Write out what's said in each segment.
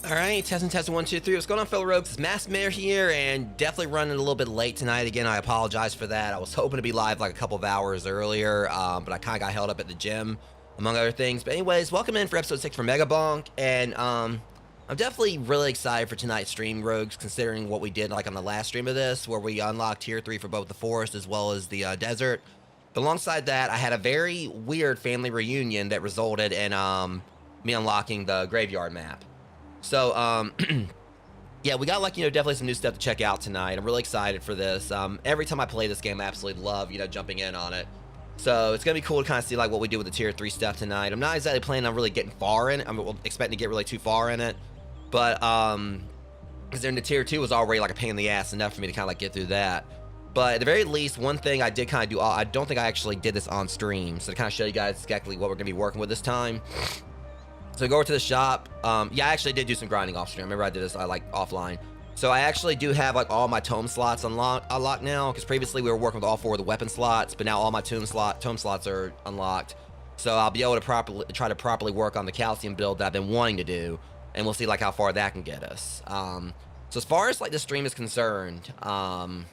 Alright, testing 1, 2, 3. What's going on, fellow rogues? It's Master here, and definitely running a little bit late tonight. Again, I apologize for that. I was hoping to be live like a couple of hours earlier, but I kind of got held up at the gym, among other things. But anyways, welcome in for episode 6 for Megabonk, and I'm definitely really excited for tonight's stream, rogues, considering what we did like on the last stream of this, where we unlocked tier 3 for both the forest as well as the desert. But alongside that, I had a very weird family reunion that resulted in me unlocking the graveyard map. So, yeah, we got, like, definitely some new stuff to check out tonight. I'm really excited for this. Every time I play this game, I absolutely love, jumping in on it. So, it's going to be cool to kind of see, like, what we do with the Tier 3 stuff tonight. I'm not exactly planning on really getting far in it. I'm expecting to get really too far in it. But, because then the Tier 2 was already, like, a pain in the ass enough for me to kind of, like, get through that. But at the very least, one thing I did kind of do, I don't think I actually did this on stream. So, to kind of show you guys exactly what we're going to be working with this time. So go over to the shop. Yeah, I actually did do some grinding off stream. Remember I did this like offline. So I actually do have like all my tome slots unlocked now, because previously we were working with all 4 of the weapon slots, but now all my tome slots are unlocked. So I'll be able to try to properly work on the calcium build that I've been wanting to do, and we'll see like how far that can get us. So as far as like the stream is concerned, I'm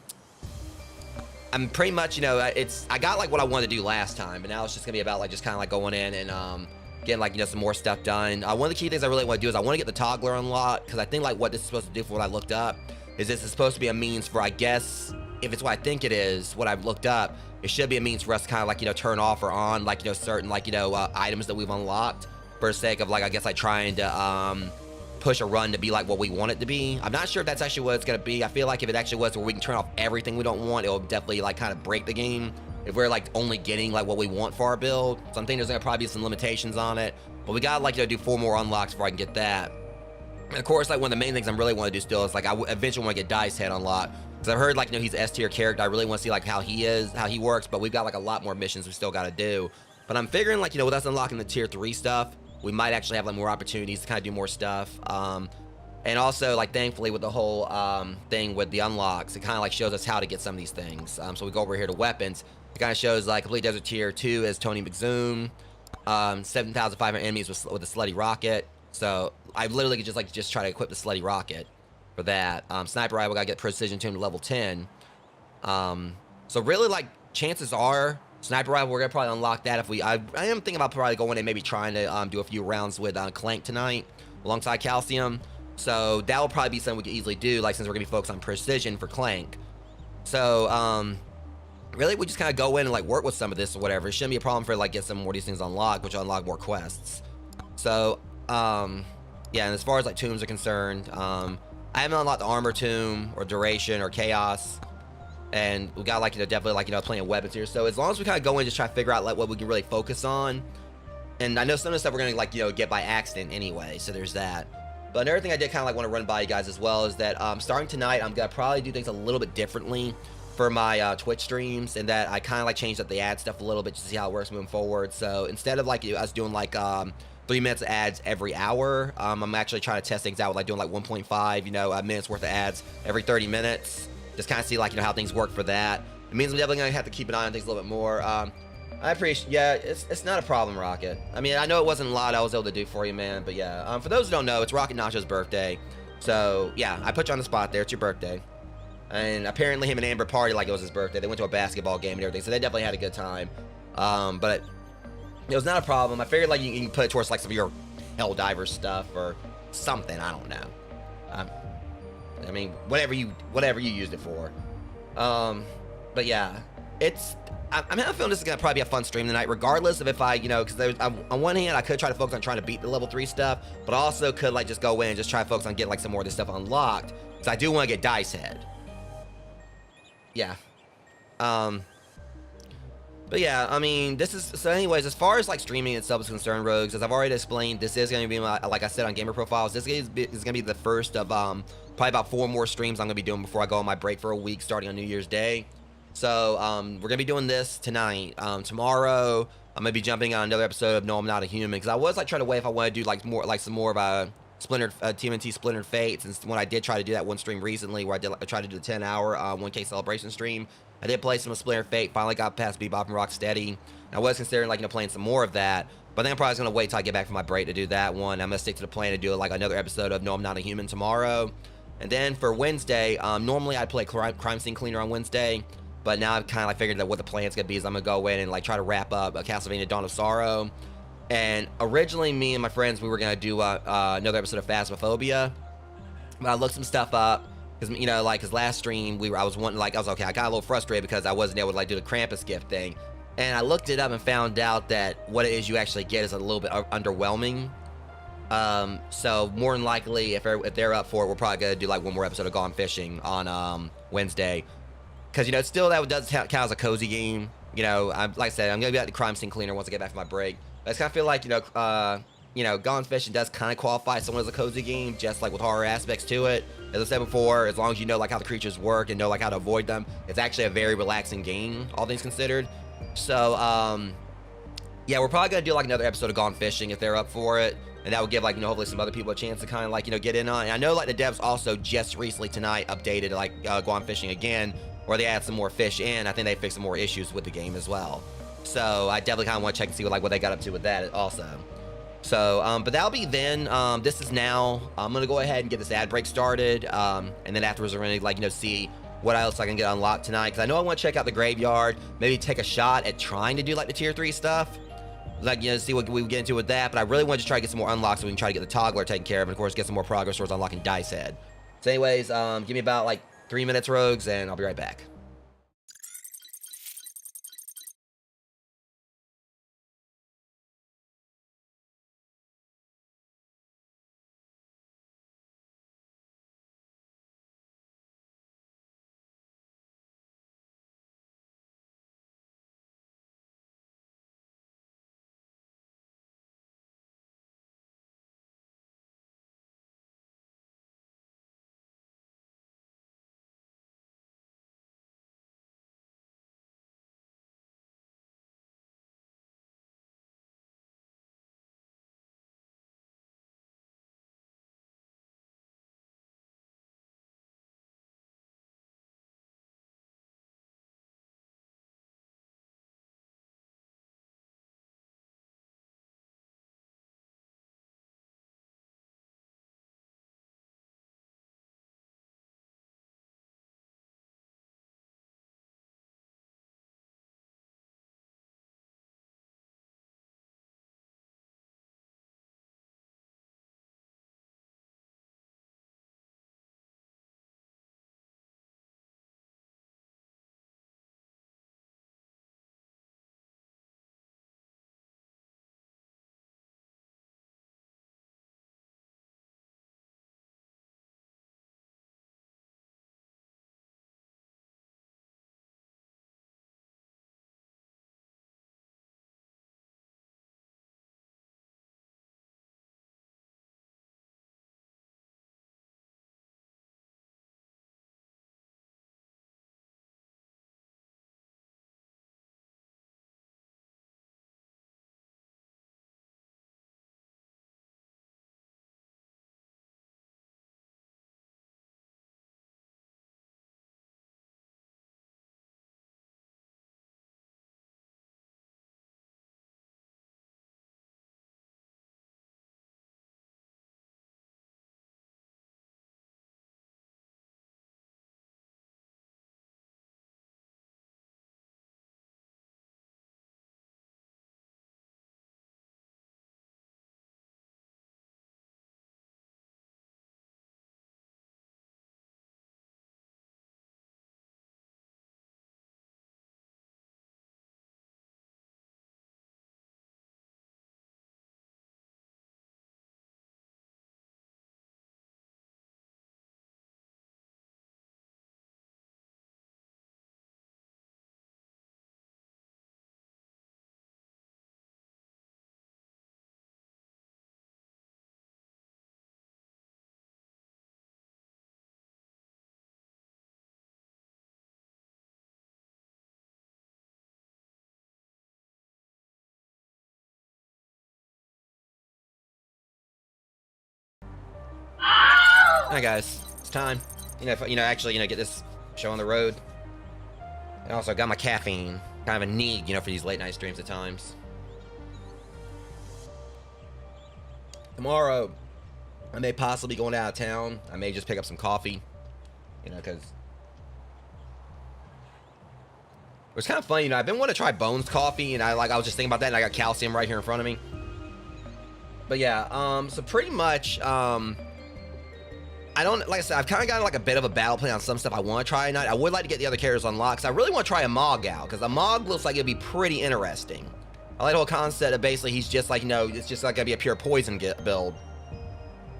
pretty much, I got like what I wanted to do last time, but now it's just gonna be about like just kind of like going in and getting like some more stuff done. One of the key things I really want to do is I want to get the toggler unlocked, because I think like what this is supposed to do, for what I looked up, is this is supposed to be a means for, I guess, if it's what I think it is, what I've looked up, it should be a means for us to kind of like turn off or on like certain like items that we've unlocked, for the sake of like I guess like trying to push a run to be like what we want it to be. I'm not sure if that's actually what it's gonna be. I feel like if it actually was where we can turn off everything we don't want, it'll definitely like kind of break the game if we're like only getting like what we want for our build. So I'm thinking there's gonna probably be some limitations on it, but we gotta like do 4 more unlocks before I can get that. And of course, like one of the main things I really want to do still is like I eventually want to get Dice Head unlocked, because I've heard like he's an S tier character. I really want to see like how he works, but we've got like a lot more missions we still got to do. But I'm figuring like with us unlocking the tier 3 stuff, we might actually have like more opportunities to kind of do more stuff. And also, like, thankfully, with the whole thing with the unlocks, it kind of like shows us how to get some of these things. So we go over here to weapons. It kind of shows like complete desert tier 2 is Tony McZoom, 7,500 enemies with a slutty rocket. So I literally could just try to equip the slutty rocket for that. Sniper rifle, gotta get precision tuned to level 10. So really, like, chances are sniper rifle, we're gonna probably unlock that if I am thinking about probably going and maybe trying to do a few rounds with Clank tonight alongside calcium. So that will probably be something we could easily do, like, since we're gonna be focused on precision for Clank. So really, we just kind of go in and like work with some of this or whatever. It shouldn't be a problem for like get some more of these things unlocked, which will unlock more quests. So yeah, and as far as like tombs are concerned, I haven't unlocked the armor tomb or duration or chaos, and we got like definitely like plenty of weapons here. So as long as we kind of go in and just try to figure out like what we can really focus on, and I know some of the stuff we're gonna like get by accident anyway, so there's that. But another thing I did kind of like want to run by you guys as well is that starting tonight, I'm gonna probably do things a little bit differently for my Twitch streams, and that I kind of like changed up the ad stuff a little bit just to see how it works moving forward. So instead of like us doing like 3 minutes of ads every hour, I'm actually trying to test things out with like doing like 1.5 minutes worth of ads every 30 minutes. Just kind of see like how things work for that. It means I'm definitely gonna have to keep an eye on things a little bit more. I appreciate, yeah, it's not a problem, Rocket. I mean, I know it wasn't a lot I was able to do for you, man, but yeah. For those who don't know, it's Rocket Nacho's birthday. So yeah, I put you on the spot there. It's your birthday. And apparently him and Amber party like it was his birthday. They went to a basketball game and everything, so they definitely had a good time. But it was not a problem. I figured like you can put it towards like some of your Helldiver stuff or something. I don't know. I mean, whatever you used it for. But yeah, I'm feeling this is gonna probably be a fun stream tonight, regardless of if I, because on one hand I could try to focus on trying to beat the level 3 stuff, but I also could like just go in and just try to focus on getting like some more of this stuff unlocked, because I do want to get Dice Head. Yeah. But yeah, I mean, this is, so anyways, as far as like streaming itself is concerned, rogues, as I've already explained, this is going to be my, like I said on Gamer Profiles, this is going to be the first of probably about 4 more streams I'm going to be doing before I go on my break for a week starting on New Year's Day. So we're going to be doing this tonight. Tomorrow I'm going to be jumping on another episode of No I'm Not a Human, because I was like trying to weigh if I want to do like some more of a TMNT Splintered Fates, and when I did try to do that one stream recently where I tried to do the 10-hour 1K celebration stream, I did play some Splintered Fate, finally got past Bebop and Rocksteady. I was considering like playing some more of that, But I think I'm probably going to wait till I get back from my break to do that one. I'm going to stick to the plan to do like another episode of No, I'm Not a Human tomorrow. And then for Wednesday, normally I'd play Crime Scene Cleaner on Wednesday. But now I've kind of like figured out what the plan's going to be is I'm going to go in and like try to wrap up Castlevania Dawn of Sorrow. And originally me and my friends, we were going to do another episode of Phasmophobia. But I looked some stuff up. Because, you know, like, his last stream, I was okay, I got a little frustrated because I wasn't able to, like, do the Krampus gift thing. And I looked it up and found out that what it is you actually get is a little bit underwhelming. So, more than likely, if they're up for it, we're probably going to do, like, one more episode of Gone Fishing on, Wednesday. Because, you know, still that does count as a cozy game. You know, like I said, I'm going to be at the Crime Scene Cleaner once I get back from my break. But I just kind of feel like, you know, Gone Fishing does kind of qualify someone as a cozy game, just like with horror aspects to it. As I said before, as long as you know like how the creatures work and know like how to avoid them, it's actually a very relaxing game, all things considered. So, yeah, we're probably gonna do like another episode of Gone Fishing if they're up for it, and that would give like, you know, hopefully some other people a chance to kind of like, you know, get in on it. And I know like the devs also just recently tonight updated like Gone Fishing again, where they add some more fish in. I think they fixed some more issues with the game as well. So I definitely kind of want to check and see what they got up to with that also. So, but that'll be then. This is now. I'm gonna go ahead and get this ad break started, and then afterwards we're gonna like, you know, see what else I can get unlocked tonight. Because I know I want to check out the graveyard, maybe take a shot at trying to do like the tier 3 stuff, like, you know, see what we get into with that. But I really want to try to get some more unlocks so we can try to get the toggler taken care of, and of course get some more progress towards unlocking Dice Head. So, anyways, give me about like 3 minutes, Rogues, and I'll be right back. Alright, guys, it's time. Actually, get this show on the road. And also got my caffeine. Kind of a need, for these late night streams at times. Tomorrow, I may possibly be going out of town. I may just pick up some coffee, you know, because it's kind of funny, you know, I've been wanting to try Bones coffee, and I was just thinking about that, and I got calcium right here in front of me. But yeah, so pretty much, I don't, like I said, I've kind of got like a bit of a battle plan on some stuff I want to try tonight. I would like to get the other characters unlocked, because I really want to try a Mog out, because a Mog looks like it'd be pretty interesting. I like the whole concept of basically he's just like, you know, it's just like gonna be a pure poison build.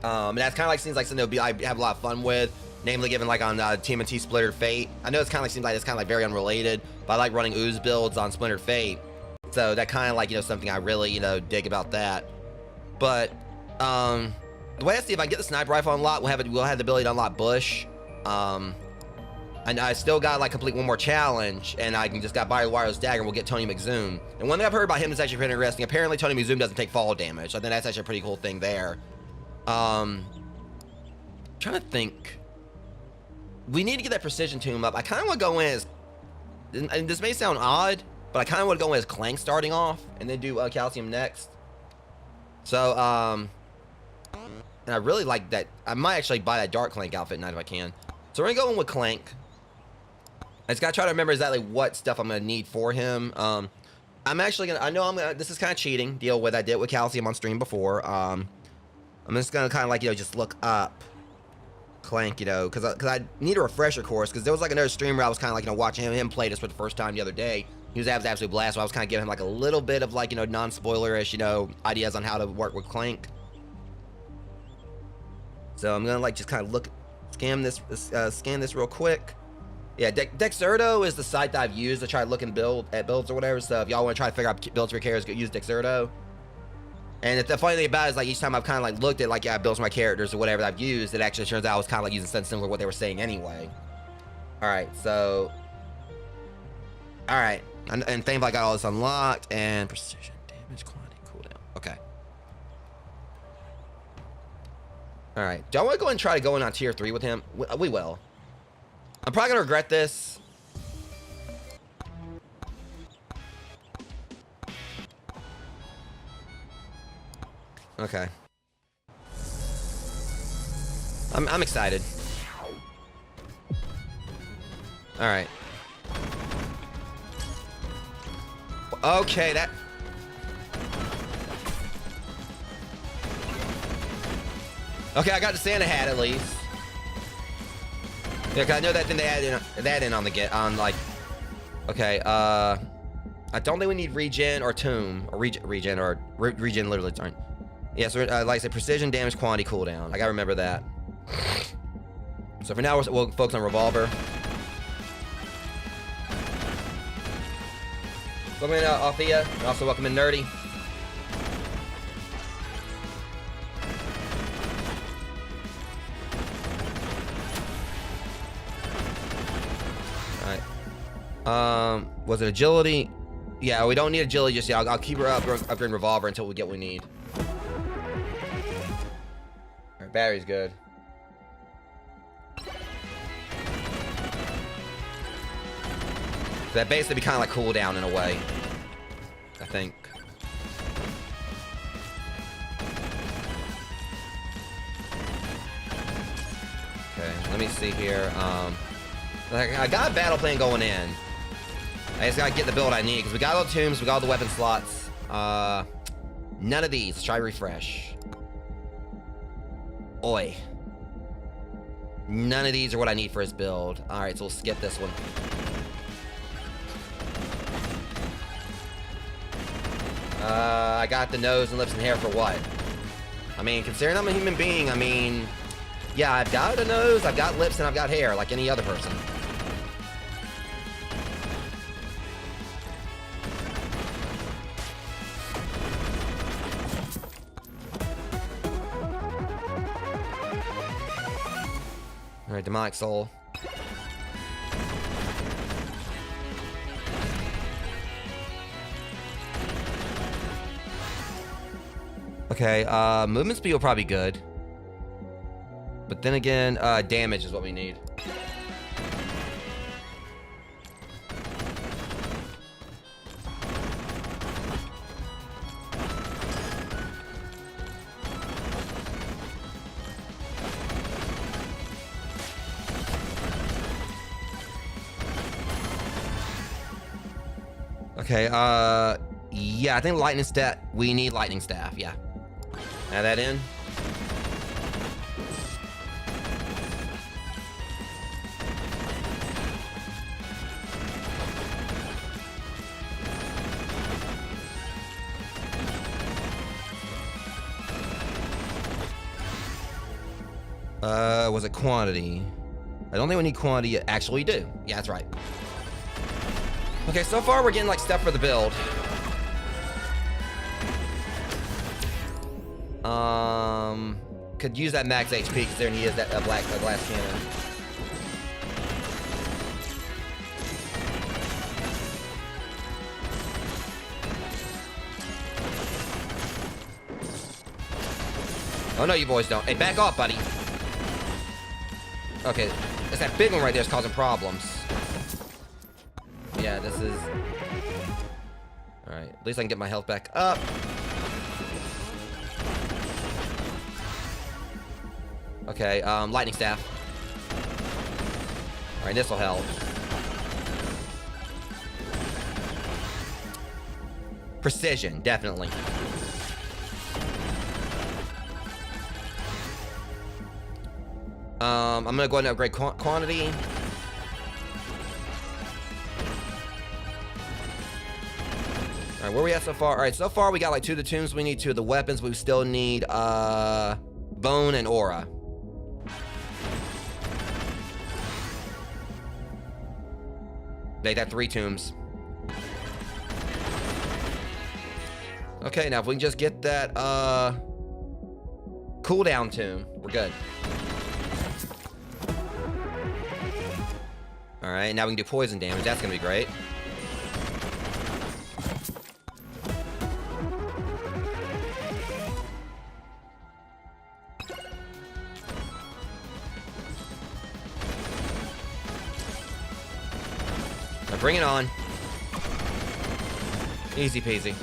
And that's kind of like, seems like something I have a lot of fun with, namely given like on TMNT Splintered Fate. I know it's kind of like, seems like it's kind of like very unrelated, but I like running ooze builds on Splintered Fate. So that kind of like, you know, something I really, you know, dig about that. But the way I see, if I get the sniper rifle unlocked, we'll have the ability to unlock Bush. And I still got like complete one more challenge, and I can just got buy a wireless dagger, and we'll get Tony McZoom. And one thing I've heard about him that's actually pretty interesting. Apparently, Tony McZoom doesn't take fall damage. I think that's actually a pretty cool thing there. Trying to think. We need to get that precision tomb up. I kind of want to go in as, and this may sound odd, but I kind of want to go in as Clank starting off, and then do calcium next. So, and I really like that. I might actually buy that Dark Clank outfit tonight if I can. So we're gonna go in with Clank. I just gotta try to remember exactly what stuff I'm gonna need for him. I'm actually gonna, this is kind of cheating, deal with, I did with Calcium on stream before. I'm just gonna kind of like, you know, just look up Clank, you know, because I need a refresher course, because there was like another streamer I was kind of like, you know, watching him play this for the first time the other day. He was having an absolute blast, so I was kind of giving him like a little bit of like, you know, non-spoilerish, you know, ideas on how to work with Clank. So I'm gonna like just kind of scan this real quick. Yeah, Dexerto is the site that I've used to try to look and build at builds or whatever. So if y'all want to try to figure out builds for your characters, use Dexerto. And the funny thing about it is, like, each time I've kind of like looked at like, yeah, builds for my characters or whatever that I've used, it actually turns out I was kind of like using something similar to what they were saying anyway. All right, so, all right, and thankfully I got all this unlocked, and precision damage, quantity, cooldown. Okay. All right, do I want to go and try to go in on tier 3 with him? We will. I'm probably gonna regret this. Okay. I'm excited. All right. Okay, that. Okay, I got the Santa hat at least. Yeah, 'cause I know that thing they added that in on like. Okay, I don't think we need regen or tomb or regen literally turn. Yeah, so like I said, precision damage, quantity, cooldown. I gotta remember that. So for now, we'll focus on revolver. Welcome in, Althea. Also welcome in, Nerdy. Was it agility? Yeah, we don't need agility just yet. I'll keep her up in revolver until we get what we need. Alright, battery's good. So that basically be kind of like cooldown in a way, I think. Okay, let me see here. I got a battle plan going in. I just gotta get the build I need, because we got all the tombs, we got all the weapon slots. None of these. Let's try refresh. Oi. None of these are what I need for his build. Alright, so we'll skip this one. I got the nose and lips and hair for what? I mean, considering I'm a human being, I mean, yeah, I've got a nose, I've got lips, and I've got hair, like any other person. Alright, demonic soul. Okay, movement speed will probably be good. But then again, damage is what we need. Okay, yeah, I think lightning staff, we need lightning staff, yeah. Add that in. Was it quantity? I don't think we need quantity yet. Actually, we do. Yeah, that's right. Okay, so far we're getting like stuff for the build. Could use that max HP because there he is, that glass cannon. Oh no, you boys don't. Hey, back off, buddy. Okay, it's that big one right there is causing problems. Yeah, this is... Alright, at least I can get my health back up. Okay, lightning staff. Alright, this'll help. Precision, definitely. I'm gonna go ahead and upgrade quantity. Alright, where are we at so far? Alright, so far we got like 2 of the tombs we need, 2 of the weapons. We still need bone and aura. They got 3 tombs. Okay, now if we can just get that cooldown tomb, we're good. Alright, now we can do poison damage. That's gonna be great. Now bring it on. Easy peasy.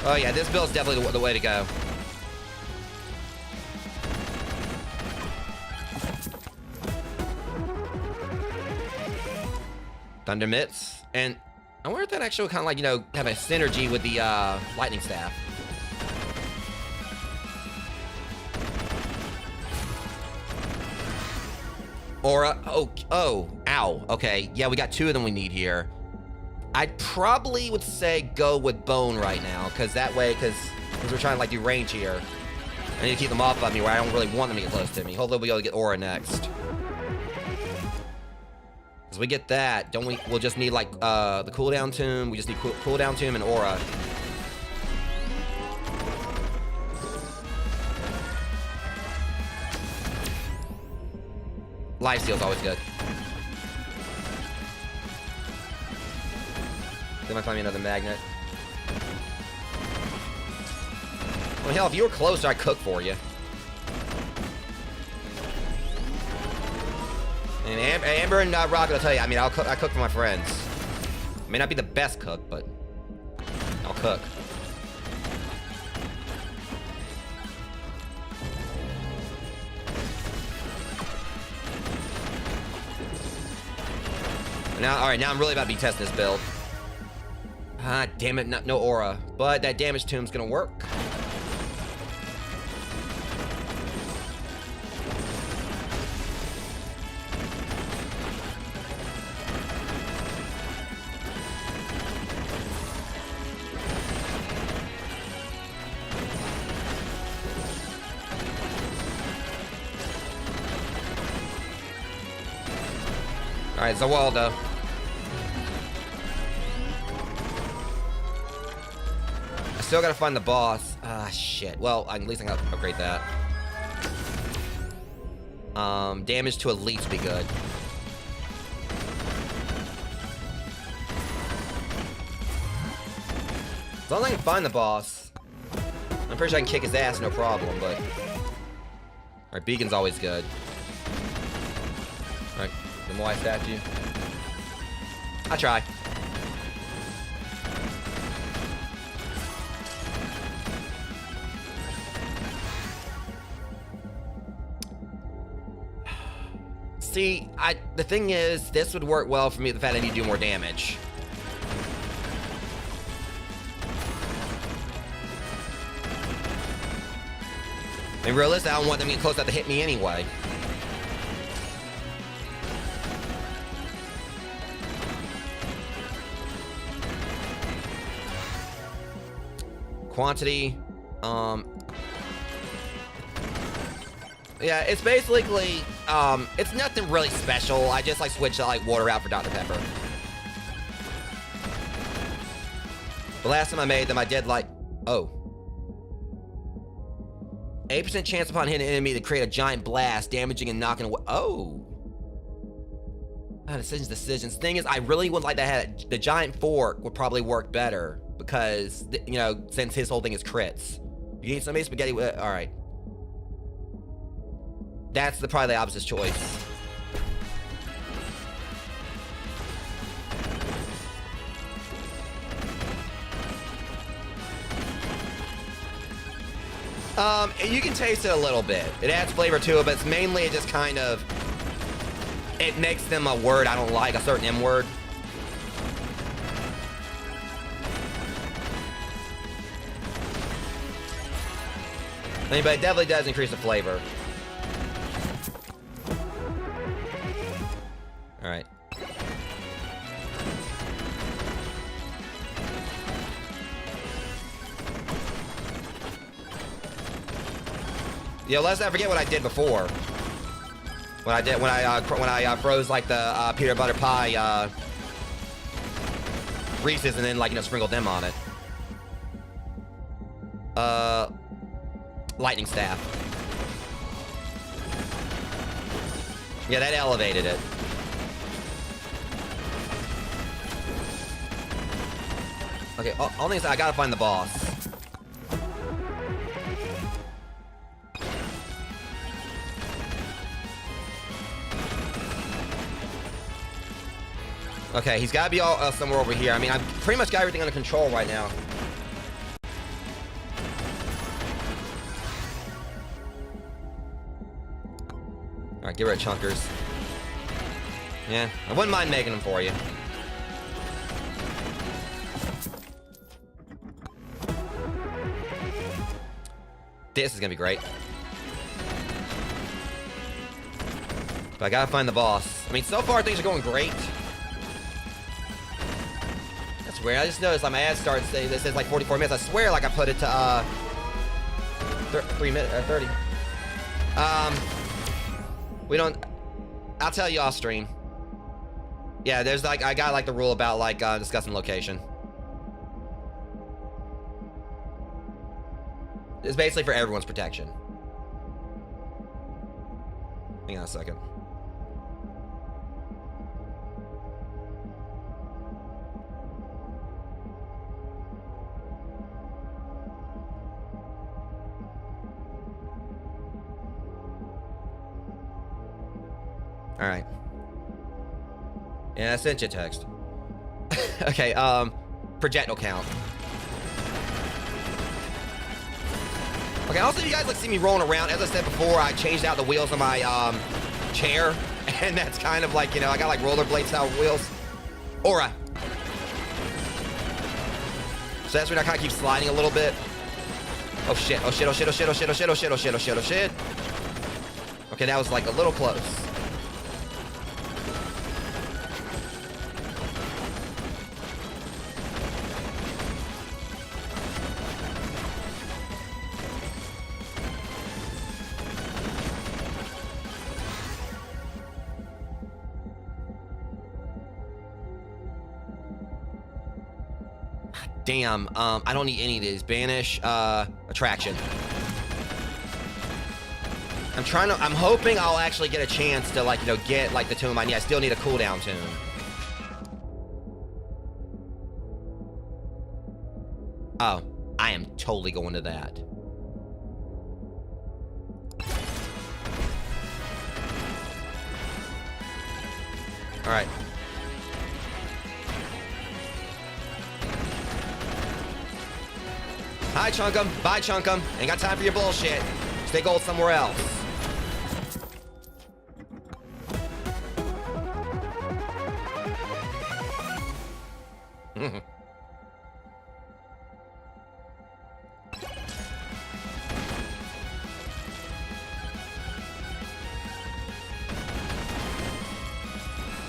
Oh yeah, this build's definitely the way to go. Thunder mitts, and I wonder if that actually kind of like, you know, have a synergy with the lightning staff. Aura, oh, ow, okay, yeah, we got 2 of them we need here. I probably would say go with bone right now, because that way, because we're trying to like do range here. I need to keep them off of me where I don't really want them to get close to me. Hopefully we'll be able to get aura next. As we get that, don't we? We'll just need like the cooldown tomb. We just need cooldown tomb and aura. Lifesteal's always good. They might find me another magnet. Well, hell, if you were closer, I'd cook for you. And Amber and Rocket will tell you, I mean, I cook for my friends. May not be the best cook, but I'll cook. Now, all right, now I'm really about to be testing this build. Ah, damn it, no aura. But that damage tomb's gonna work. All right, Zawaldo. I still gotta find the boss. Ah, shit. Well, at least I gotta upgrade that. Damage to elites would be good. As long as I can find the boss, I'm pretty sure I can kick his ass, no problem, but... Alright, Beacon's always good. Alright, the Moai statue. I try. See, the thing is, this would work well for me, the fact I need to do more damage. I mean, realistically, I don't want them getting close enough to hit me anyway. Quantity, yeah, it's basically, it's nothing really special. I just like switch like water out for Dr. Pepper. The last time I made them, I did like, 8% chance upon hitting an enemy to create a giant blast, damaging and knocking away. Decisions. Thing is, I really would like to have the giant fork would probably work better because, you know, since his whole thing is crits. You need somebody spaghetti with, all right. That's probably the opposite choice. You can taste it a little bit. It adds flavor to it, but it's mainly it just kind of, it makes them a word I don't like, a certain M word. I mean, but it definitely does increase the flavor. All right. Yo, let's not forget what I did before. When I froze like the peanut butter pie Reese's and then like, you know, sprinkled them on it. Lightning staff. Yeah, that elevated it. Okay, only thing is I gotta find the boss. Okay, he's gotta be all somewhere over here. I mean, I've pretty much got everything under control right now. Alright, get rid of chunkers. Yeah, I wouldn't mind making them for you. This is gonna be great. But I gotta find the boss. I mean, so far things are going great. That's weird. I just noticed like my ad starts saying this is like 44 minutes. I swear like I put it to 3 minutes or 30. We don't. I'll tell you off stream. Yeah, there's like I got like the rule about like discussing location. It's basically for everyone's protection. Hang on a second. All right. Yeah, I sent you a text. Okay, projectile count. Okay, also you guys like see me rolling around. As I said before, I changed out the wheels on my chair, and that's kind of like, you know, I got like rollerblade style wheels. Aura. So that's when I kind of keep sliding a little bit. Oh shit, oh shit, oh shit, oh shit, oh shit, oh shit, oh shit, oh shit, oh shit, oh shit. Okay, that was like a little close. Damn, I don't need any of these. Banish, attraction. I'm hoping I'll actually get a chance to, like, you know, get, like, the tomb I need. I still need a cooldown tomb. Oh, I am totally going to that. All right. Hi, Chunkum. Bye, Chunkum. Ain't got time for your bullshit. Stay gold somewhere else.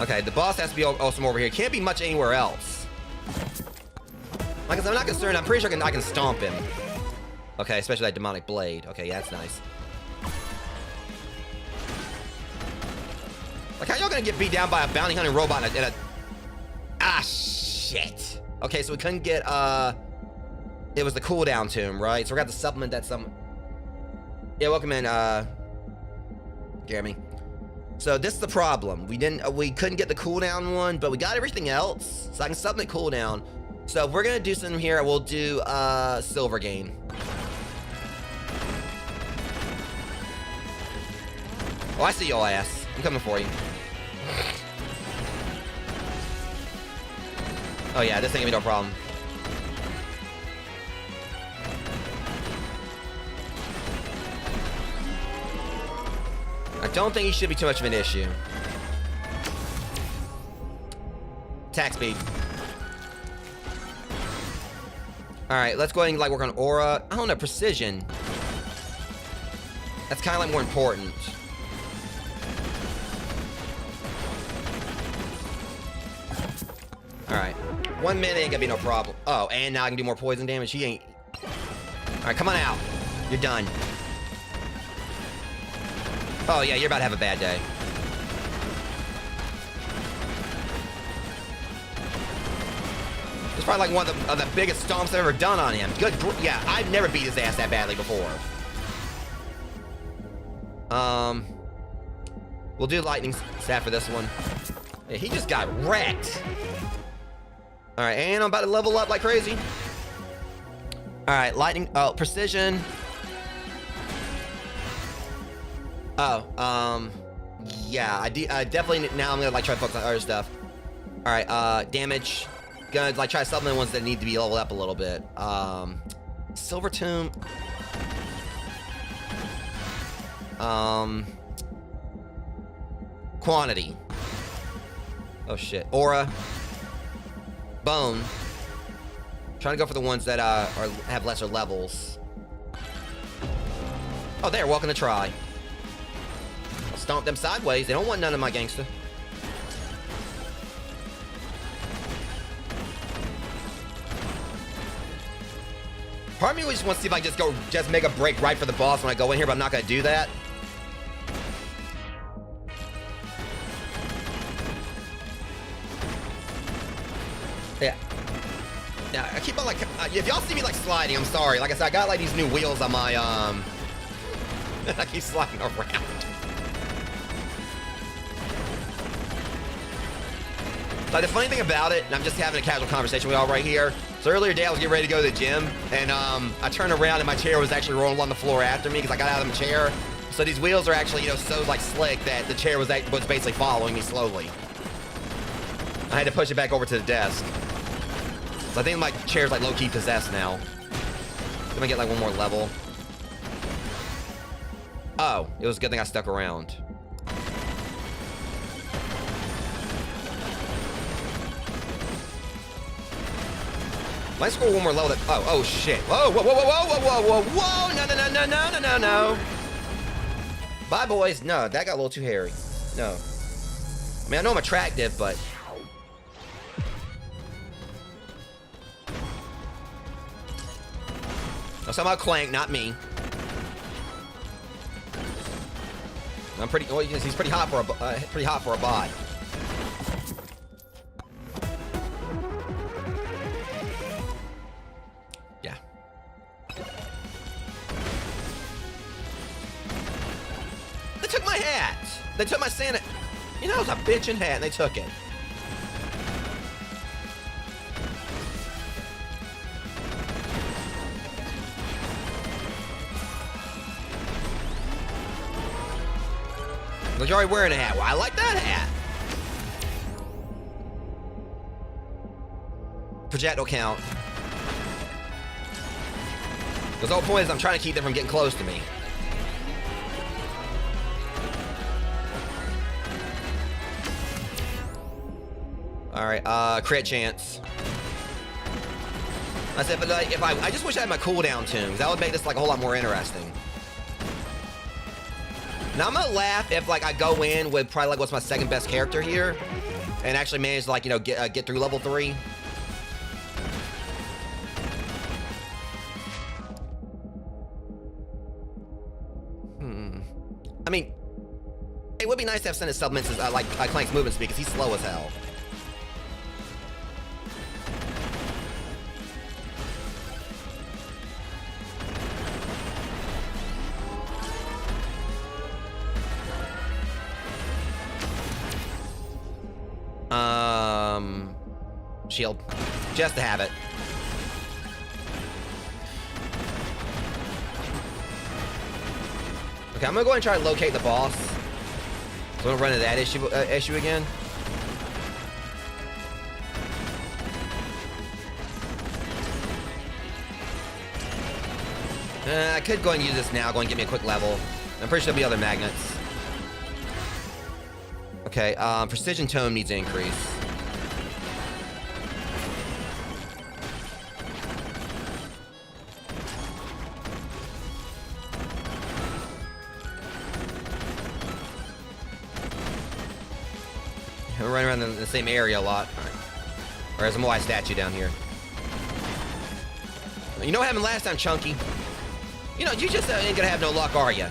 Okay, the boss has to be awesome over here. Can't be much anywhere else. Like I said, I'm not concerned. I'm pretty sure I can stomp him. Okay, especially that demonic blade. Okay, yeah, that's nice. Like, how y'all gonna get beat down by a bounty hunting robot in a... Ah, shit. Okay, so we couldn't get, it was the cooldown tomb, right? So we got to supplement that some... Yeah, welcome in, Jeremy. So this is the problem. We couldn't get the cooldown one, but we got everything else. So I can supplement cooldown. So if we're gonna do something here, we'll do, silver gain. Oh, I see y'all ass. I'm coming for you. Oh yeah, this ain't gonna be no problem. I don't think he should be too much of an issue. Attack speed. Alright, let's go ahead and like work on aura. I don't know, precision. That's kind of like more important. Alright. 1 minute ain't gonna be no problem. Oh, and now I can do more poison damage. He ain't... Alright, come on out. You're done. Oh, yeah, you're about to have a bad day. It's probably like one of the biggest stomps I've ever done on him. Good, yeah, I've never beat his ass that badly before. We'll do lightning staff for this one. Yeah, he just got wrecked. All right, and I'm about to level up like crazy. All right, lightning, oh, precision. Oh, yeah, I definitely, now I'm gonna like try to focus on other stuff. All right, damage. Gonna like try to supplement ones that need to be leveled up a little bit. Silver tomb. Quantity. Oh shit. Aura. Bone. Trying to go for the ones that have lesser levels. Oh, they're welcome to try. I'll stomp them sideways. They don't want none of my gangster. Part of me just wants to see if I can just make a break right for the boss when I go in here, but I'm not gonna do that. Yeah. Yeah, I keep on like, if y'all see me like sliding, I'm sorry. Like I said, I got like these new wheels on my, I keep sliding around. Like the funny thing about it, and I'm just having a casual conversation with y'all right here. So earlier today I was getting ready to go to the gym, and I turned around and my chair was actually rolling on the floor after me because I got out of the chair. So these wheels are actually, you know, so like slick that the chair was basically following me slowly. I had to push it back over to the desk. So I think my chair's like low-key possessed now. I'm gonna get like one more level. Oh, it was a good thing I stuck around. Let's score one more level. Oh shit. Whoa, whoa, whoa, whoa, whoa, whoa, whoa, whoa, no, no, no, no, no, no, no, no. Bye, boys. No, that got a little too hairy. No. I mean, I know I'm attractive, but... I'm talking about Clank, not me. I'm pretty... Well, he's pretty hot for a bot. Yeah. They took my hat. They took my Santa... You know, it was a bitchin' hat, and they took it. You're already wearing a hat. Well, I like that hat. Projectile count. Because the whole point is I'm trying to keep them from getting close to me. Alright, crit chance. I said, but like, I just wish I had my cooldown tunes. That would make this like a whole lot more interesting. Now I'm gonna laugh if like I go in with probably like what's my second best character here, and actually manage to like, you know, get through level 3. I mean, it would be nice to have Senate supplements like Clank's movement speed, because he's slow as hell. Shield. Just to have it. Okay, I'm gonna go ahead and try to locate the boss. So I'm gonna run into that issue again. I could go ahead and use this now, go and get me a quick level. I'm pretty sure there'll be other magnets. Okay, precision tome needs to increase. We're running around in the same area a lot. All right. Or there's a Moai statue down here. You know what happened last time, Chunky? You know, you just ain't gonna have no luck, are you?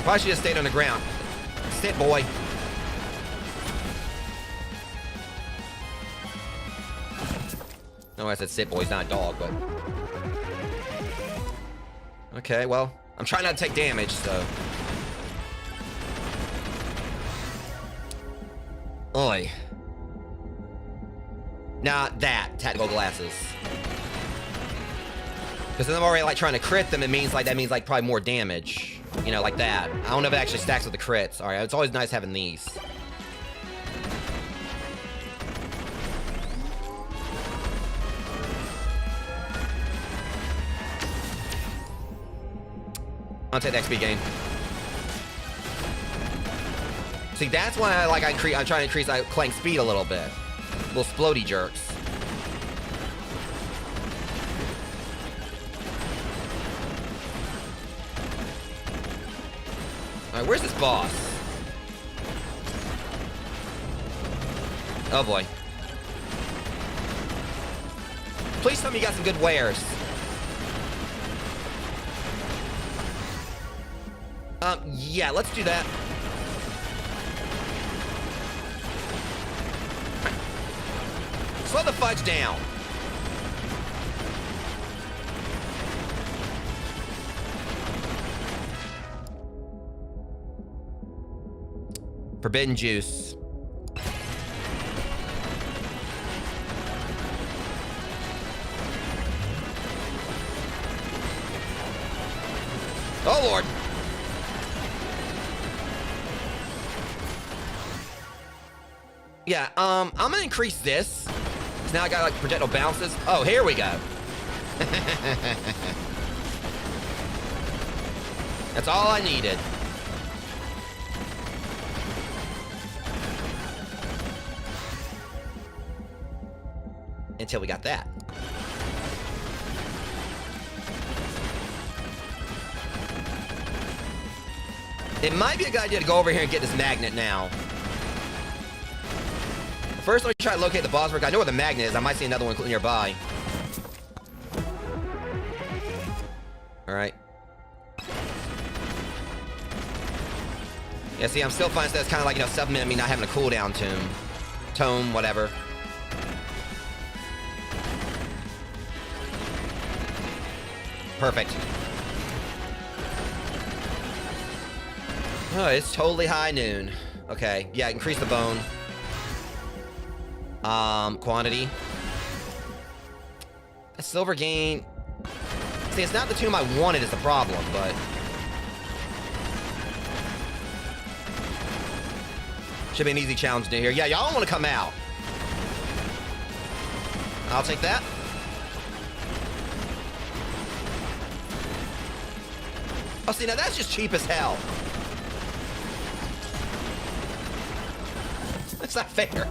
Probably should have stayed on the ground. Sit, boy. No, I said sit, boy. He's not a dog, but... Okay, well, I'm trying not to take damage, so... Oi. Nah, tactical glasses. Because I'm already, like, trying to crit them, that means, like, probably more damage. You know, like that. I don't know if it actually stacks with the crits. Alright, it's always nice having these. I'll take the XP gain. See, that's why I'm trying to increase Clank speed a little bit. Little splody jerks. Alright, where's this boss? Oh boy. Please tell me you got some good wares. Yeah, let's do that. Slow the fudge down. Forbidden juice. Oh, Lord. Yeah, I'm gonna increase this. So now I got, like, projectile bounces. Oh, here we go. That's all I needed. Until we got that. It might be a good idea to go over here and get this magnet now. First, let me try to locate the boss. I know where the magnet is. I might see another one nearby. Alright. Yeah, see, I'm still finding that's kind of like, you know, supplement me not having a cooldown tome, whatever. Perfect. Oh, it's totally high noon. Okay, yeah, increase the bone. Quantity. A silver gain. See, it's not the tomb I wanted is the problem, but... Should be an easy challenge to here. Yeah, y'all don't want to come out. I'll take that. Oh, see, now that's just cheap as hell. That's not fair.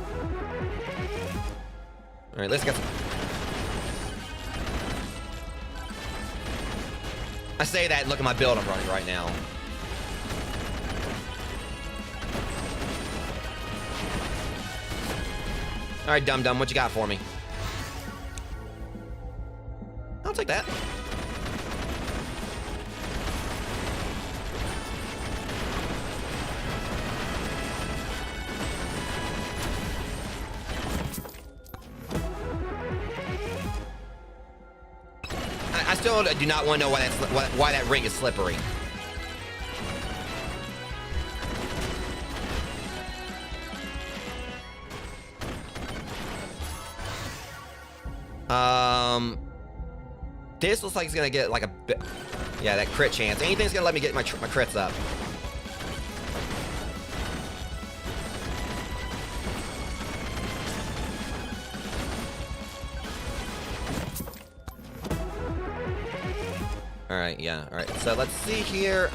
All right, let's get. I say that, look at my build I'm running right now. All right, dum-dum, what you got for me? I'll take that. I still do not want to know why that ring is slippery. This looks like it's gonna get like a bit. Yeah, that crit chance. Anything's gonna let me get my crits up. All right, yeah, all right. So let's see here.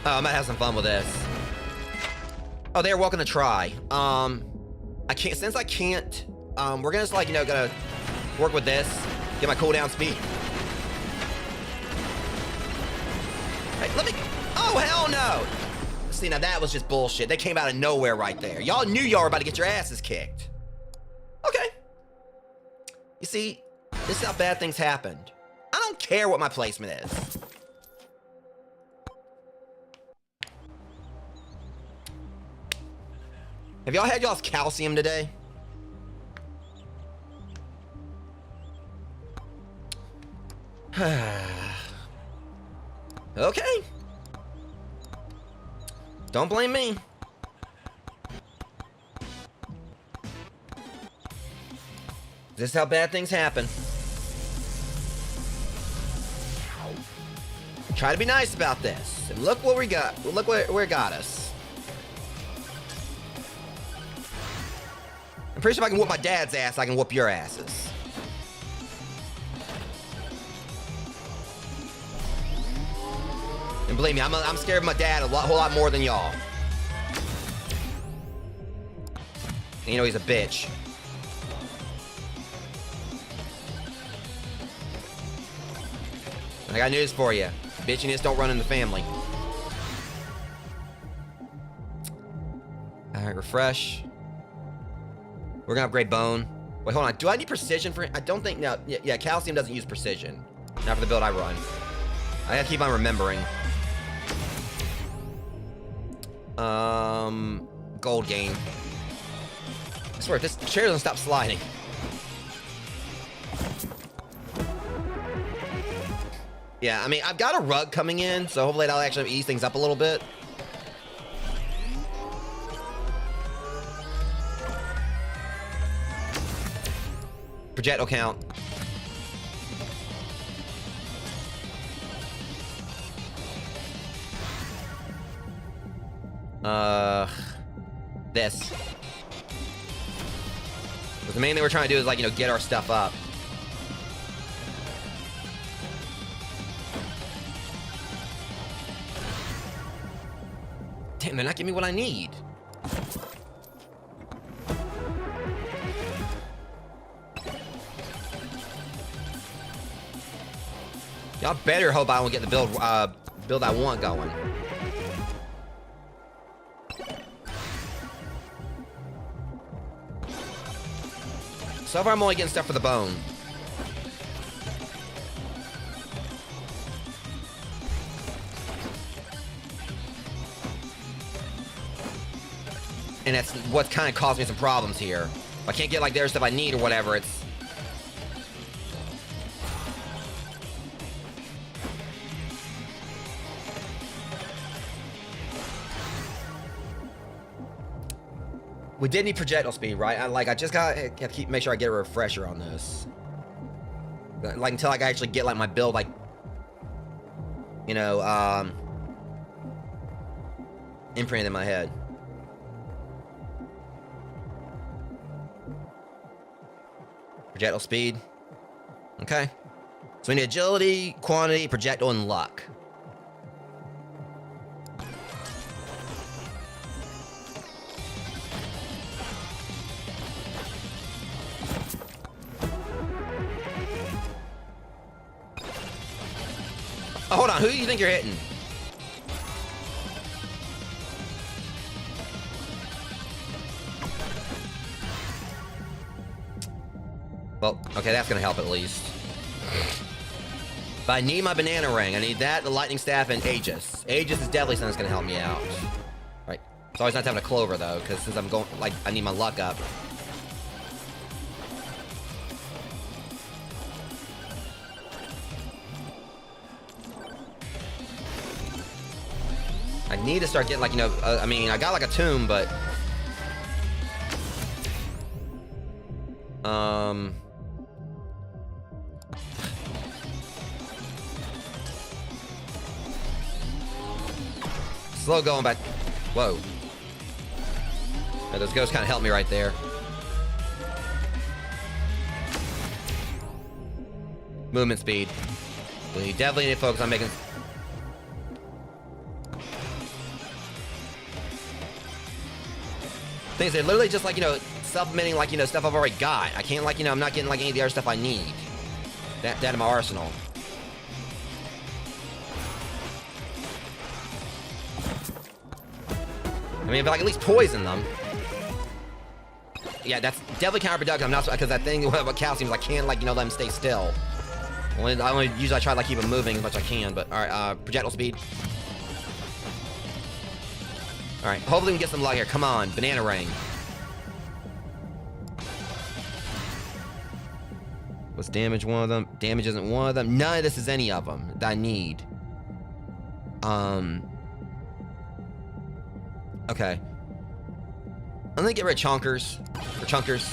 Oh, I might have some fun with this. Oh, they're welcome to try. I can't, since I can't, we're gonna just like, you know, gonna work with this, get my cooldown speed. Hey, let me, oh, hell no. See, now that was just bullshit. They came out of nowhere right there. Y'all knew y'all were about to get your asses kicked. Okay. You see, this is how bad things happened. I don't care what my placement is. Have y'all had y'all's calcium today? Okay. Don't blame me. This is how bad things happen. Try to be nice about this. And look what we got. Look where it got us. I'm pretty sure if I can whoop my dad's ass, I can whoop your asses. And believe me, I'm scared of my dad a whole lot more than y'all. And you know he's a bitch. I got news for you. Bitchiness don't run in the family. Alright, refresh. We're gonna upgrade bone. Wait, hold on. Do I need precision for it? I don't think, no. Yeah, calcium doesn't use precision. Not for the build I run. I gotta keep on remembering. Gold gain. I swear, this chair doesn't stop sliding. Yeah, I mean, I've got a rug coming in, so hopefully that'll actually ease things up a little bit. Projectile count. This. But the main thing we're trying to do is, like, you know, get our stuff up. Damn, they're not giving me what I need. Y'all better hope I don't get the build I want going. So far, I'm only getting stuff for the bone. And that's what kind of caused me some problems here. If I can't get like their stuff I need or whatever, it's... We did need projectile speed, right? I just gotta make sure I get a refresher on this. Like, until I can actually get, like, my build, like... you know, imprinted in my head. Projectile speed. Okay. So we need agility, quantity, projectile, and luck. Oh, hold on. Who do you think you're hitting? Well, okay, that's gonna help at least. But I need my banana ring. I need that, the lightning staff, and Aegis. Aegis is definitely something that's gonna help me out. Right. It's always nice having a clover though, because since I'm going, like, I need my luck up. I need to start getting, like, you know, I mean, I got like a tomb, but slow going back. Whoa. Yeah, those ghosts kind of helped me right there. Movement speed. We definitely need to focus on making... Things are literally just, like, you know, supplementing, like, you know, stuff I've already got. I can't, like, you know, I'm not getting, like, any of the other stuff I need. That in my arsenal. I mean, if I can at least poison them. Yeah, that's definitely counterproductive. I'm not, because that thing about calcium is I can't, like, you know, let them stay still. Usually I try to, like, keep them moving as much as I can, but alright, projectile speed. Alright, hopefully we can get some luck here. Come on, banana ring. What's damage one of them? Damage isn't one of them. None of this is any of them that I need. Okay. I'm gonna get rid of chonkers. Or chunkers.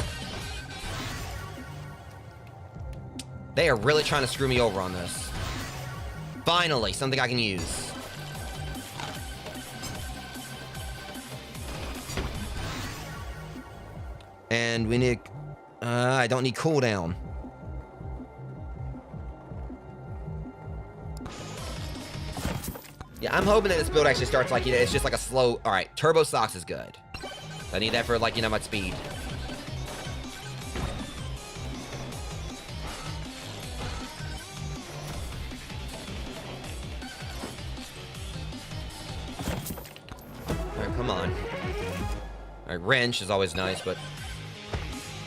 They are really trying to screw me over on this. Finally, something I can use. And we need... I don't need cooldown. Yeah, I'm hoping that this build actually starts like, you know, it's just like a slow... Alright, Turbo Socks is good. I need that for, like, you know, my speed. Alright, come on. Alright, wrench is always nice, but...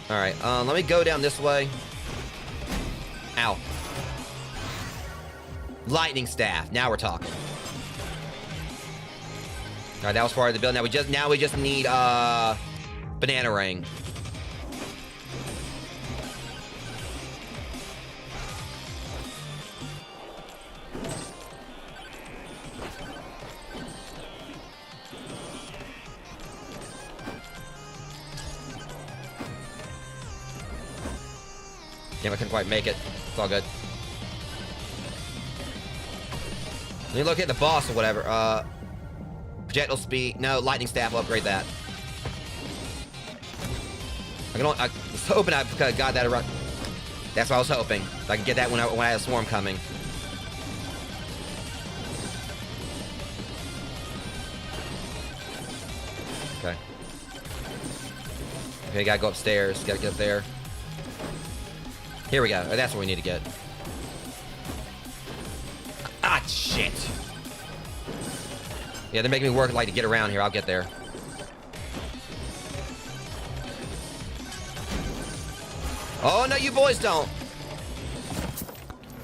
Alright, let me go down this way. Ow. Lightning staff. Now we're talking. Alright, that was part of the build. Now we just need banana ring. Damn, I couldn't quite make it. It's all good. Let me locate the boss or whatever. Projectile speed. No, lightning staff. I'll upgrade that. I was hoping I got that around. That's what I was hoping. I could get that when I had a swarm coming. Okay. Okay, gotta go upstairs. Gotta get up there. Here we go. Oh, that's what we need to get. Ah, shit. Yeah, they're making me work like to get around here. I'll get there. Oh, no, you boys don't.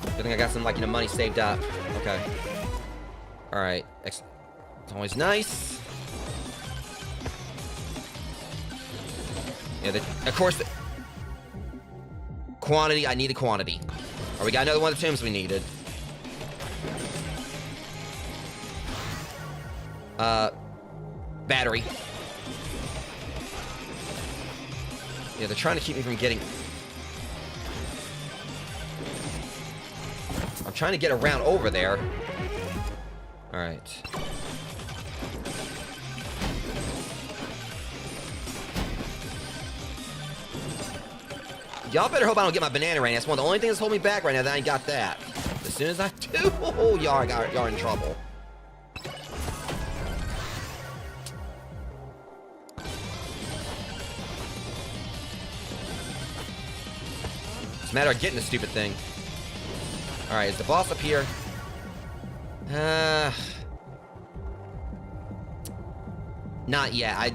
Good thing I got some, like, you know, money saved up. Okay. All right. It's always nice. Yeah, of course... Quantity, I need a quantity. Or we got another one of the tombs we needed. Battery. Yeah, they're trying to keep me from getting... I'm trying to get around over there. All right. Y'all better hope I don't get my banana rain. That's one of the only things that's holding me back right now that I ain't got that. As soon as I do, oh, y'all are in trouble. It's a matter of getting the stupid thing. Alright, is the boss up here? Not yet.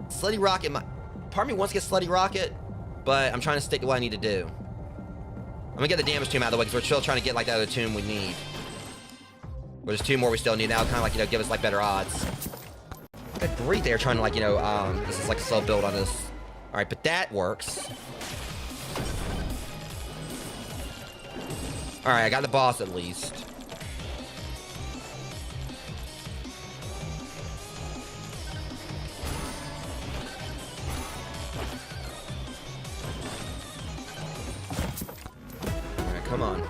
Slutty Rocket, part of me wants to get Slutty Rocket, but I'm trying to stick to what I need to do. I'm gonna get the damage tomb out of the way because we're still trying to get like that other tomb we need. But there's 2 more we still need now, kind of like, give us like better odds. Got 3 there trying to like, this is like a slow build on this. Alright, but that works. Alright, I got the boss at least. Come on.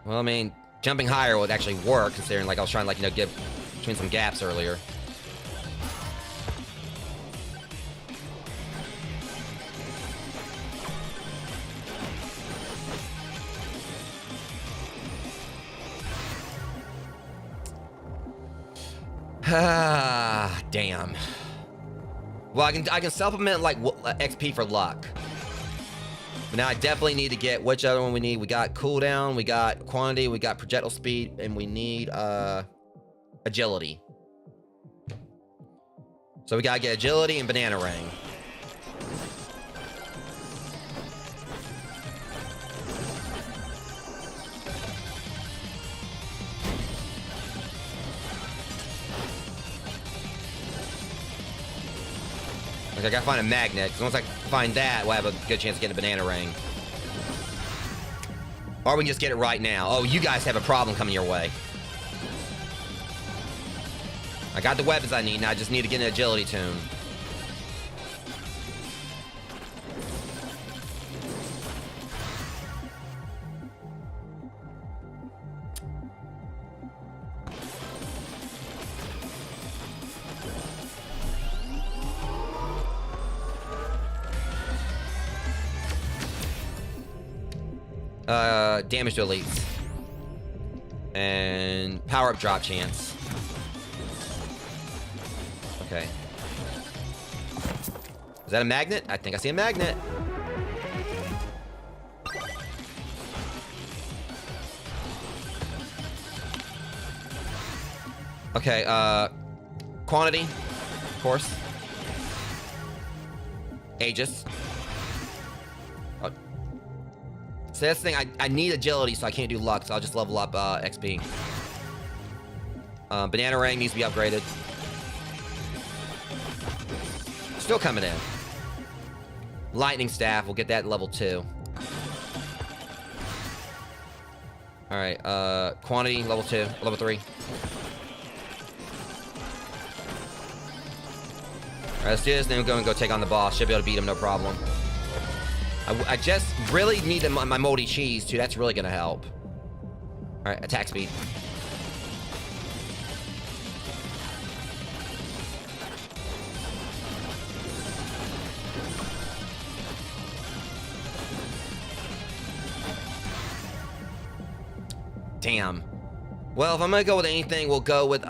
Well, I mean, jumping higher would actually work, considering, like, I was trying to, like, get between some gaps earlier. Ah, damn. Well, I can supplement, like, XP for luck. But now I definitely need to get which other one we need. We got cooldown, we got quantity, we got projectile speed, and we need agility. So we gotta get agility and banana ring. Like, I gotta find a magnet, because once I find that, we'll have a good chance of getting a banana ring. Or we can just get it right now. Oh, you guys have a problem coming your way. I got the weapons I need, now I just need to get an agility tune. Damage to elites. And power-up drop chance. Okay. Is that a magnet? I think I see a magnet. Okay, quantity, of course. Aegis. So that's the thing, I need agility, so I can't do luck, so I'll just level up XP. Banana ring needs to be upgraded. Still coming in. Lightning staff, we'll get that at level 2. Alright, quantity, level 2, level 3. Alright, let's do this, then we'll go take on the boss. Should be able to beat him, no problem. I just really need my moldy cheese, too. That's really gonna help. Alright, attack speed. Damn. Well, if I'm gonna go with anything, we'll go with,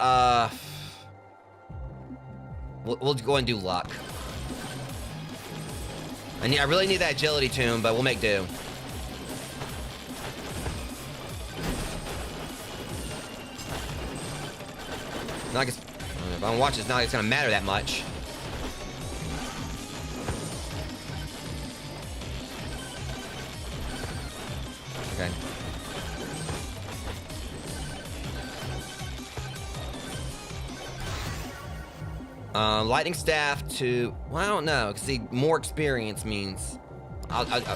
we'll go and do luck. I really need that agility tune, but we'll make do. Not like if I don't watch this, not like it's gonna matter that much. Okay. Lightning staff to... Well, I don't know, because see, more experience means... I'll get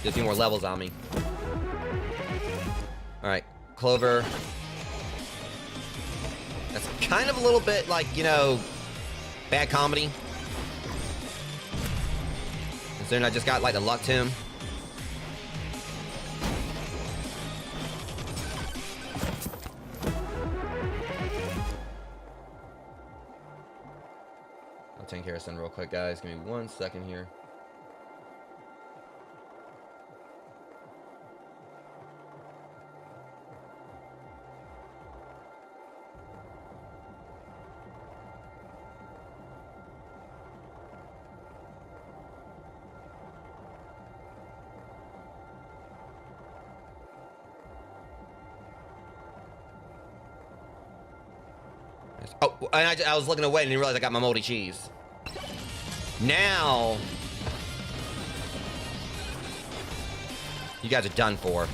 a few more levels on me. Alright, Clover. That's kind of a little bit like, bad comedy. Considering I just got, like, the luck tomb. tank Harrison real quick, guys. Give me 1 second here. Oh, and I was looking away and didn't realize I got my moldy cheese. Now, you guys are done for.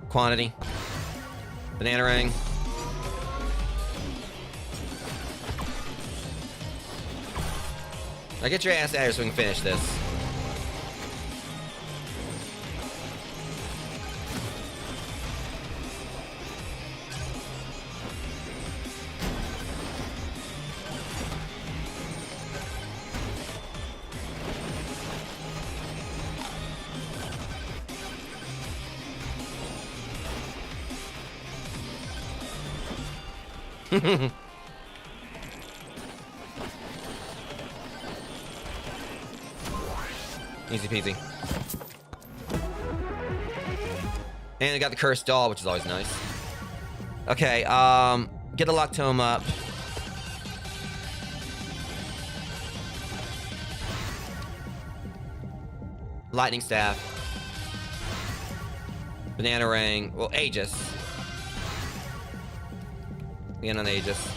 Quantity. Banana ring. Now get your ass out of here so we can finish this. Easy peasy. And I got the cursed doll, which is always nice. Okay, get the Loctome up. Lightning staff. Banana ring. Well, Aegis. Again on Aegis.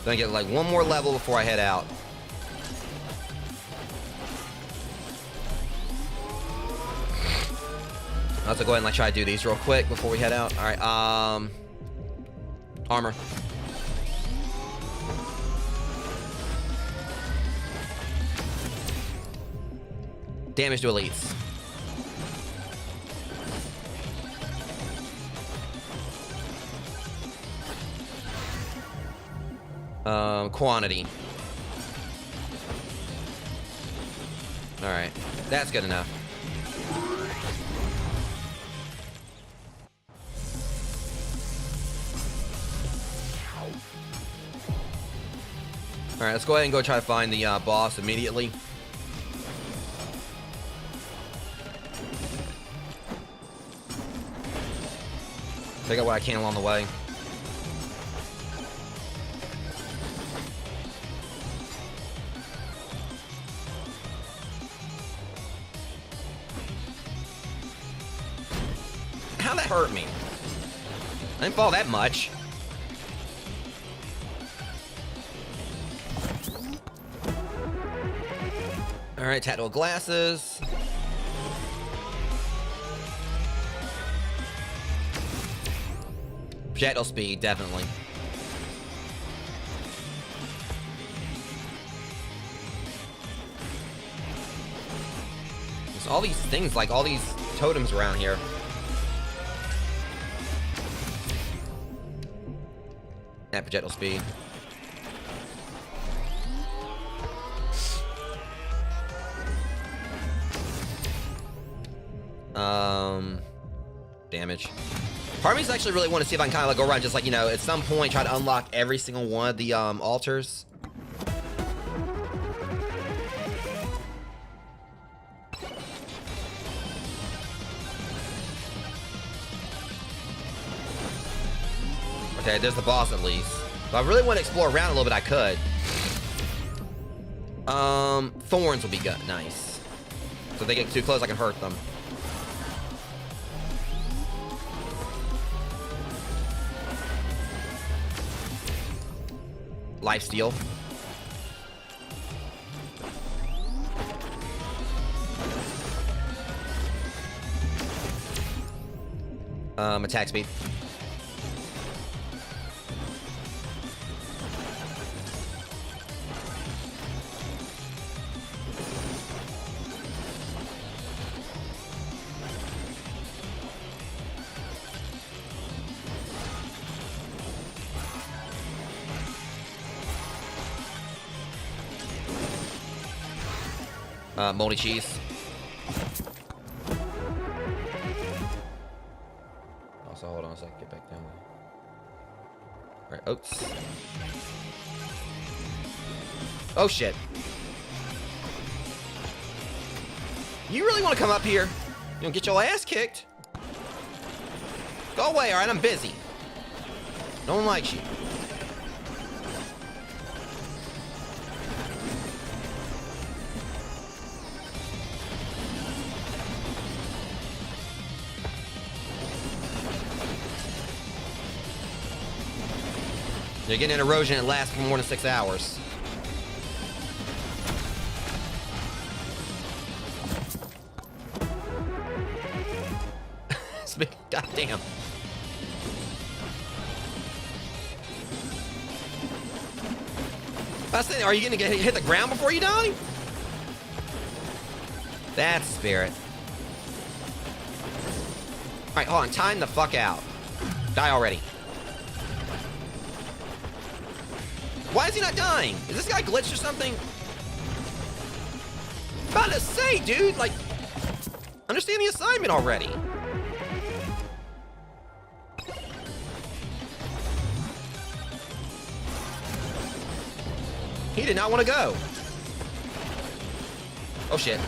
Then I get like one more level before I head out. Let's go ahead and like try to do these real quick before we head out. All right, armor. Damage to elites. Quantity. All right, that's good enough. All right, let's go ahead and go try to find the boss immediately. Take out what I can along the way. How'd that hurt me? I didn't fall that much. All right, tactical glasses. Projectile speed, definitely. There's all these things, like all these totems around here. At projectile speed. Damage. Part of me actually really want to see if I can kind of like go around, just like, you know, at some point try to unlock every single one of the altars. Okay, there's the boss at least. If I really want to explore around a little bit, I could. Thorns will be good. Nice. So if they get too close, I can hurt them. Lifesteal. Attack speed. Moldy cheese. Also, hold on a second. Get back down. All right, oats. Oh, shit. You really want to come up here? You don't get your ass kicked? Go away, all right? I'm busy. No one likes you. You're getting an erosion that lasts for more than 6 hours. God damn. That's the thing, are you gonna hit the ground before you die? That's spirit. Alright, hold on, time the fuck out. Die already. Why is he not dying? Is this guy glitched or something? I'm about to say, dude, like, understand the assignment already. He did not want to go. Oh, shit.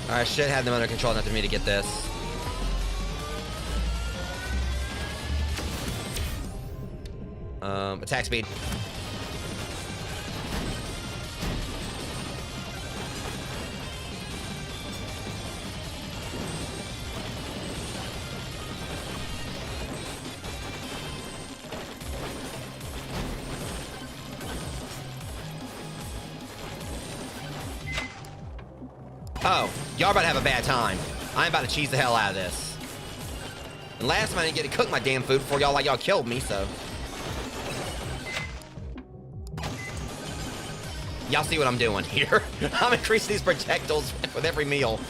I should have them under control enough for me to get this. Attack speed. Oh, y'all about to have a bad time. I'm about to cheese the hell out of this. And last time I didn't get to cook my damn food before y'all killed me, so. Y'all see what I'm doing here. I'm increasing these projectiles with every meal.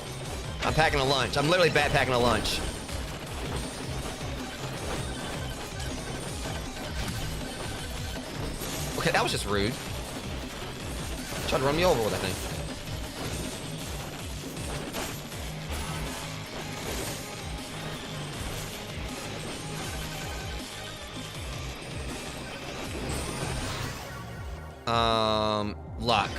I'm packing a lunch. I'm literally bad packing a lunch. Okay, that was just rude. Tried to run me over with that thing. Luck.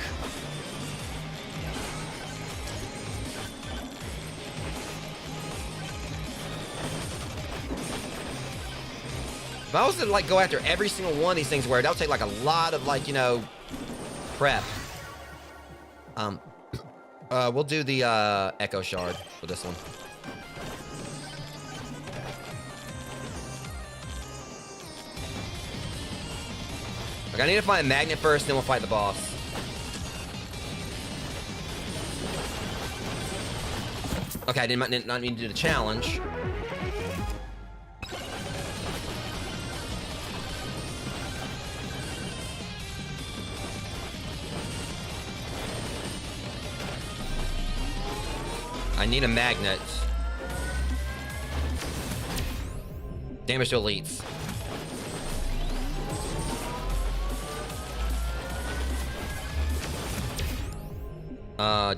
If I was to like go after every single one of these things, where that would take like a lot of like, you know, prep. We'll do the Echo Shard for this one. Like, I need to find a magnet first, then we'll fight the boss. Okay, I did not need to do the challenge. I need a magnet. Damage to elites.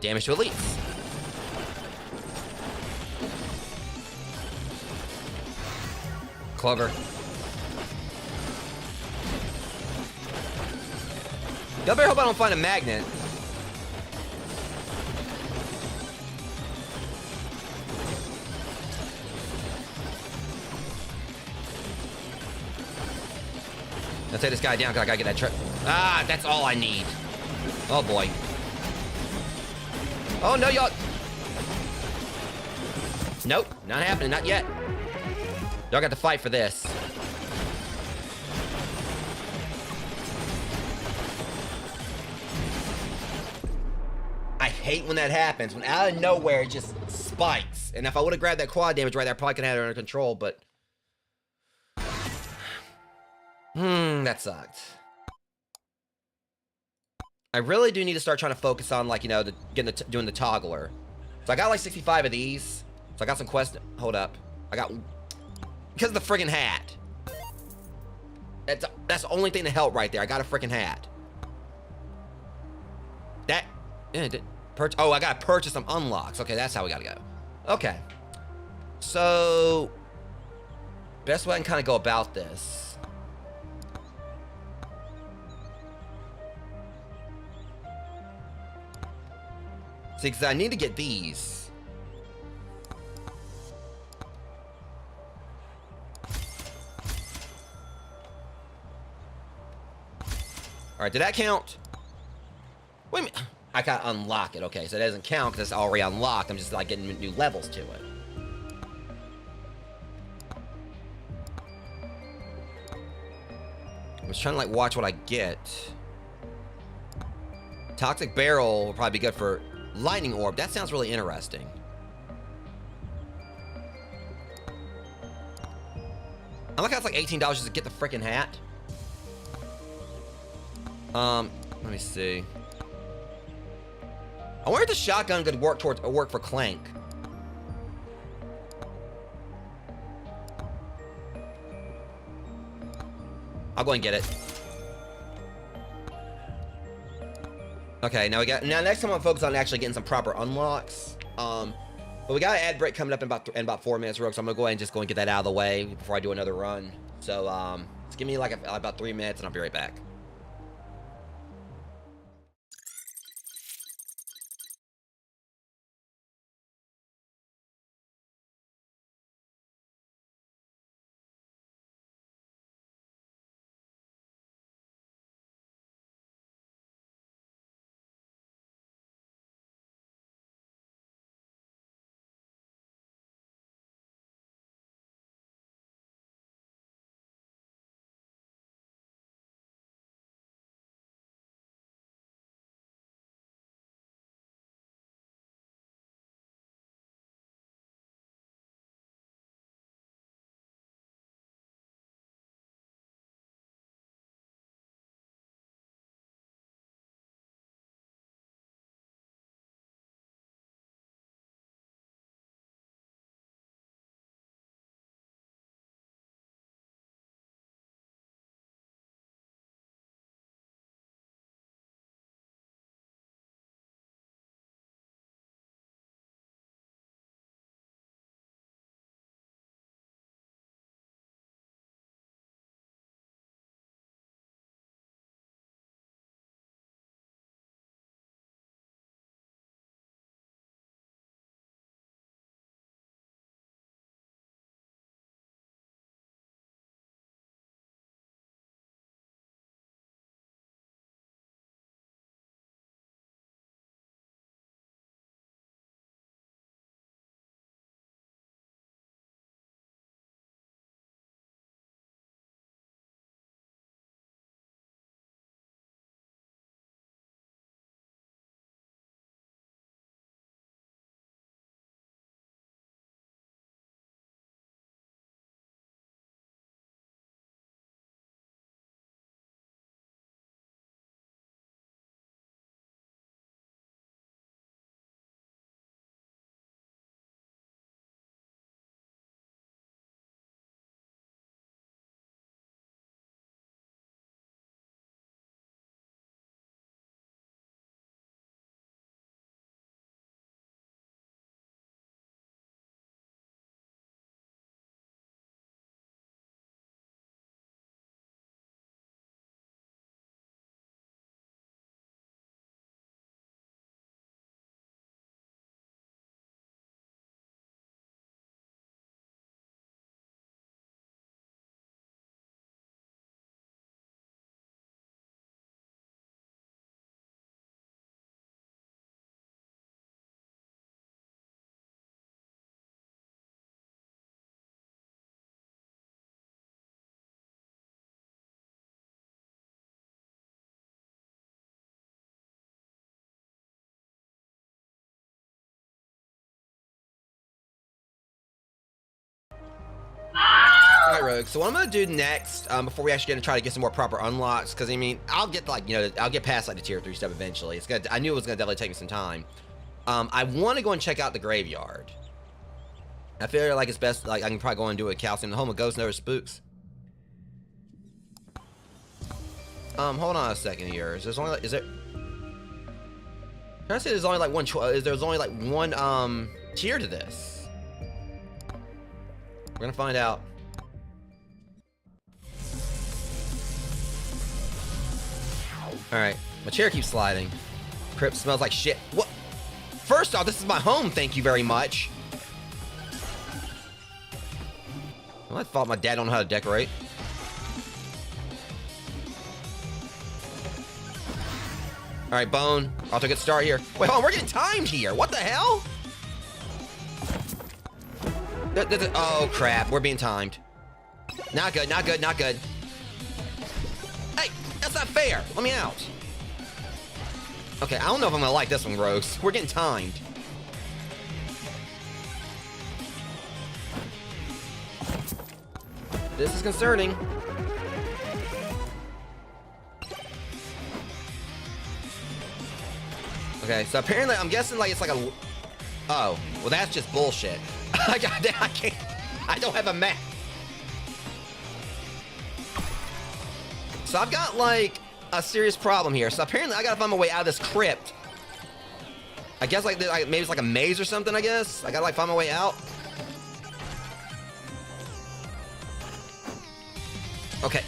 Damage to elites. Clover. Y'all better hope I don't find a magnet. Let's take this guy down because I gotta get that trip. Ah, that's all I need. Oh boy. Oh no, y'all. Nope, not happening, not yet. Y'all got to fight for this. I hate when that happens. When out of nowhere it just spikes. And if I would have grabbed that quad damage right there, I probably could have had it under control, but... that sucked. I really do need to start trying to focus on, like, you know, doing the toggler. So I got like 65 of these. So I got some quests. Hold up. I got... Because of the friggin' hat. That's the only thing that helped right there. I got a freaking hat. That... Yeah, oh, I gotta purchase some unlocks. Okay, that's how we gotta go. Okay. So... Best way I can kind of go about this. See, because I need to get these. Alright, did that count? Wait a minute. I gotta unlock it. Okay, so it doesn't count because it's already unlocked. I'm just like getting new levels to it. I was trying to like watch what I get. Toxic barrel will probably be good for lightning orb. That sounds really interesting. I like how it's like $18 just to get the freaking hat. Let me see. I wonder if the shotgun could work for Clank. I'll go and get it. Okay, now next time I'm focused on actually getting some proper unlocks. But we got an ad break coming up in about 4 minutes, Rogue, so I'm gonna go ahead and just go and get that out of the way before I do another run. So just give me like about 3 minutes and I'll be right back. Rogue. So what I'm gonna do next, before we actually try to get some more proper unlocks, because I mean, I'll get like, you know, I'll get past like the tier 3 stuff eventually. It's gonna, I knew it was gonna definitely take me some time. I want to go and check out the graveyard. I feel like it's best, like I can probably go and do a calcium, the home of ghosts, never spooks. Hold on a second here. Is there's only like, is there? Can I say there's only like one? There's only like one tier to this. We're gonna find out. All right, my chair keeps sliding. Crypt smells like shit. What? First off, this is my home. Thank you very much. Well, I thought my dad don't know how to decorate. All right, Bone. Off to a good start here. Wait, hold on. We're getting timed here. What the hell? Oh, crap. We're being timed. Not good, not good, not good. Hey, that's not fair. Let me out. Okay, I don't know if I'm going to like this one, Rogues. We're getting timed. This is concerning. Okay, so apparently, I'm guessing like it's like a... Oh, well that's just bullshit. I can't... I don't have a map. So I've got like a serious problem here. So apparently I gotta find my way out of this crypt. I guess like maybe it's like a maze or something, I guess. I gotta like find my way out. Okay,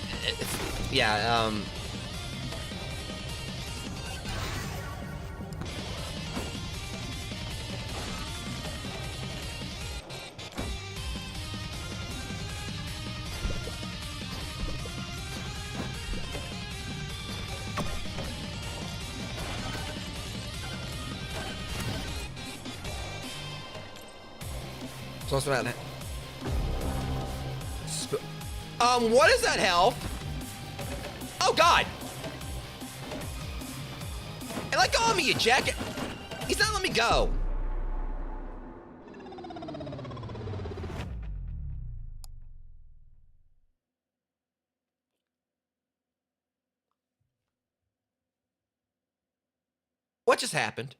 yeah, so what's about that? What is that health? Oh, God! Hey, let go of me, you jacket! He's not letting me go! What just happened?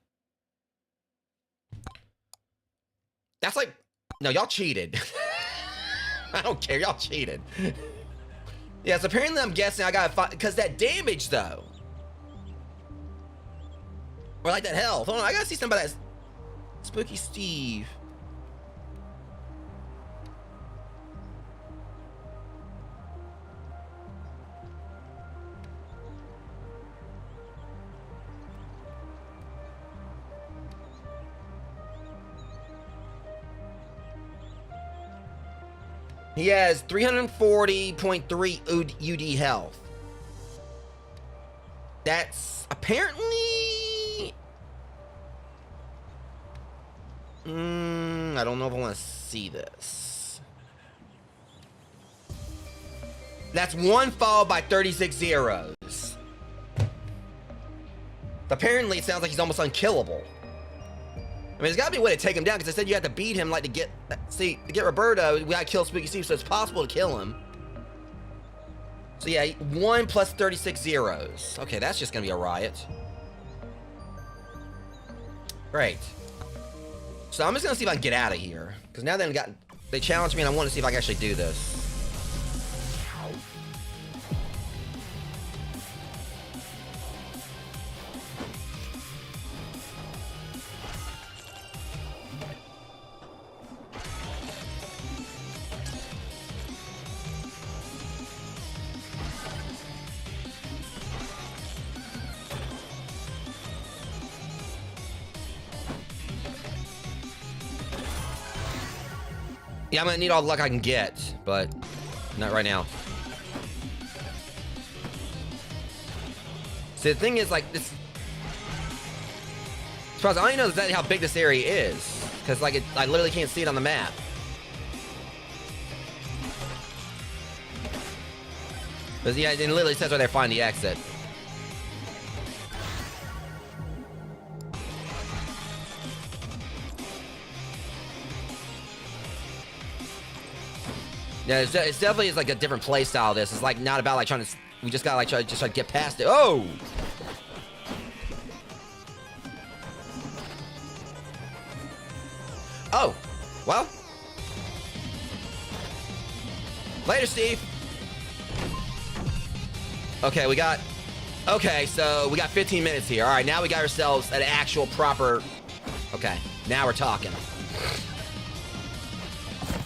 That's like... No, y'all cheated. I don't care, y'all cheated. Yeah, so apparently I'm guessing I gotta find, because that damage though. Or like that health. Hold on, I gotta see somebody that's Spooky Steve. He has 340.3 UD health. That's apparently... I don't know if I want to see this. That's 1 followed by 36 zeros. Apparently, it sounds like he's almost unkillable. I mean, there's gotta be a way to take him down, because I said you have to beat him, like, to get... See, to get Roberto, we gotta kill Spooky Steve, so it's possible to kill him. So yeah, 1 plus 36 zeros. Okay, that's just gonna be a riot. Great. So I'm just gonna see if I can get out of here. Because now they challenged me, and I want to see if I can actually do this. Yeah, I'm gonna need all the luck I can get, but not right now. See, the thing is, like, this... As far as I only know exactly how big this area is. Because, like, I literally can't see it on the map. Because, yeah, it literally says where they find the exit. Yeah, it's definitely like a different play style. This it's like not about like trying to. We just gotta like try to get past it. Oh. Oh. Well. Later, Steve. Okay, we got. Okay, so we got 15 minutes here. All right, now we got ourselves an actual proper. Okay, now we're talking.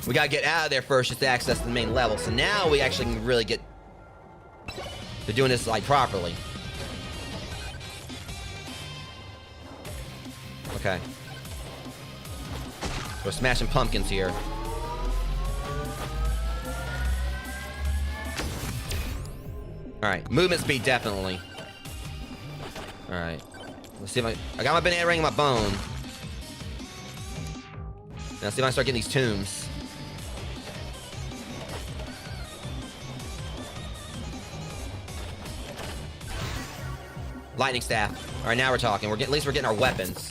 We gotta get out of there first just to access the main level. So now we actually can really get to doing this like properly. Okay. We're smashing pumpkins here. Alright, movement speed definitely. Alright. Let's see if I got my banana ring and my bone. Now see if I can start getting these tombs. Lightning staff. Alright, now we're talking. At least we're getting our weapons.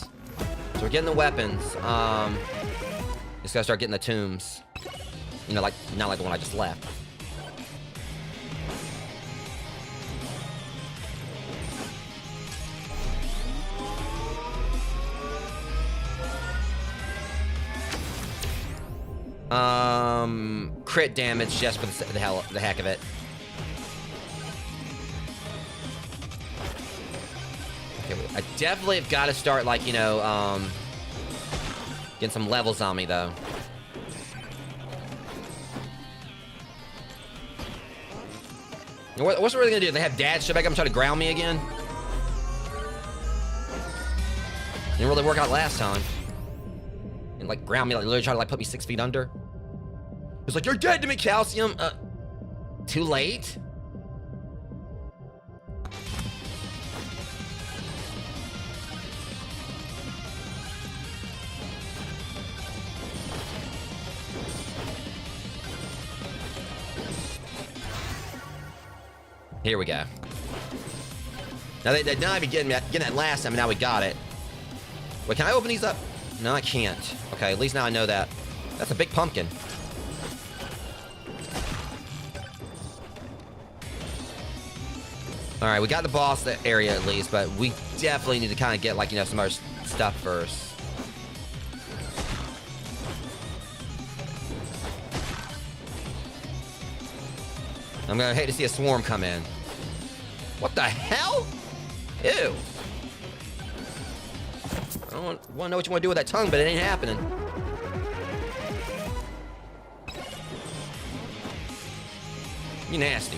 So we're getting the weapons. Just gotta start getting the tombs. You know, like not like the one I just left. Crit damage just for the heck of it. Okay, I definitely have got to start like, you know, getting some levels on me though. What's it really gonna do? They have Dad show back up and try to ground me again? Didn't really work out last time. And like ground me, like literally try to like put me 6 feet under. It's like, you're dead to me, Calcium. Too late? Here we go. Now they not even getting that last time, and now we got it. Wait, can I open these up? No, I can't. Okay, at least now I know that. That's a big pumpkin. Alright, we got the boss area at least, but we definitely need to kind of get, like, you know, some other stuff first. I'm gonna hate to see a swarm come in. What the hell? Ew. I don't want to know what you want to do with that tongue, but it ain't happening. You nasty.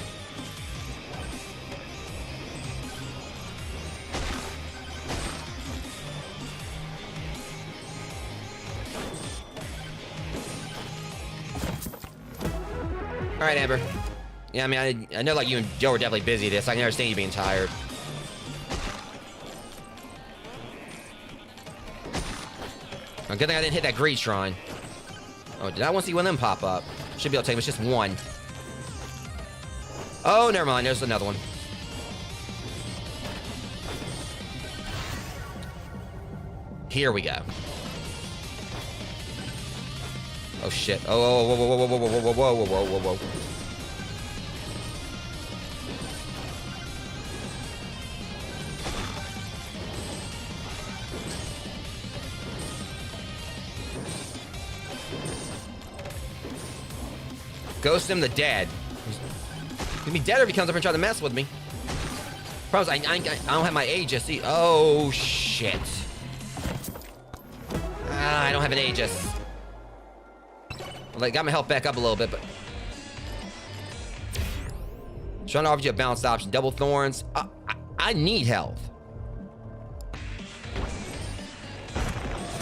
All right, Amber. Yeah, I mean, I know like you and Joe are definitely busy this. I can understand you being tired. Oh, good thing I didn't hit that greed shrine. Oh, did I want to see one of them pop up? Should be able to take it. It's just one. Oh, never mind. There's another one. Here we go. Oh shit. Oh, whoa, whoa, whoa, whoa, whoa, whoa, whoa, whoa, whoa, whoa, whoa. Ghost him the dead. He's gonna be dead if he comes up and tries to mess with me. Problem is, I don't have my Aegis. See? Oh shit. I don't have an Aegis. Well, I got my health back up a little bit, but trying to offer you a balanced option. Double thorns. I need health.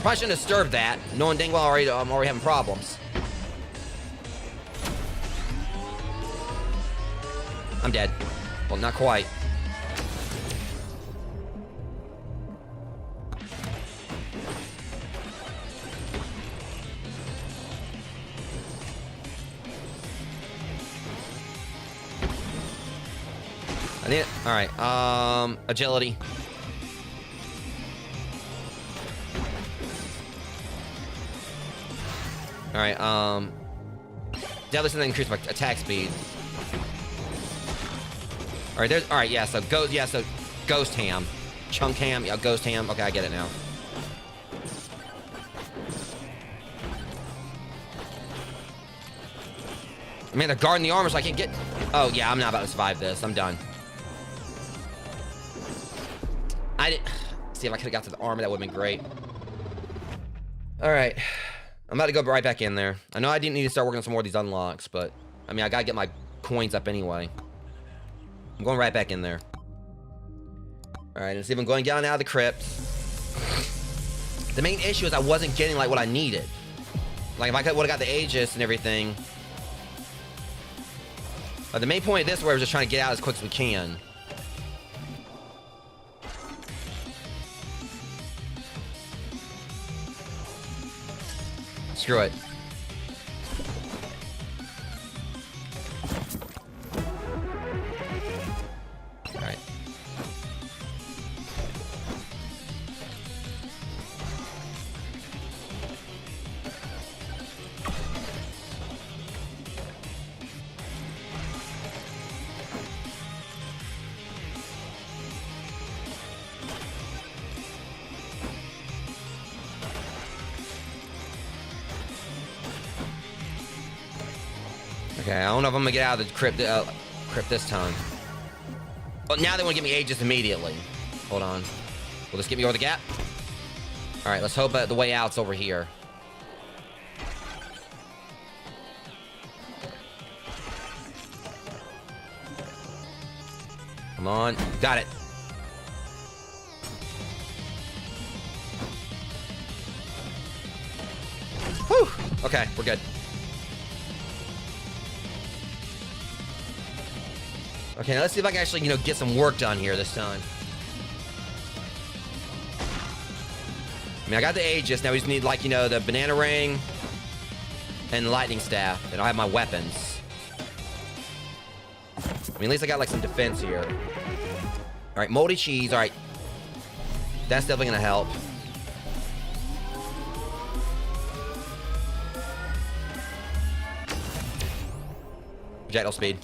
Probably shouldn't have disturbed that, knowing dang well I'm already having problems. I'm dead. Well, not quite. I need it. All right. Agility. All right. Definitely something increase my attack speed. All right, yeah, so ghost ham. Chunk ham, yeah, ghost ham. Okay, I get it now. Man, they're guarding the armor so I can't get... Oh, yeah, I'm not about to survive this. I'm done. See, if I could have got to the armor, that would have been great. All right. I'm about to go right back in there. I know I didn't need to start working on some more of these unlocks, but... I mean, I gotta get my coins up anyway. I'm going right back in there. All right, let's see if I'm going down out of the crypt. The main issue is I wasn't getting, like, what I needed. Like, if I would have got the Aegis and everything... the main point of this, where we're just trying to get out as quick as we can. Screw it. All right. Okay, I don't know if I'm gonna get out of the crypt this time. But now they want to get me Aegis immediately. Hold on. Will this get me over the gap? All right, let's hope that the way out's over here. Come on. Got it. Whew. Okay, we're good. Okay, now let's see if I can actually, get some work done here this time. I mean, I got the Aegis. Now we just need, like, the banana ring and the lightning staff. And I'll have my weapons. I mean, at least I got, like, some defense here. All right, moldy cheese. All right. That's definitely going to help. Projectile speed.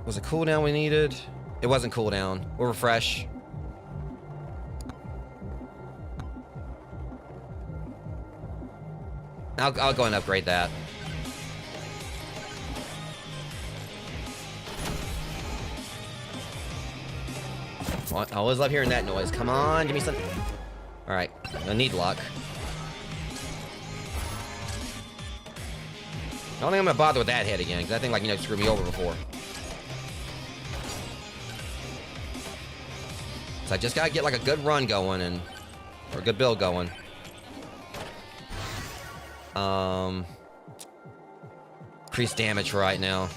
Was it cooldown we needed? It wasn't cooldown. We'll refresh. I'll go and upgrade that. What? I always love hearing that noise. Come on, give me some. All right, I need luck. I don't think I'm gonna bother with that hit again, because that thing, like, screwed me over before. So I just gotta get, like, a good run going or a good build going. Increase damage right now.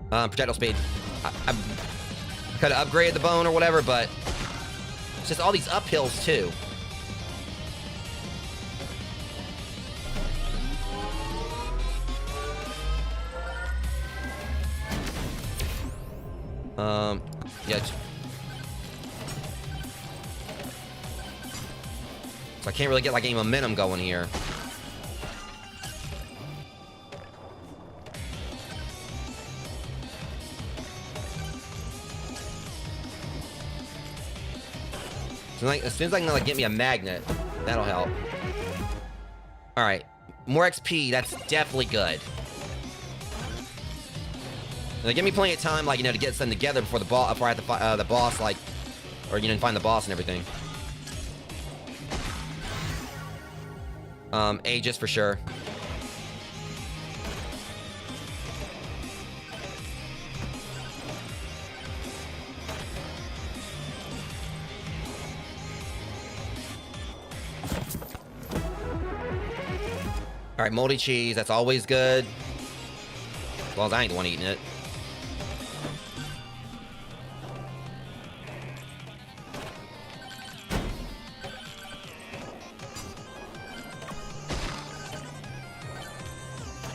Projectile speed. I could have upgraded the bone or whatever, but it's just all these uphills too. Yeah. So I can't really get, like, any momentum going here. So, like, as soon as I can, like, get me a magnet, that'll help. All right, more XP. That's definitely good. And they give me plenty of time, like, to get them together before the ball, before I have to fight the boss, like, or find the boss and everything. Aegis for sure. All right, moldy cheese. That's always good. As long as I ain't the one eating it.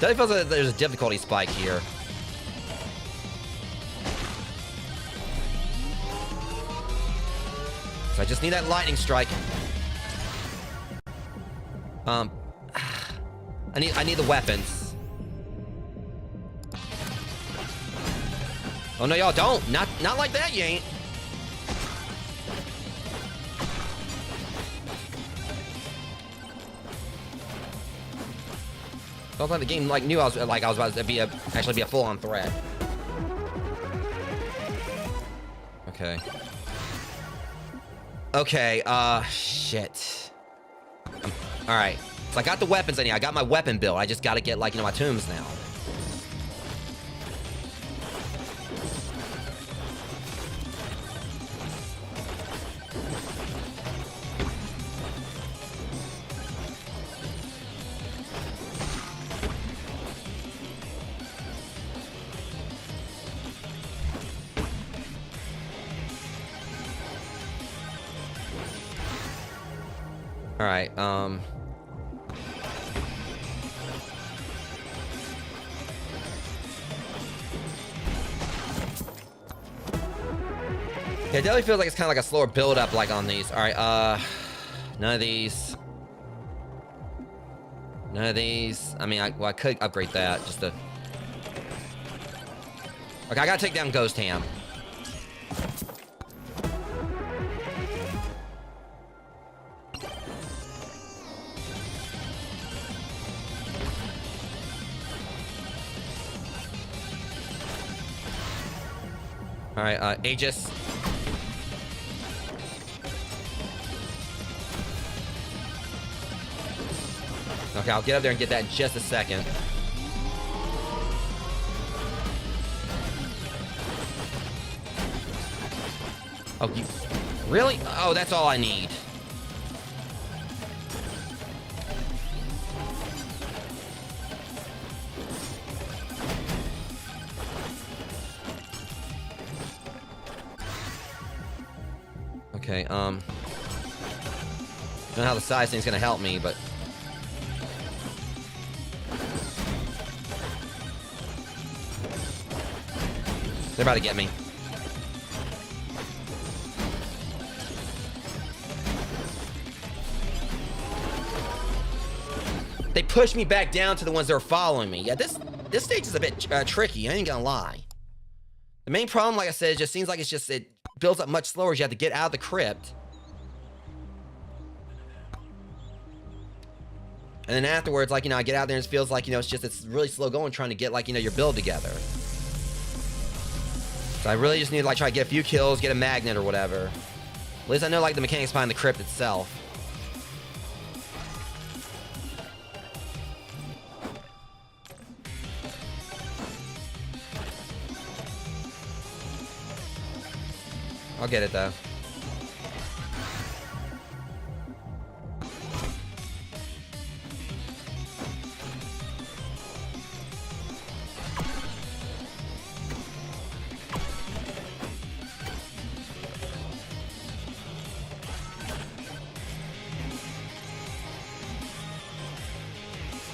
Definitely feels like there's a difficulty spike here. So I just need that lightning strike. I need the weapons. Oh no, y'all don't. Not like that, you ain't. I thought the game like knew I was about to actually be a full-on threat. Okay. Okay, shit. Alright. So I got the weapons I need. I got my weapon build. I just gotta get, like, my tombs now. Alright, yeah, it definitely feels like it's kind of like a slower build-up, like, on these. Alright, none of these. None of these. I mean, I could upgrade that, just to... Okay, I gotta take down Ghost Ham. Alright, Aegis. Okay, I'll get up there and get that in just a second. Oh, you... Really? Oh, that's all I need. Okay, don't know how the size thing's gonna help me, but... They're about to get me. They pushed me back down to the ones that are following me. Yeah, this stage is a bit tricky, I ain't gonna lie. The main problem, like I said, it just seems like it builds up much slower as you have to get out of the crypt. And then afterwards, like, I get out there and it feels like, it's really slow going trying to get, like, your build together. So I really just need to, like, try to get a few kills, get a magnet or whatever. At least I know, like, the mechanics behind the crypt itself. I'll get it, though.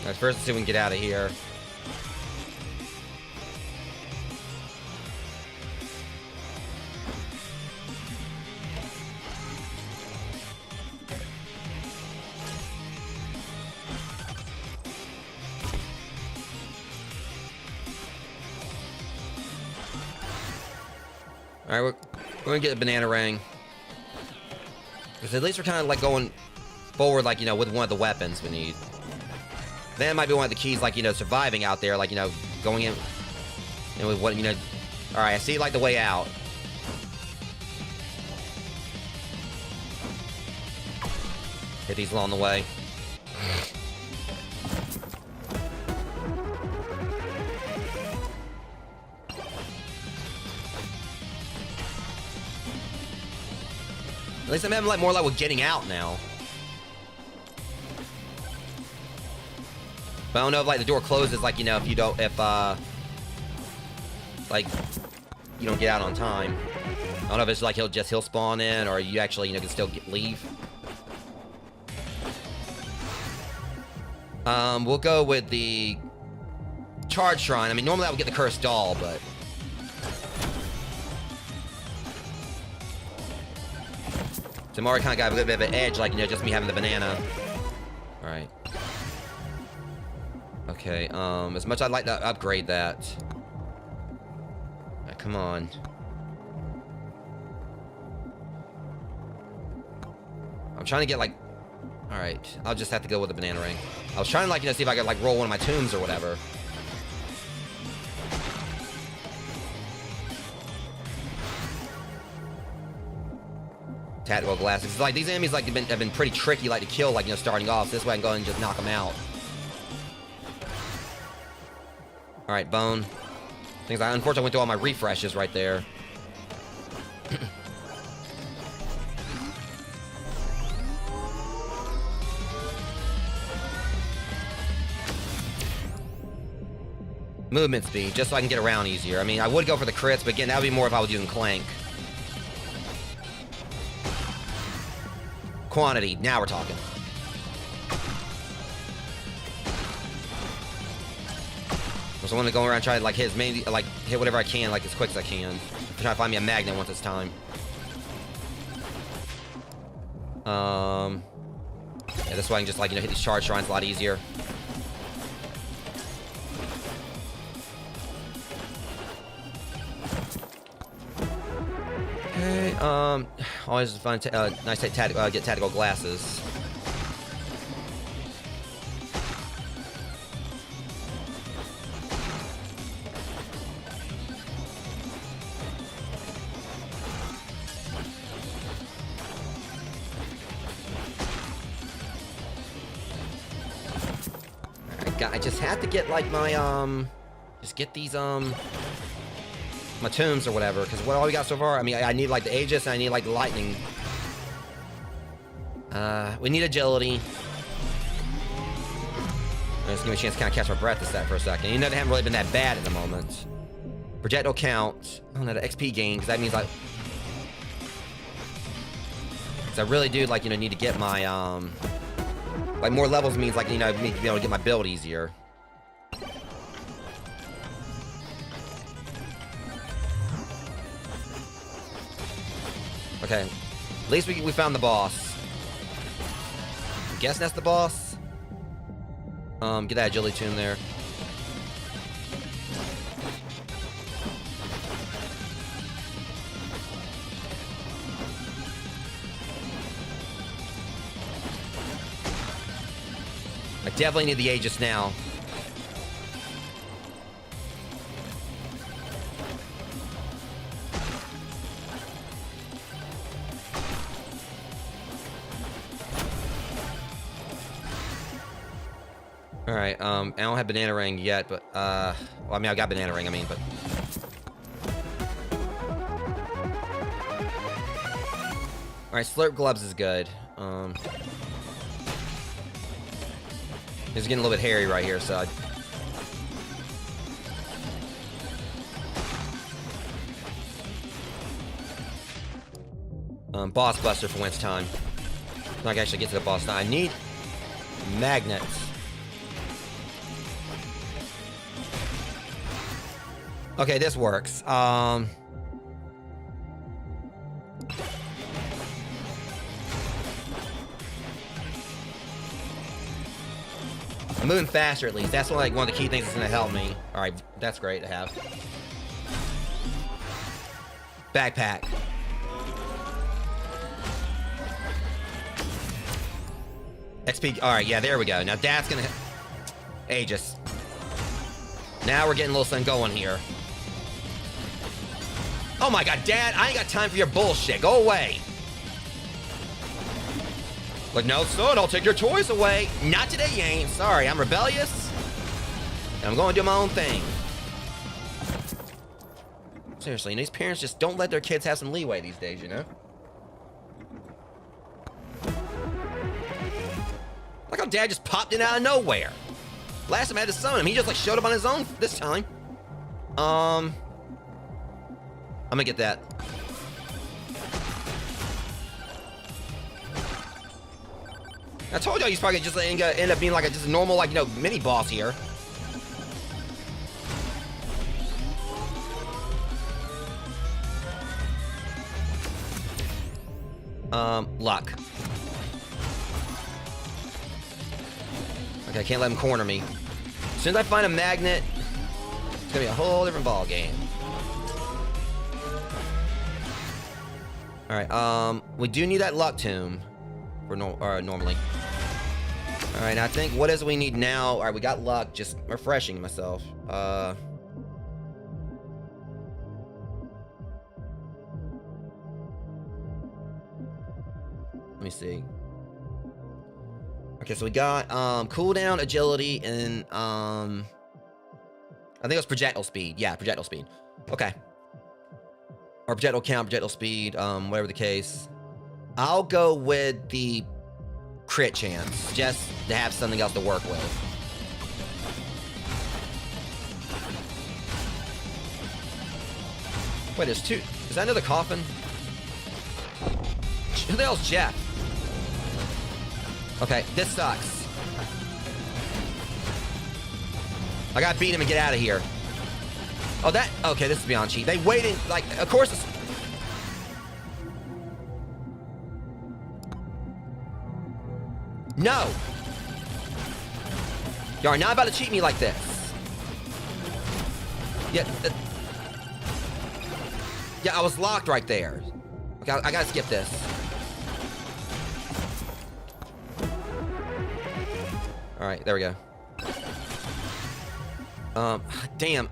Alright, first let's see if we can get out of here. Alright, we're gonna get a banana ring. Because at least we're kind of like going forward, like, with one of the weapons we need. Then it might be one of the keys, like, surviving out there, like, going in with what, Alright, I see, like, the way out. Hit these along the way. At least I'm having, like, more luck with getting out now. But I don't know if, like, the door closes, like, if you don't, like, you don't get out on time. I don't know if it's like he'll spawn in, or you actually, can still leave. We'll go with the charge shrine. I mean, normally I would get the cursed doll, but... So I'm already kind of got a little bit of an edge, like, you know, just me having the banana. Alright. Okay, as much as I'd like to upgrade that. Alright, come on. I'm trying to get, like... Alright, I'll just have to go with the banana ring. I was trying to, like, you know, see if I could, like, roll one of my tombs or whatever. Tactical glasses. It's like, these enemies, like, have been pretty tricky, like, to kill, like, you know, starting off. So this way I can go and just knock them out. Alright, bone. Things I unfortunately went through all my refreshes right there. Movement speed, just so I can get around easier. I mean, I would go for the crits, but again, that would be more if I was using Clank. Quantity, now we're talking. So I want to go around and try to, like, hit as many, like, hit whatever I can, like, as quick as I can. I'm trying to find me a magnet once it's time. Yeah, this way I can just, like, you know, hit these charge shrines a lot easier. Okay, always fun, nice to get tactical glasses. I just have to get, like, my, just get these, my tombs or whatever, because what all we got so far, I mean, I need, like, the Aegis, and I need, like, the lightning. We need agility. Just give me a chance to kind of catch my breath for a second. You know, they haven't really been that bad at the moment. Projectile count. Oh, no, the XP gain, because that means, like... Because I really do, like, you know, need to get my, like, more levels means, like, you know, me to be able to get my build easier. Okay. At least we found the boss. I'm guessing that's the boss. Get that agility tune there. I definitely need the Aegis now. Alright, I don't have banana ring yet, but, well, I mean, I got banana ring, I mean, but... Alright, slurp gloves is good. It's getting a little bit hairy right here, so... Boss Buster for when it's time. I can actually get to the boss now. I need magnets. Okay, this works. I'm moving faster at least. That's one of the key things that's gonna help me. Alright, that's great to have. Backpack. XP, alright, yeah, there we go. Now that's gonna... Aegis. Now we're getting a little something going here. Oh my god, Dad, I ain't got time for your bullshit. Go away. Like, no, son, I'll take your toys away. Not today, you ain't. Sorry, I'm rebellious. And I'm going to do my own thing. Seriously, you know, these parents just don't let their kids have some leeway these days, you know? Like how Dad just popped in out of nowhere. Last time I had to summon him, he just, like, showed up on his own this time. I'm gonna get that. I told y'all he's probably just end up being like just a normal, like, you know, mini boss here. Luck. Okay, I can't let him corner me. As soon as I find a magnet, it's gonna be a whole different ball game. Alright, we do need that luck tomb for normally. Alright, I think what is it we need now? Alright, we got luck, just refreshing myself. Let me see. Okay, so we got cooldown, agility, and I think it was projectile speed. Yeah, projectile speed. Okay. Or projectile count, projectile speed, whatever the case. I'll go with the crit chance, just to have something else to work with. Wait, there's two. Is that another coffin? Who the hell's Jeff? Okay, this sucks. I gotta beat him and get out of here. Oh, that... Okay, this is beyond cheap. They waited, like, of course it's... No! You are not about to cheat me like this. Yeah, yeah, I was locked right there. Okay, I gotta skip this. Alright, there we go. Damn.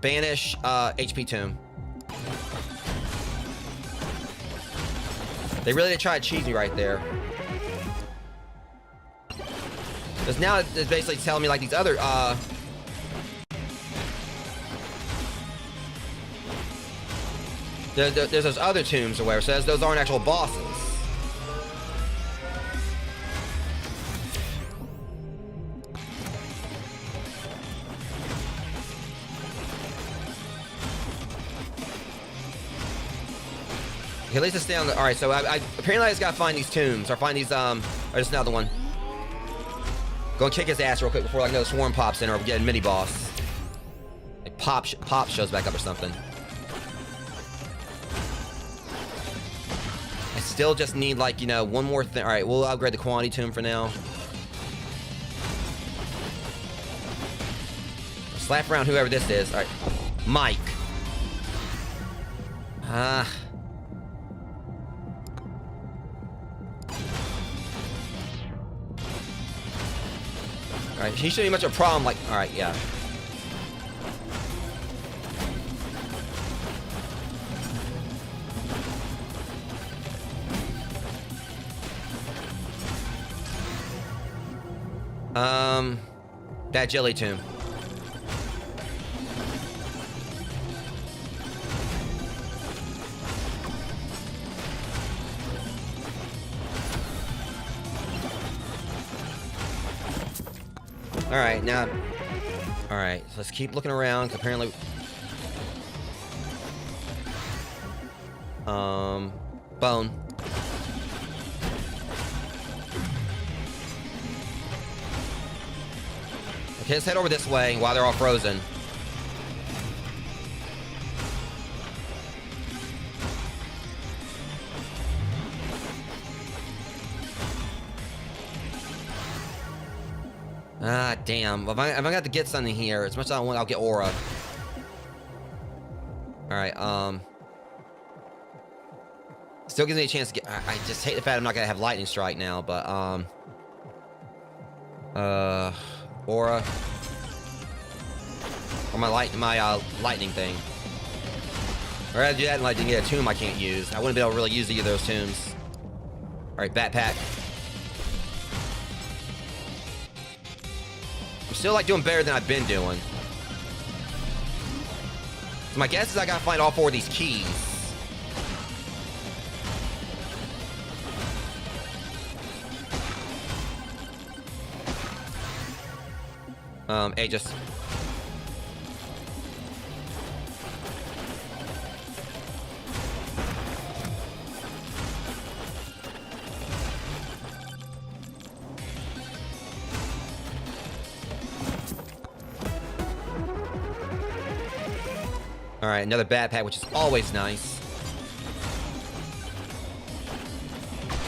Banish, HP tomb. They really did try to cheat me right there. Because now it's basically telling me like these other, there's those other tombs or whatever, so those aren't actual bosses. Okay, at least it's stay on the... Alright, so I apparently I just gotta find these tombs, or find these, or just another one. Go and kick his ass real quick before like another swarm pops in, or we get a mini boss. Like Pop shows back up or something. I still just need like, you know, one more thing. Alright, we'll upgrade the quantity tomb for now. Slap around whoever this is. Alright. Mike. Alright, he shouldn't be much of a problem, like... Alright, yeah. That jelly tomb. Alright, now... Alright, so let's keep looking around, 'cause apparently... Bone. Okay, let's head over this way while they're all frozen. Ah, damn. If I got to get something here, as much as I want, I'll get aura. Alright, still gives me a chance to get... I just hate the fact I'm not gonna have lightning strike now, but, aura. Or my lightning thing. I'd rather do that than like to get a tomb I can't use. I wouldn't be able to really use either of those tombs. Alright, backpack. I'm still like doing better than I've been doing. So my guess is I gotta find all 4 of these keys. Hey, just... Alright, another backpack, which is always nice.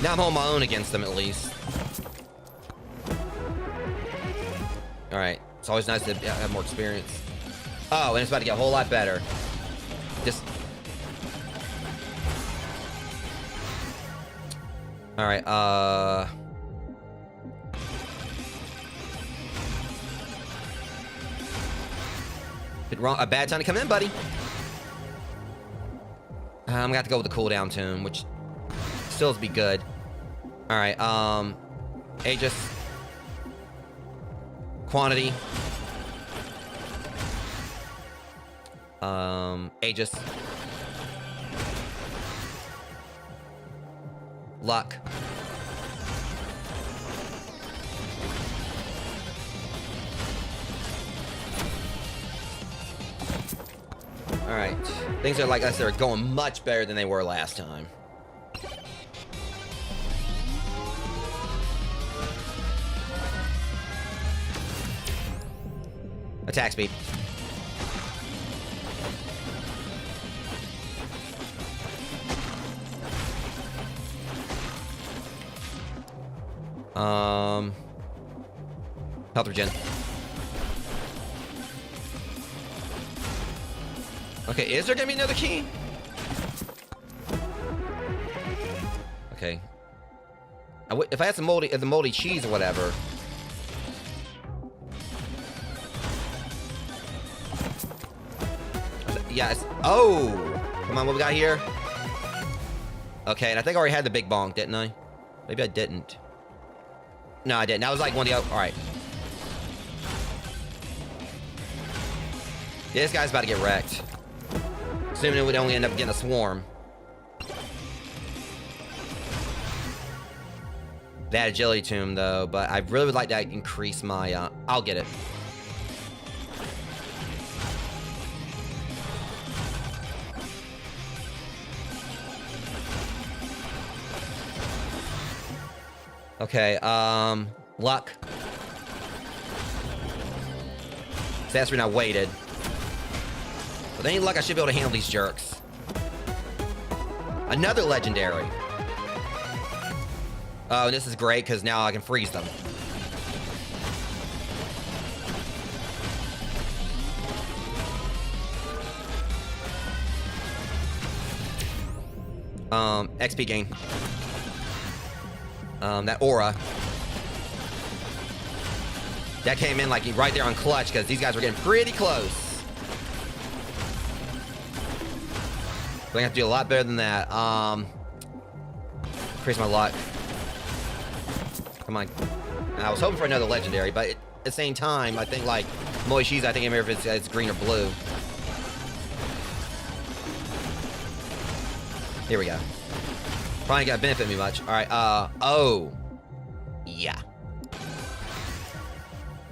Now I'm on my own against them, at least. Alright. It's always nice to have more experience. Oh, and it's about to get a whole lot better. Just... Alright, a bad time to come in, buddy. I'm gonna have to go with the cooldown tune, which still be good. Alright, Aegis. Quantity. Aegis. Luck. Alright. Things are, like I said, are going much better than they were last time. Attack speed. Health regen. Okay, is there gonna be another key? Okay. If I had some moldy cheese or whatever. Yes. Oh! Come on, what we got here? Okay, and I think I already had the big bonk, didn't I? Maybe I didn't. No, I didn't. That was like one of the other... Alright. Yeah, this guy's about to get wrecked. Assuming we'd only end up getting a swarm. That agility tomb, though, but I really would like to increase my... I'll get it. Okay, luck. That's when I waited. With any luck, I should be able to handle these jerks. Another legendary. Oh, and this is great, because now I can freeze them. XP gain. That aura. That came in like right there on clutch because these guys were getting pretty close. We're gonna have to do a lot better than that. Increase my luck. Come on. I was hoping for another legendary, but at the same time, I think like Moishi's, I think I remember if it's green or blue. Here we go. Probably ain't gonna benefit me much. Alright, oh. Yeah.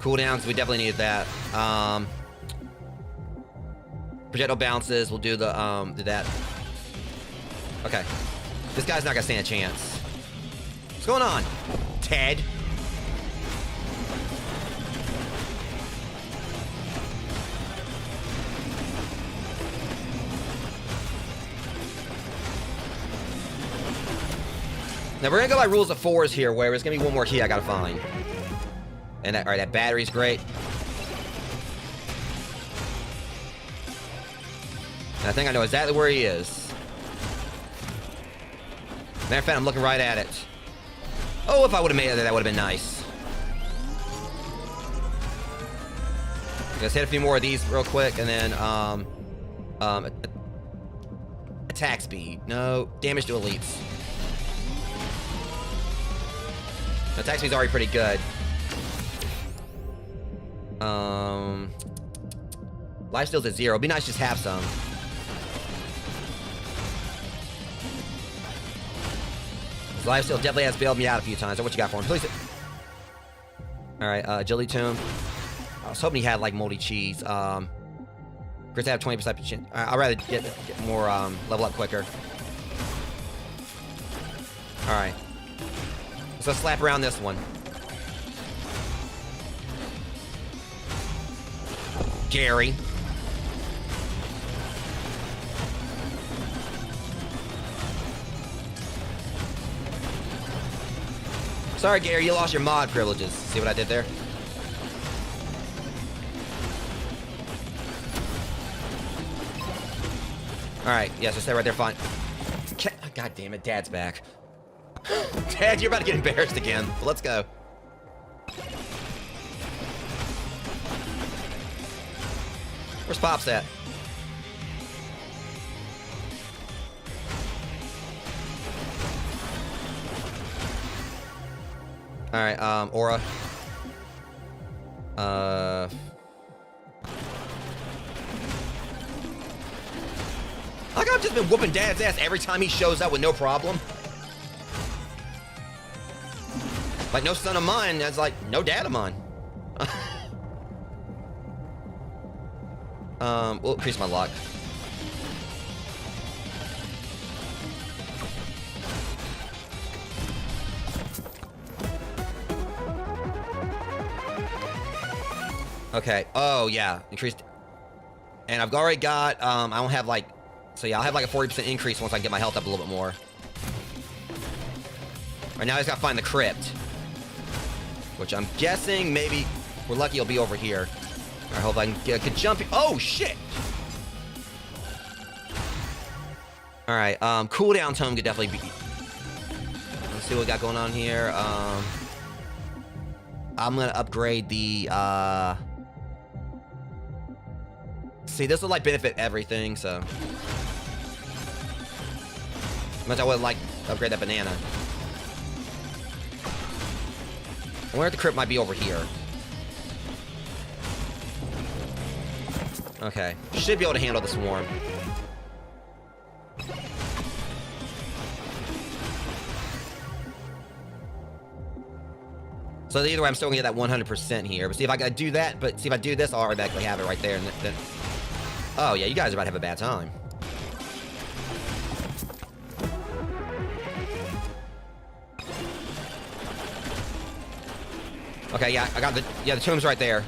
Cooldowns, we definitely needed that. Projectile bounces, we'll do the, do that. Okay. This guy's not gonna stand a chance. What's going on, Ted? Now we're gonna go by rules of fours here, where there's gonna be one more key I gotta find. And that, all right, that battery's great. And I think I know exactly where he is. Matter of fact, I'm looking right at it. Oh, if I would have made it there, that would have been nice. Let's hit a few more of these real quick, and then attack speed. No, damage to elites. Attack speed's already pretty good. Lifesteal's at 0. It'd be nice to just have some. Lifesteal definitely has bailed me out a few times. So what you got for him? Please. Alright, agility tomb. I was hoping he had like moldy cheese. Chris, I have 20% chance. I'd rather get more level up quicker. Alright. So let's slap around this one. Gary. Sorry, Gary, you lost your mod privileges. See what I did there? Alright, yeah, so stay right there, fine. God damn it, Dad's back. Dad, you're about to get embarrassed again. But let's go. Where's Pops at? Alright, Aura. Like I've just been whooping Dad's ass every time he shows up with no problem. Like no son of mine, that's like no dad of mine. We'll increase my luck. Okay. Oh yeah, increased. And I've already got. I don't have like. So yeah, I'll have like a 40% increase once I get my health up a little bit more. Right now, I just gotta find the crypt, which I'm guessing maybe we're lucky it'll be over here. I hope I can get a good jump. Oh shit! All right, cooldown tome could definitely be. Let's see what we got going on here. I'm gonna upgrade the. See, this will like benefit everything, so. Much I would like to upgrade that banana. I wonder if the crypt might be over here. Okay, should be able to handle the swarm. So either way, I'm still gonna get that 100% here. But see if I gotta do that. But see if I do this, I'll automatically have it right there. And then, oh yeah, you guys are about to have a bad time. Okay, yeah, I got the tomb's right there.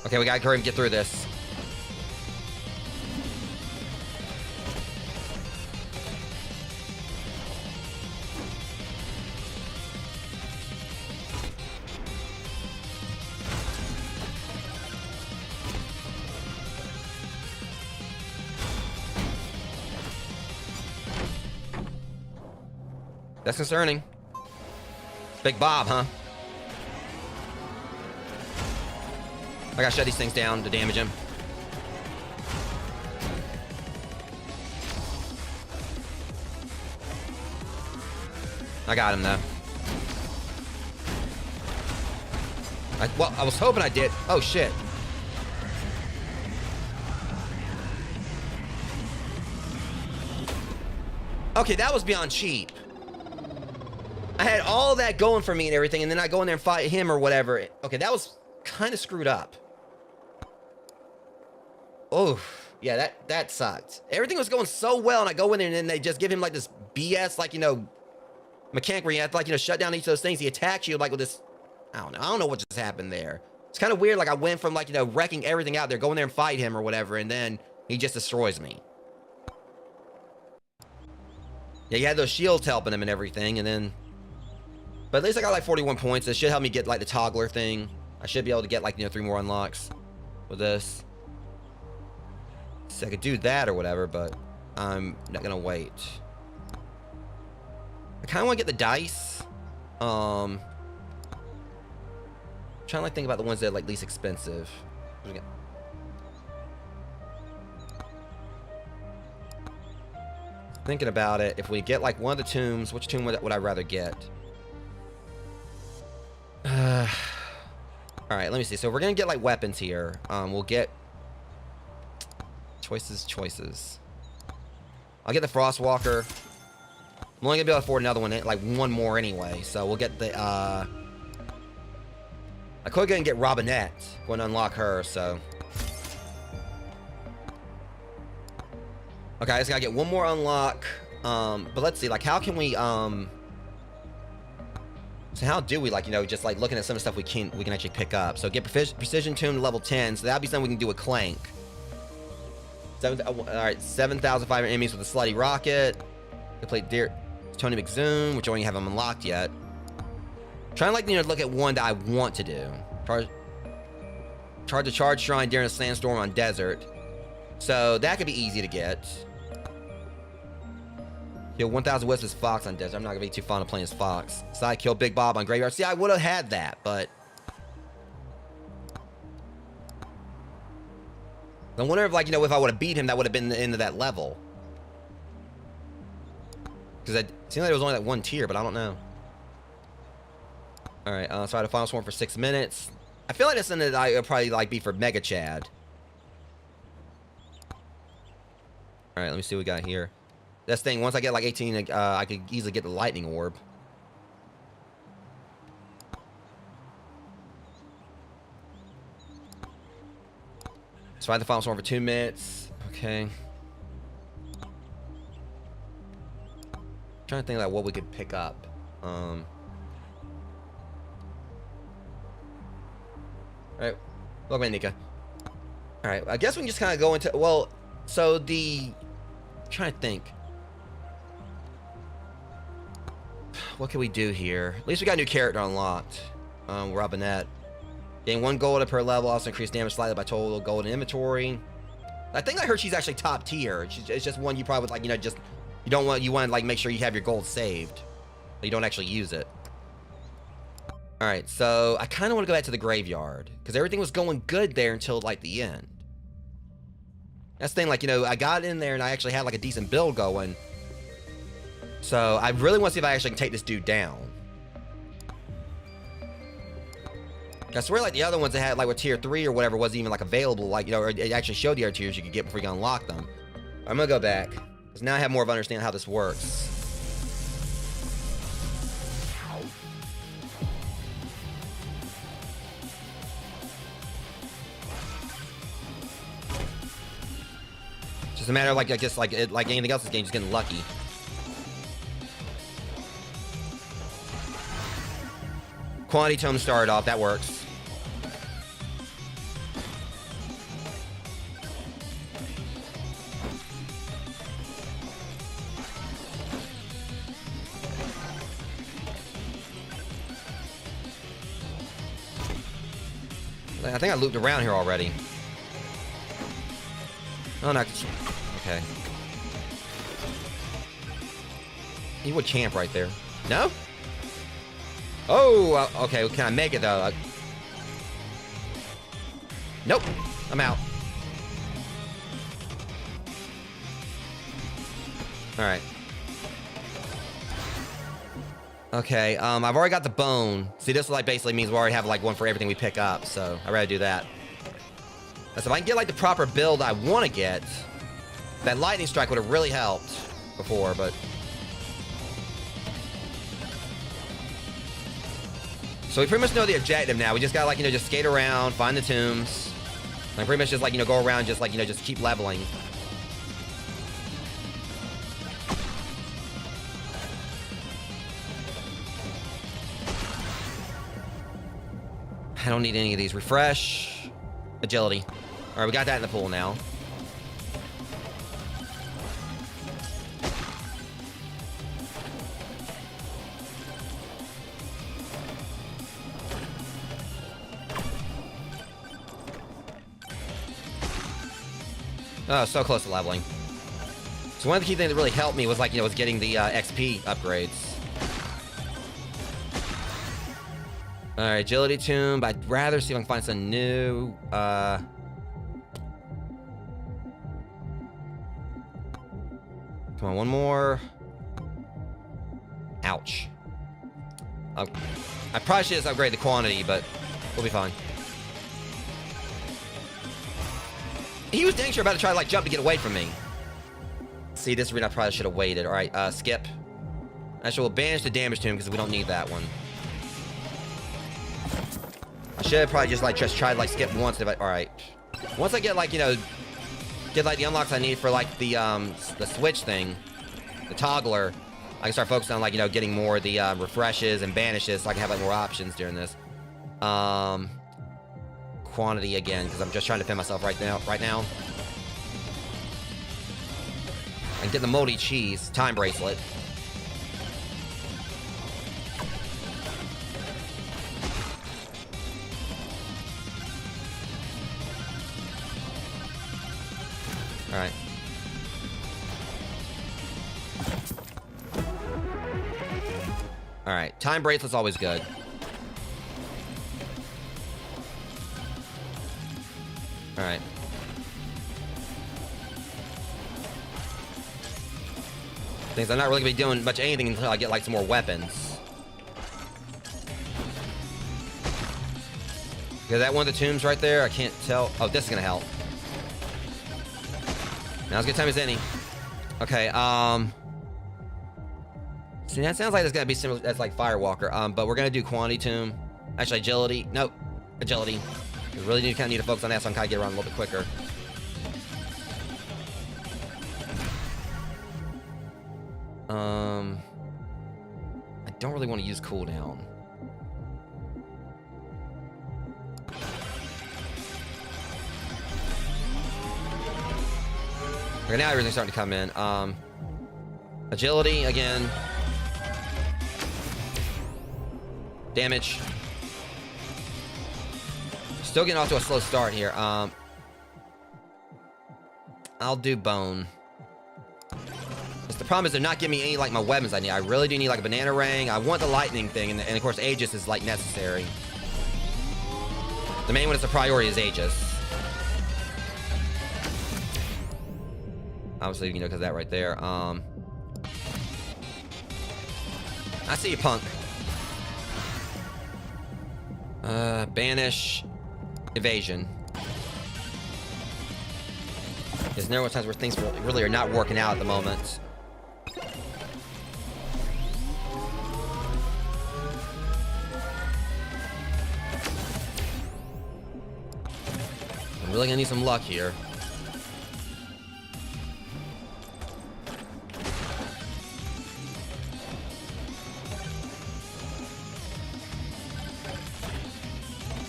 Okay, we gotta hurry and get through this. That's concerning. Big Bob, huh? I gotta shut these things down to damage him. I got him, though. Well, I was hoping I did. Oh, shit. Okay, that was beyond cheap. I had all that going for me and everything, and then I go in there and fight him or whatever. Okay, that was kind of screwed up. Oh, yeah, that sucked. Everything was going so well, and I go in there, and then they just give him, like, this BS, like, you know, mechanic where you have to, like, you know, shut down each of those things. He attacks you, like, with this, I don't know what just happened there. It's kind of weird, like, I went from, like, you know, wrecking everything out there, going there and fight him or whatever, and then he just destroys me. Yeah, you had those shields helping him and everything, and then... But at least I got like 41 points. It should help me get like the toggler thing. I should be able to get like, you know, 3 more unlocks with this. So I could do that or whatever, but I'm not gonna wait. I kind of want to get the dice. Trying to like think about the ones that are like least expensive. Thinking about it, if we get like one of the tombs, which tomb would I rather get? All right, let me see. So we're gonna get like weapons here. We'll get choices. I'll get the Frostwalker. I'm only gonna be able to afford another one, like one more anyway. So we'll get the. I could go and get Robinette. Going to unlock her. So. Okay, I just gotta get one more unlock. But let's see. Like, how can we? So how do we, like, you know, just like looking at some of the stuff we can actually pick up. So get precision tune to level 10. So that'll be something we can do with Clank. All right, 7,500 enemies with a slutty rocket. Complete Tony McZoom, which I only haven't unlocked yet. Trying to like look at one that I want to do. Charge a charge shrine during a sandstorm on desert. So that could be easy to get. Kill 1,000 wisps as Fox on desert. I'm not gonna be too fond of playing as Fox. Side kill Big Bob on graveyard. See, I would have had that, but I wonder if if I would have beat him, that would have been into that level. Because it seemed like it was only that one tier, but I don't know. All right, so I had a final swarm for 6 minutes. I feel like that's something that I would probably be for Mega Chad. All right, let me see what we got here. This thing, once I get like 18, I could easily get the lightning orb. So I had the final swarm for 2 minutes. Okay. Trying to think about what we could pick up. All right, welcome in, Nika. All right, I guess we can just kind of go into, well, so I'm trying to think. What can we do here? At least we got a new character unlocked. Robinette. Gain 1 gold per level, also increase damage slightly by total gold in inventory. I think I heard she's actually top tier. It's just one you probably would you want to make sure you have your gold saved, but you don't actually use it. All right, so I kind of want to go back to the graveyard because everything was going good there until the end. That's the thing, I got in there and I actually had a decent build going. So I really want to see if I actually can take this dude down. I swear the other ones that had with tier 3 or whatever wasn't even available, or it actually showed the other tiers you could get before you can unlock them. I'm gonna go back because now I have more of an understanding how this works. Just a matter of I guess like anything else in this game, just getting lucky. Quantity tome started off, that works. I think I looped around here already. Oh, no. Okay. He would camp right there. No? Oh, okay. Can I make it, though? Nope. I'm out. All right. Okay, I've already got the bone. See, this basically means we already have one for everything we pick up, so I'd rather do that. So if I can get the proper build I want to get, that lightning strike would have really helped before, but so we pretty much know the objective now. We just got just skate around, find the tombs, and pretty much just go around, just just keep leveling. I don't need any of these. Refresh. Agility. All right, we got that in the pool now. Oh, so close to leveling. So one of the key things that really helped me was was getting the XP upgrades. All right, agility tomb, but I'd rather see if I can find something new. Come on, one more. Ouch. I probably should just upgrade the quantity, but we'll be fine. He was dang sure about to try to jump to get away from me. See, this read I probably should have waited. All right, skip. Actually, we'll banish the damage to him because we don't need that one. I should have probably just tried to skip once. If all right, once I get get the unlocks I need for the switch thing, the toggler, I can start focusing on getting more of the refreshes and banishes, so I can have more options during this. Quantity again because I'm just trying to defend myself right now. Get the moldy cheese. Time bracelet. Alright. Alright. Time bracelet's always good. Alright. Things I'm not really gonna be doing much anything until I get like some more weapons. Is that one of the tombs right there? I can't tell. Oh, this is gonna help. Now's a good time as any. Okay, see, that sounds like it's gonna be similar. That's like Firewalker. But we're gonna do quantity tomb. Actually, agility. Nope, agility. We really need to focus on that so I can kind of get around a little bit quicker. I don't really want to use cooldown. Okay, now everything's starting to come in. Agility again. Damage. Still getting off to a slow start here. I'll do bone. The problem is they're not giving me any like my weapons I need. I really do need like a banana ring. I want the lightning thing, and of course Aegis is like necessary. The main one that's a priority is Aegis. Obviously, you know, because that right there. I see you, punk. Banish, evasion. There's no times where things really are not working out at the moment. I'm really gonna need some luck here.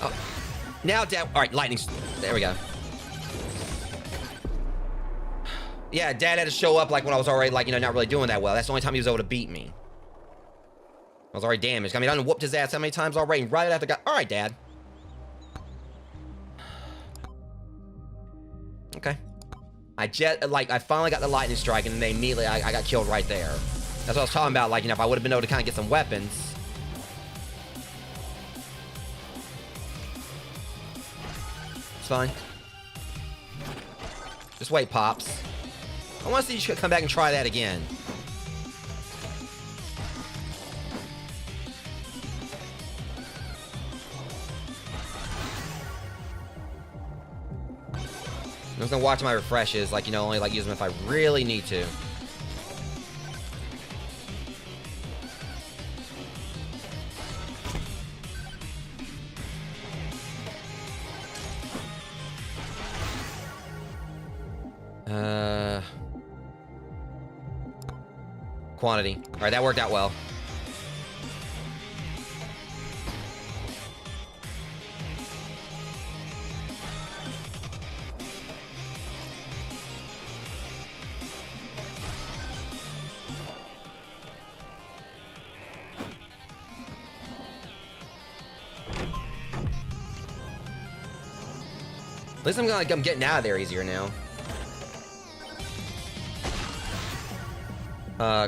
Oh, now Dad. All right, lightning. There we go. Yeah, Dad had to show up like when I was already like, you know, not really doing that well. That's the only time he was able to beat me. I was already damaged. I mean, I done whooped his ass how many times already? Right after got. All right, Dad. Okay. I finally got the lightning strike, and then immediately I got killed right there. That's what I was talking about. Like, you know, if I would have been able to kind of get some weapons. It's fine. Just wait, Pops. I want to see you come back and try that again. I'm just gonna watch my refreshes, like, you know, only like use them if I really need to. Quantity. All right, that worked out well. At least I'm getting out of there easier now.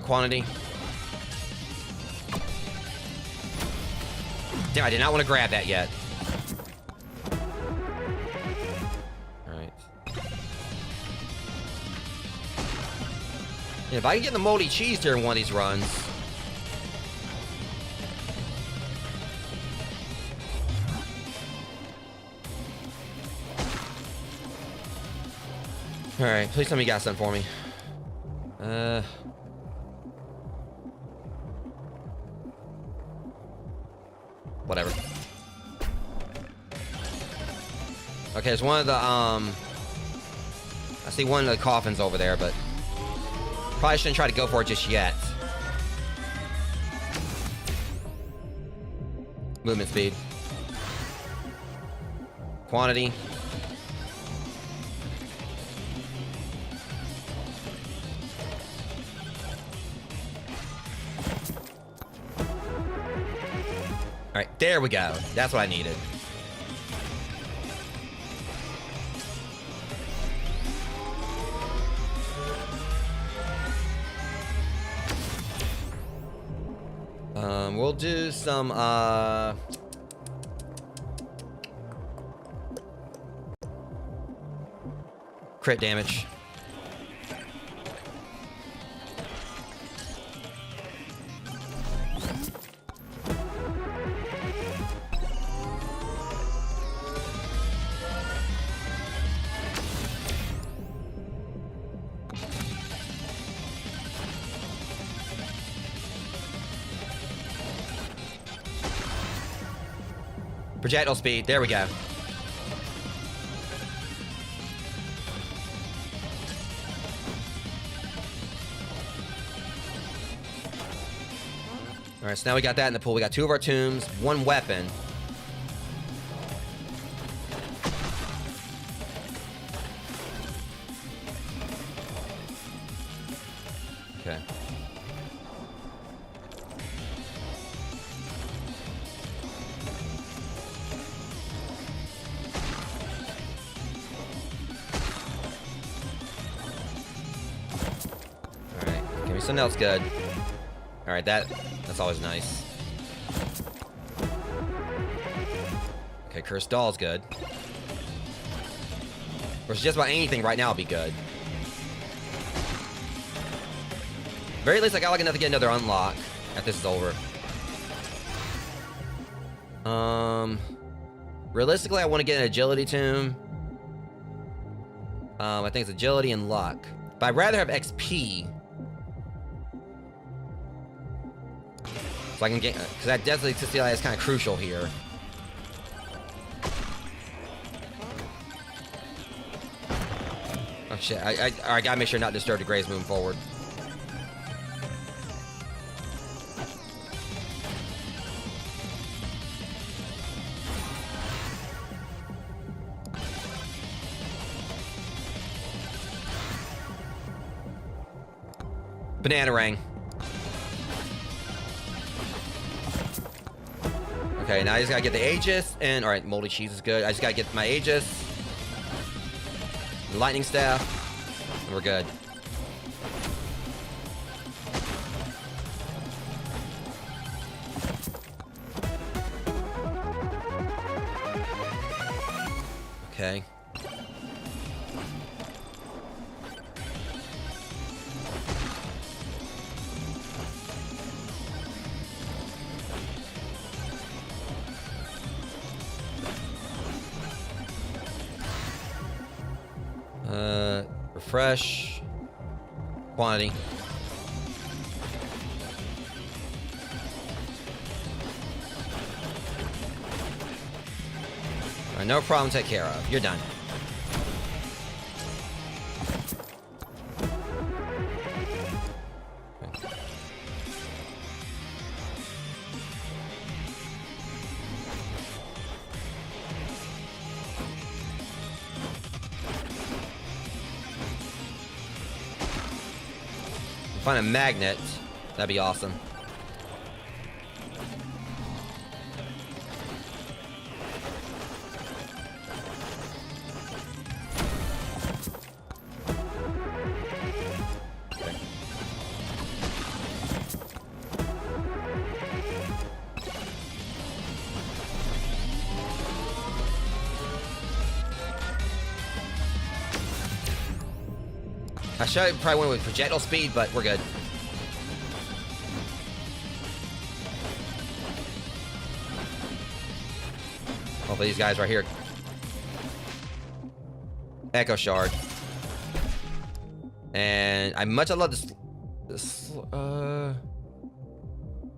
Quantity. Damn, I did not want to grab that yet. Alright. Yeah, if I can get the moldy cheese during one of these runs. Alright, please tell me you got something for me. Whatever. Okay, there's one of the, I see one of the coffins over there, but probably shouldn't try to go for it just yet. Movement speed. Quantity. right, there we go. That's what I needed. We'll do some, crit damage. Projectile speed, there we go. Alright, so now we got that in the pool. We got 2 of our tombs, 1 weapon. Okay. Alright, give me something else good. Alright, that's always nice. Okay, Cursed Doll's good. Or just about anything right now will be good. Very least I got like enough to get another unlock after this is over. Realistically, I want to get an agility tomb. I think it's agility and luck. But I'd rather have XP. So I can get, because that definitely feel like is kind of crucial here. Oh shit! I gotta make sure not to disturb the Graves moving forward. Banana ring. Okay, now I just gotta get the Aegis, and alright, moldy cheese is good. I just gotta get my Aegis, the lightning staff, and we're good. Okay. Refresh. Quantity. Alright, no problem to take care of. You're done. Find a magnet. That'd be awesome. I should probably went with projectile speed, but we're good. Hopefully these guys right here. Echo Shard. And I love this.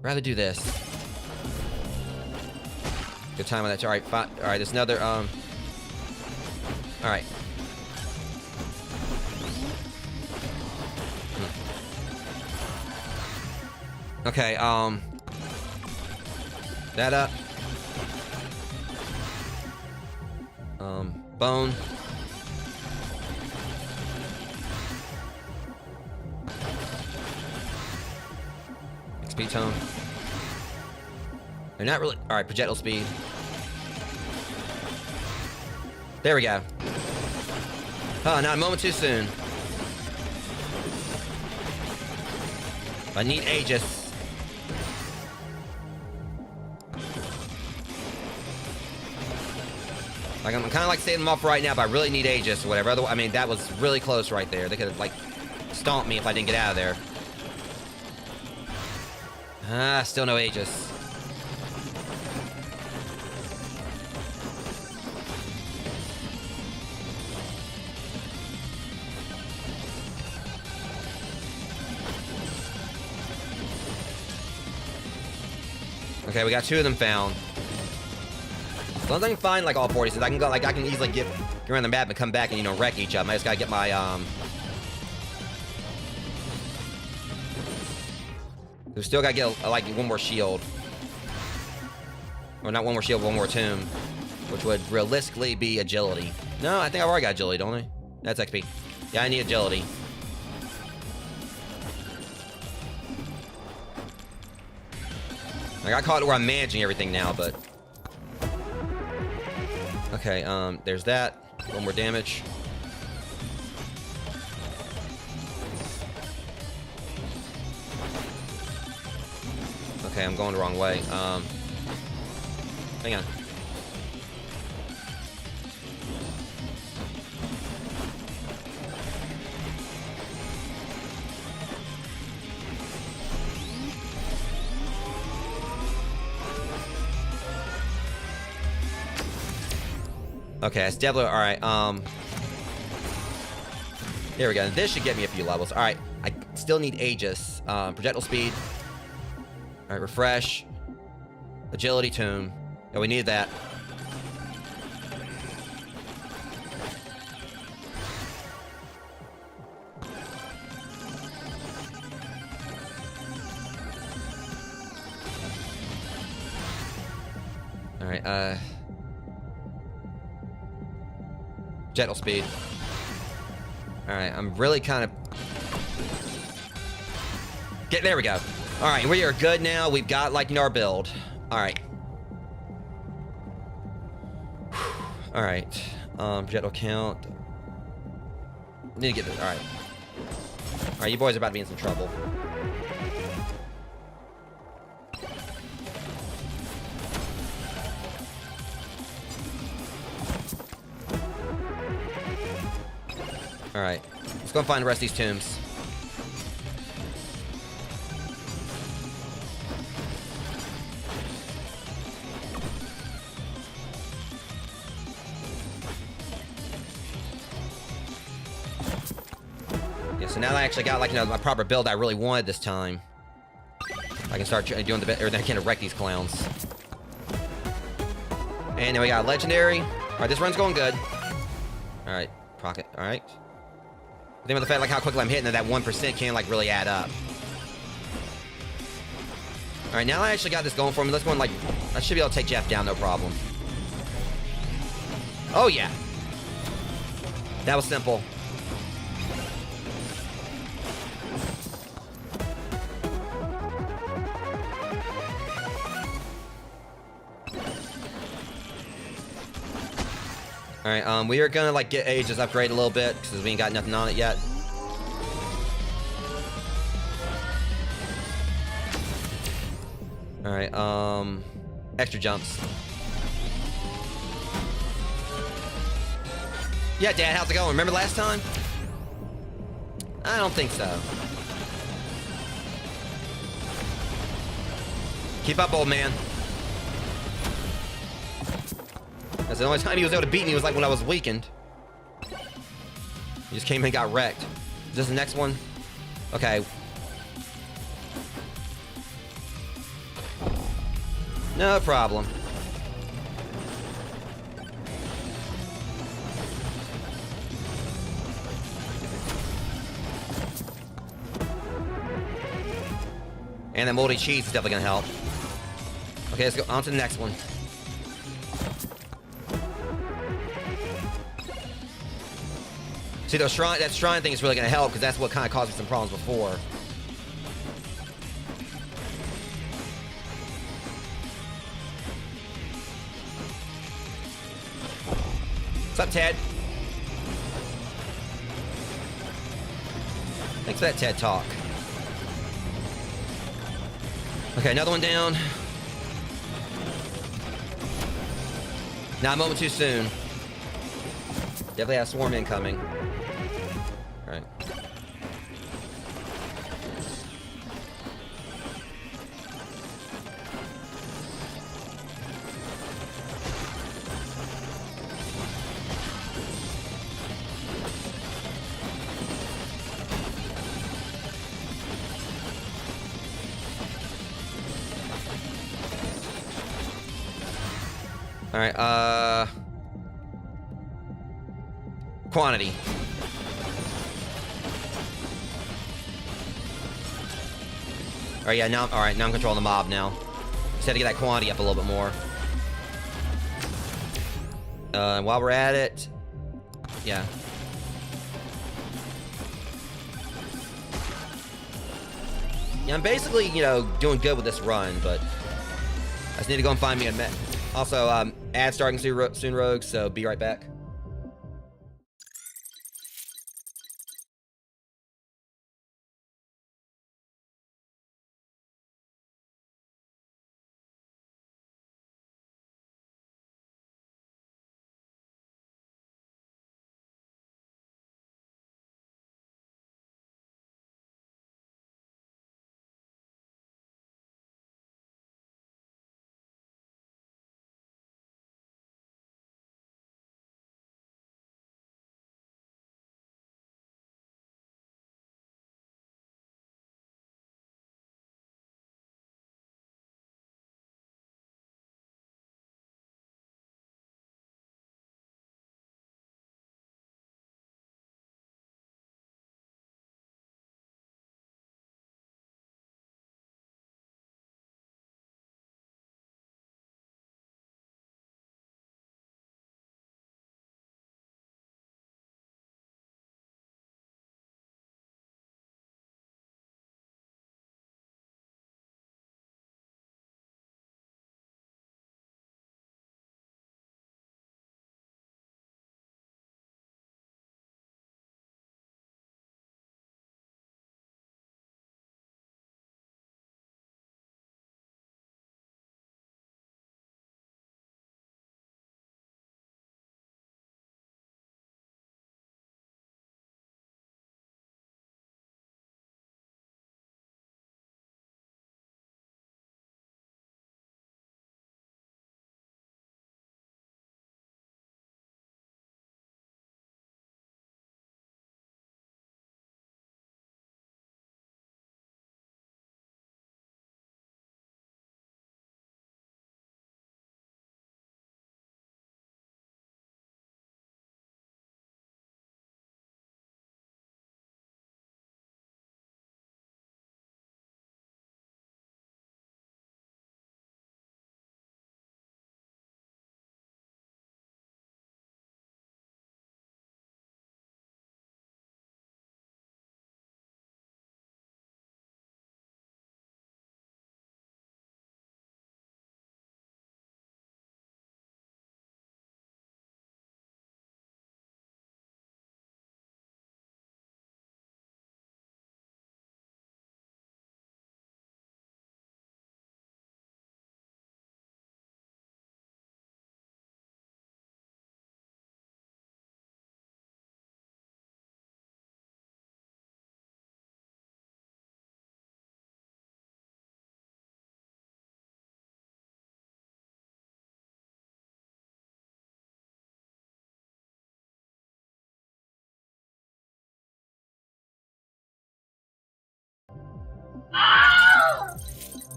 Rather do this. Good time on that. All right, fine. All right, there's another. All right. Okay, that up. Bone. XP tone. They're not really... All right, projectile speed. There we go. Oh, not a moment too soon. I need Aegis. Like, I'm kind of like saving them off right now, but I really need Aegis or whatever. Otherwise, I mean, that was really close right there. They could have, like, stomped me if I didn't get out of there. Ah, still no Aegis. Okay, we got 2 of them found. As long as I can find like all 40, so I can go like I can easily get around the map and come back and, you know, wreck each of them. I just gotta get my we still gotta get like one more shield. Or not one more shield, one more tomb. Which would realistically be agility. No, I think I've already got agility, don't I? That's XP. Yeah, I need agility. I got caught where I'm managing everything now, but... Okay, there's that. One more damage. Okay, I'm going the wrong way. Hang on. Okay, it's definitely alright. There we go. This should get me a few levels. Alright, I still need Aegis. Projectile speed. Alright, refresh. Agility tomb. Yeah, we need that. Alright, Projectile speed. Alright, I'm really kind of... There we go. Alright, we are good now. We've got, like, our build. Alright. Alright. Projectile count. Need to get this. Alright. Alright, you boys are about to be in some trouble. Alright. Let's go and find the rest of these tombs. Yeah, so now that I actually got, like, you know, my proper build I really wanted this time, I can start doing the bit, or then I can wreck these clowns. And then we got a legendary. Alright, this run's going good. Alright, pocket. Alright. Then with the fact, like, how quickly I'm hitting, that 1% can, like, really add up. Alright, now I actually got this going for me. Let's go and, like, I should be able to take Jeff down, no problem. Oh, yeah. That was simple. Alright, we are gonna, like, get Aegis upgrade a little bit, because we ain't got nothing on it yet. Alright, extra jumps. Yeah, Dad, how's it going? Remember last time? I don't think so. Keep up, old man. That's the only time he was able to beat me was like when I was weakened. He just came in and got wrecked. Is this the next one? Okay. No problem. And that moldy cheese is definitely gonna help. Okay, let's go on to the next one. See, that shrine thing is really going to help, because that's what kind of caused me some problems before. What's up, Ted? Thanks for that TED Talk. Okay, another one down. Nah, a moment too soon. Definitely have swarm incoming. Alright. Alright, quantity. Alright, yeah, now I'm controlling the mob now. Just had to get that quantity up a little bit more. And while we're at it, yeah. Yeah, I'm basically, you know, doing good with this run, but I just need to go and find me a met. Also, ad starting soon, Rogue, so be right back.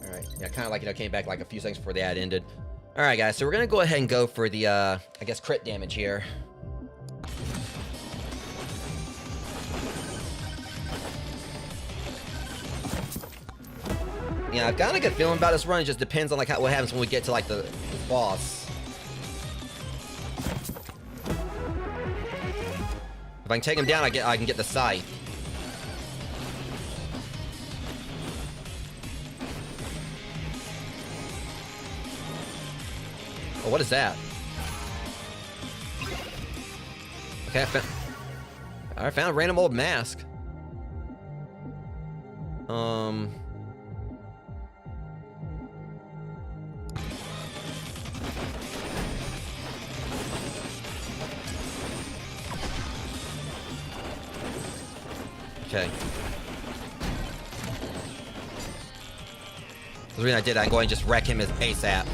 Alright, yeah, kind of like, you know, came back like a few seconds before the ad ended. Alright, guys, so we're gonna go ahead and go for the, I guess, crit damage here. Yeah, I've got a good feeling about this run. It just depends on, like, what happens when we get to, like, the boss. If I can take him down, I can get the scythe. Oh, what is that? Okay, I found a random old mask. Okay. The reason I did that, I'm going to just wreck him as ASAP.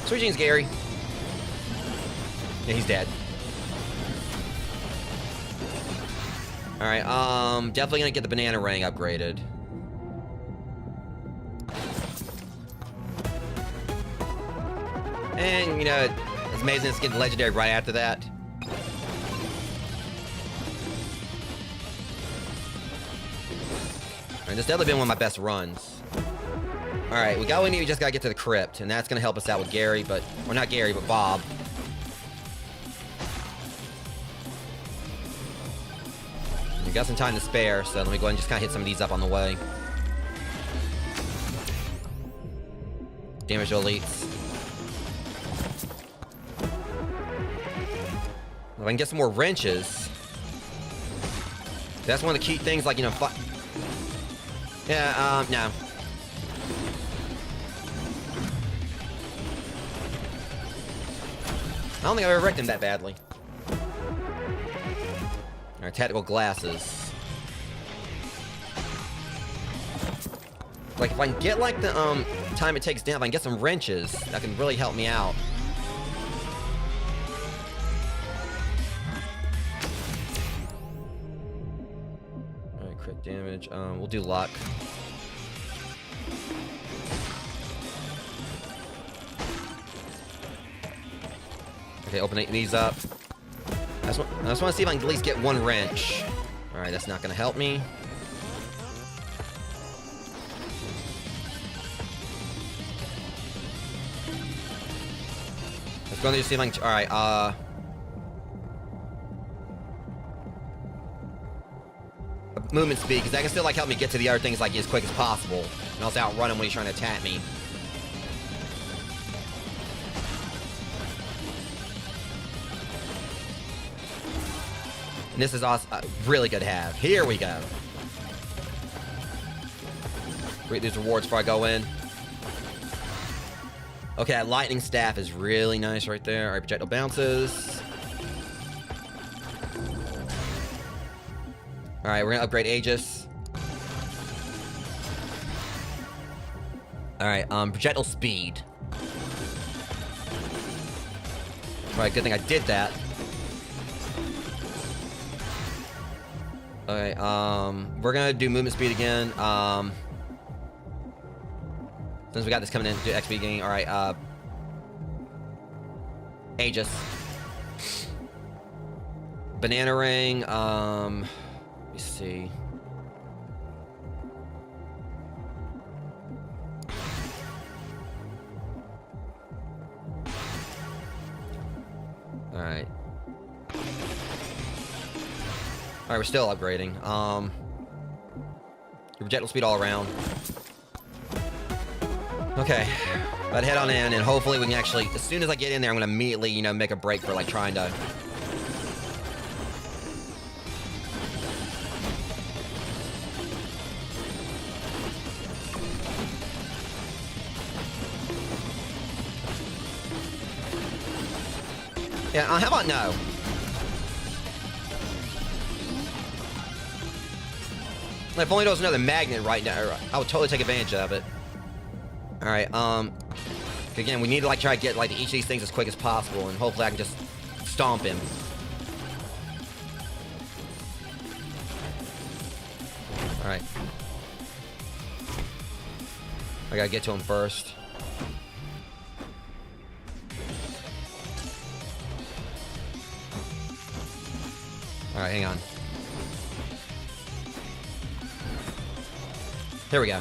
Sweet Jeans Gary. Yeah, he's dead. Alright, definitely gonna get the banana ring upgraded. And, you know, it's amazing it's getting legendary right after that. Alright, this definitely been one of my best runs. Alright, we just gotta get to the crypt, and that's gonna help us out with Gary, but, or not Gary, but Bob. We got some time to spare, so let me go ahead and just kind of hit some of these up on the way. Damage to elites. If I can get some more wrenches. That's one of the key things, like, you know, yeah, no. I don't think I've ever wrecked him that badly. Alright, tactical glasses. Like, if I can get, like, the, time it takes down, if I can get some wrenches, that can really help me out. Alright, crit damage. We'll do luck. Okay, opening these up. I just want to see if I can at least get one wrench. Alright, that's not going to help me. Let's go and see if I can... Alright, movement speed, because that can still, like, help me get to the other things, like, as quick as possible. And also outrun him when he's trying to attack me. And this is awesome, really good to have. Here we go. Read these rewards before I go in. Okay, that lightning staff is really nice right there. Alright, projectile bounces. Alright, we're gonna upgrade Aegis. Alright, projectile speed. Alright, good thing I did that. Okay, we're gonna do movement speed again. Since we got this coming in, do XP gain. Alright, Aegis. Banana ring, let me see. Alright. Alright, we're still upgrading. Projectile speed all around. Okay. But head on in, and hopefully we can actually, as soon as I get in there, I'm gonna immediately, you know, make a break for, like, trying to... Yeah, how about no? If only there was another magnet right now, I would totally take advantage of it. Alright, again, we need to, like, try to get, like, each of these things as quick as possible, and hopefully I can just stomp him. Alright. I gotta get to him first. Alright, hang on. Here we go.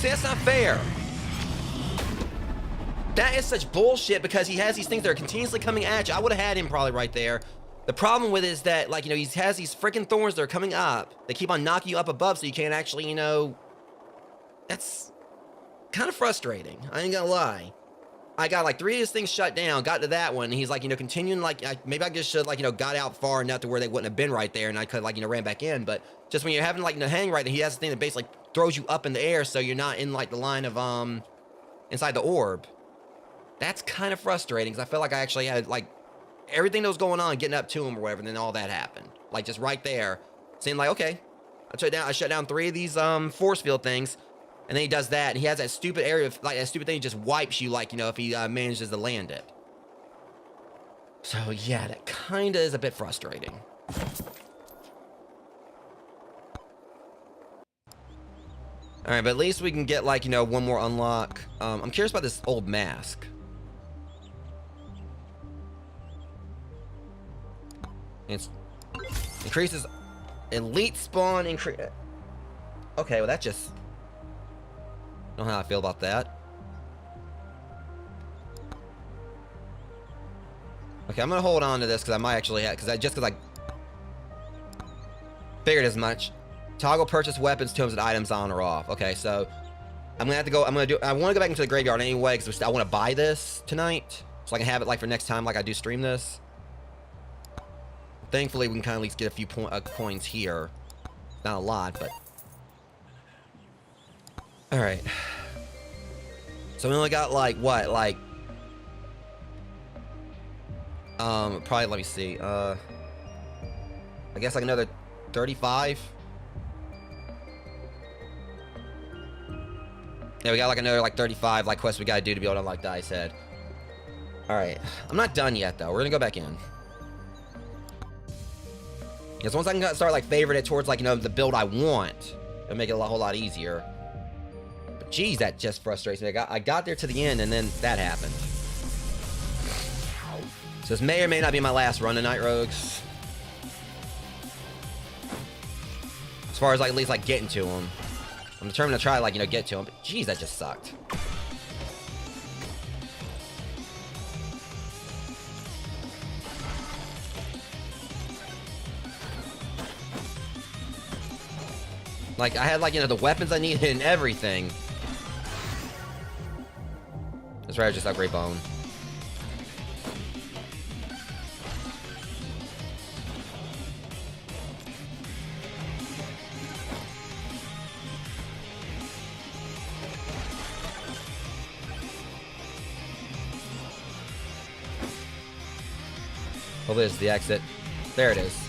See, that's not fair. That is such bullshit because he has these things that are continuously coming at you. I would have had him probably right there. The problem with it is that, like, you know, he has these freaking thorns that are coming up. They keep on knocking you up above so you can't actually, you know... That's kind of frustrating. I ain't gonna lie. I got like 3 of his things shut down, got to that one, and he's like, you know, continuing, like, maybe I just should, like, you know, got out far enough to where they wouldn't have been right there, and I could, like, you know, ran back in, but just when you're having, like, the hang right there, he has this thing that basically throws you up in the air so you're not in, like, the line of, inside the orb. That's kind of frustrating, because I felt like I actually had, like, everything that was going on, getting up to him or whatever, and then all that happened. Like, just right there, saying, like, okay, I shut down 3 of these, force field things, and then he does that, and he has that stupid area of, like, that stupid thing he just wipes you, like, you know, if he manages to land it. So, yeah, that kind of is a bit frustrating. Alright, but at least we can get, like, you know, one more unlock. I'm curious about this old mask. It's increases elite spawn increase. Okay, well, that just... I don't know how I feel about that. Okay, I'm gonna hold on to this because I might actually have, because I figured as much. Toggle purchase weapons, tomes, and items on or off. Okay, so I'm gonna have to go. I want to go back into the graveyard anyway because I want to buy this tonight so I can have it like for next time, like I do stream this. Thankfully, we can kind of at least get a few coins here. Not a lot, but. Alright. So we only got like what? Like probably let me see. I guess like another 35. Yeah, we got like another like 35 like quests we gotta do to be able to unlock Dice Head. Alright. I'm not done yet though. We're gonna go back in. Because once I can start like favoriting it towards like, you know, the build I want, it'll make it a whole lot easier. Jeez, that just frustrates me. I got there to the end, and then that happened. So this may or may not be my last run tonight, Rogues. As far as, like, at least, like, getting to him. I'm determined to try, like, you know, get to him. But, jeez, that just sucked. Like, I had, like, you know, the weapons I needed and everything. That's right, I just upgrade bone. Well, there's the exit. There it is.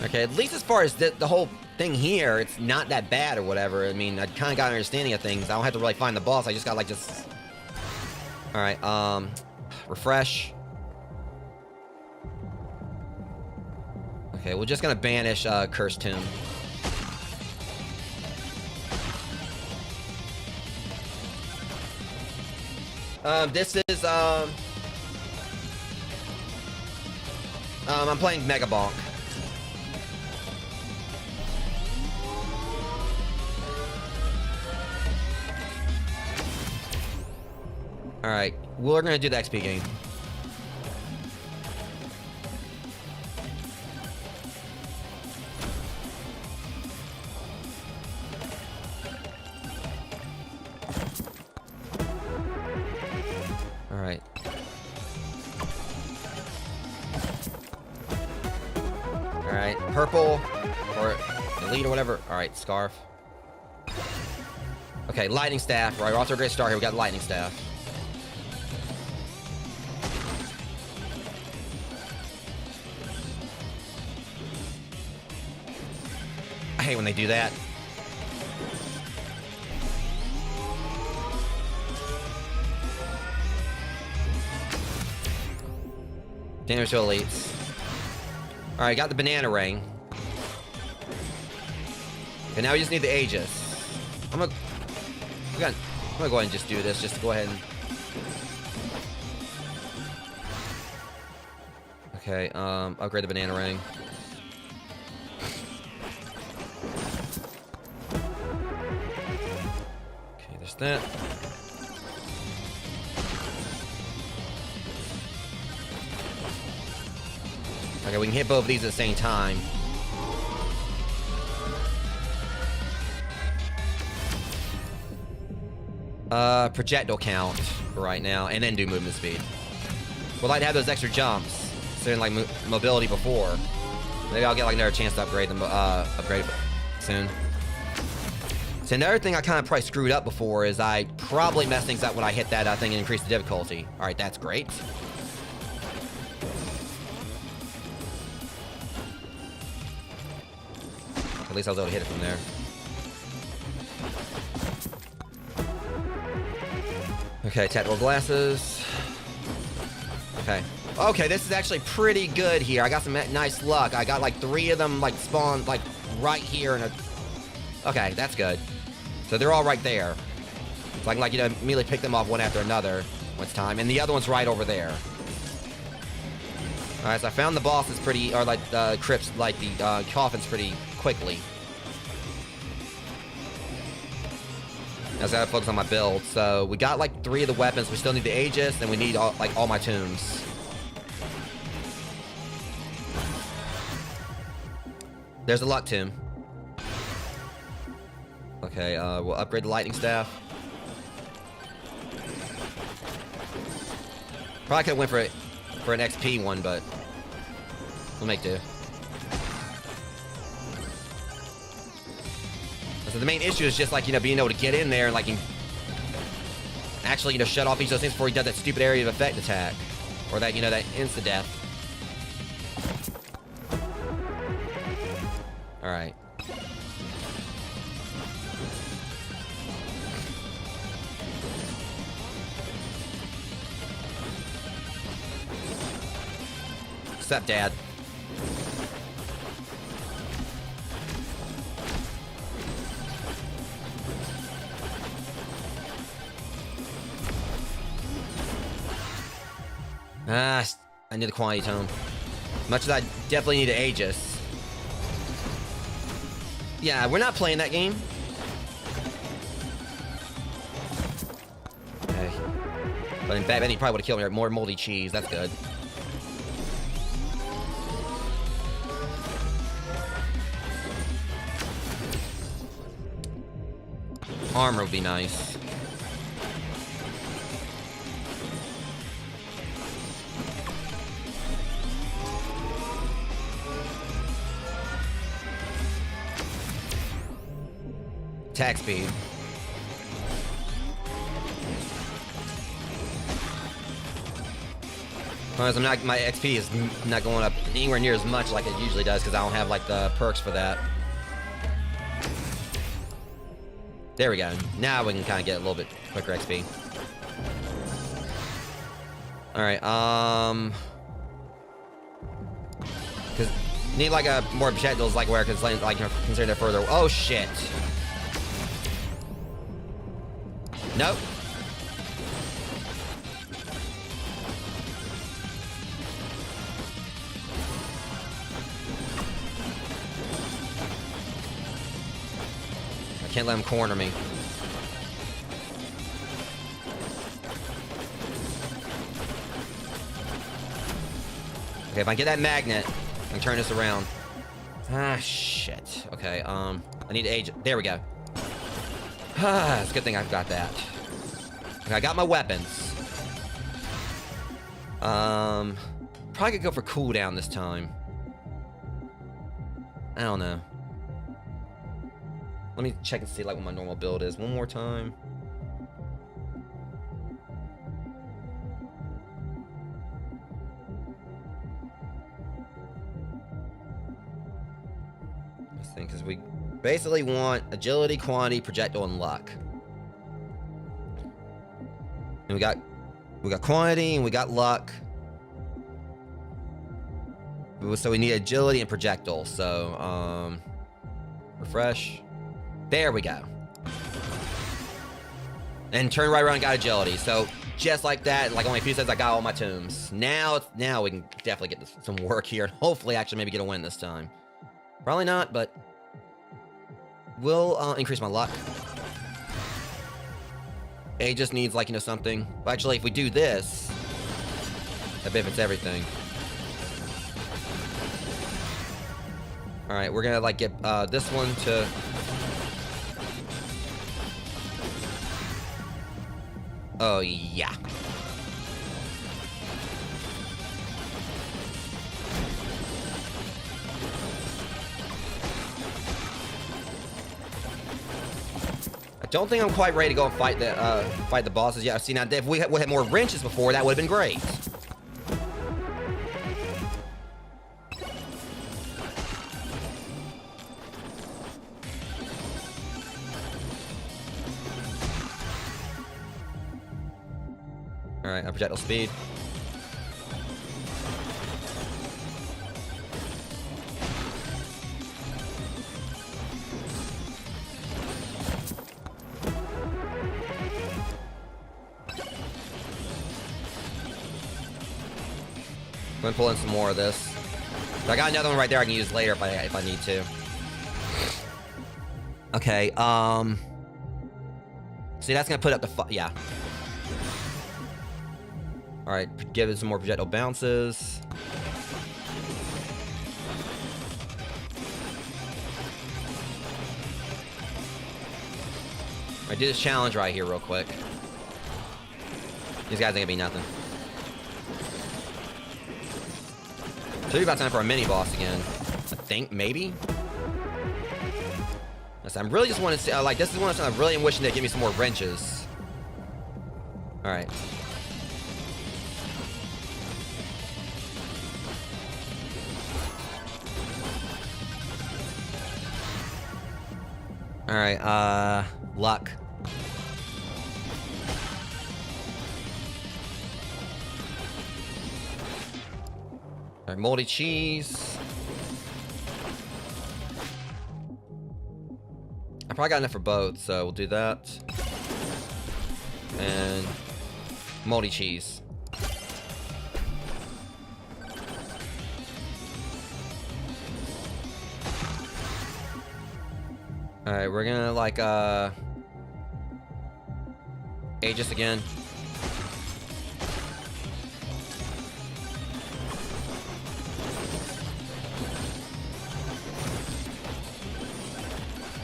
Okay, at least as far as the whole thing here, it's not that bad or whatever. I mean, I kind of got an understanding of things. I don't have to really find the boss. I just got, like, just... Alright, refresh. Okay, we're just gonna banish, Cursed Tomb. This is, I'm playing Megabonk. Alright, we're gonna do the XP game. Alright. Alright, purple, or elite or whatever. Alright, scarf. Okay, lightning staff. Right, we're off to a great start here. We got lightning staff. I hate when they do that. Damage to elites. Alright, got the banana ring. Okay, now we just need the Aegis. I'm gonna go ahead and just do this, just to go ahead and... Okay, upgrade the banana ring. Okay, there's that. Okay, we can hit both of these at the same time. Projectile count for right now, and then do movement speed. We'd like to have those extra jumps, so in like mobility before. Maybe I'll get like another chance to upgrade them, upgrade soon. So another thing I kind of probably screwed up before is I probably messed things up when I hit that thing and increased the difficulty. All right, that's great. At least I was able to hit it from there. Okay, tactical glasses. Okay. Okay, this is actually pretty good here. I got some nice luck. I got like 3 of them like spawned like right here in a... Okay, that's good. So they're all right there. So I can like, you know, immediately pick them off one after another when it's time. And the other one's right over there. Alright, so I found the bosses pretty, or like the crypts, like the coffins pretty quickly. I just gotta focus on my build. So we got like 3 of the weapons. We still need the Aegis, and we need all my tombs. There's a luck tomb. Okay, we'll upgrade the lightning staff. Probably could have went for an XP one, but we'll make do. So the main issue is just like, you know, being able to get in there and like actually, you know, shut off each of those things before he does that stupid area of effect attack. Or that, you know, that insta-death. Alright. What's up, Dad? I need the quantity tome. Much as I definitely need an Aegis. Yeah, we're not playing that game. Okay. But in fact, he probably would have killed me. More moldy cheese. That's good. Armor would be nice. Attack speed. As I'm not, my XP is not going up anywhere near as much like it usually does because I don't have like the perks for that. There we go. Now we can kind of get a little bit quicker XP. All right. Because need like a more projectiles like where it's like consider it further. Oh shit. Nope. I can't let him corner me. Okay, if I get that magnet, I can turn this around. Ah, shit. Okay, I need age. There we go. It's a good thing I've got that. Okay, I got my weapons. Probably could go for cooldown this time. I don't know. Let me check and see like what my normal build is one more time. Let's think, because we basically want agility, quantity, projectile, and luck. And we got quantity and we got luck. So we need agility and projectile. So refresh. There we go. And turn right around and got agility. So just like that. Like only a few seconds, I got all my tombs. Now we can definitely get some work here, and hopefully actually maybe get a win this time. Probably not, but we'll increase my luck. It just needs, like, you know, something. But actually, if we do this, that benefits everything. Alright, we're gonna, like, get this one to... Oh, yeah. Don't think I'm quite ready to go and fight the bosses yet. See, now if we had more wrenches before, that would have been great. All right, projectile speed. I'm gonna pull in some more of this. I got another one right there I can use later if I need to. Okay, see, that's gonna put up the yeah. Alright, give it some more projectile bounces. I do this challenge right here real quick. These guys ain't gonna be nothing. So it's about time for a mini boss again. I think, maybe? I'm really just want to see, like, this is one of the times I really am wishing they'd give me some more wrenches. Alright. Alright, luck. Alright, moldy cheese. I probably got enough for both, so we'll do that. And moldy cheese. Alright, we're gonna like Aegis again.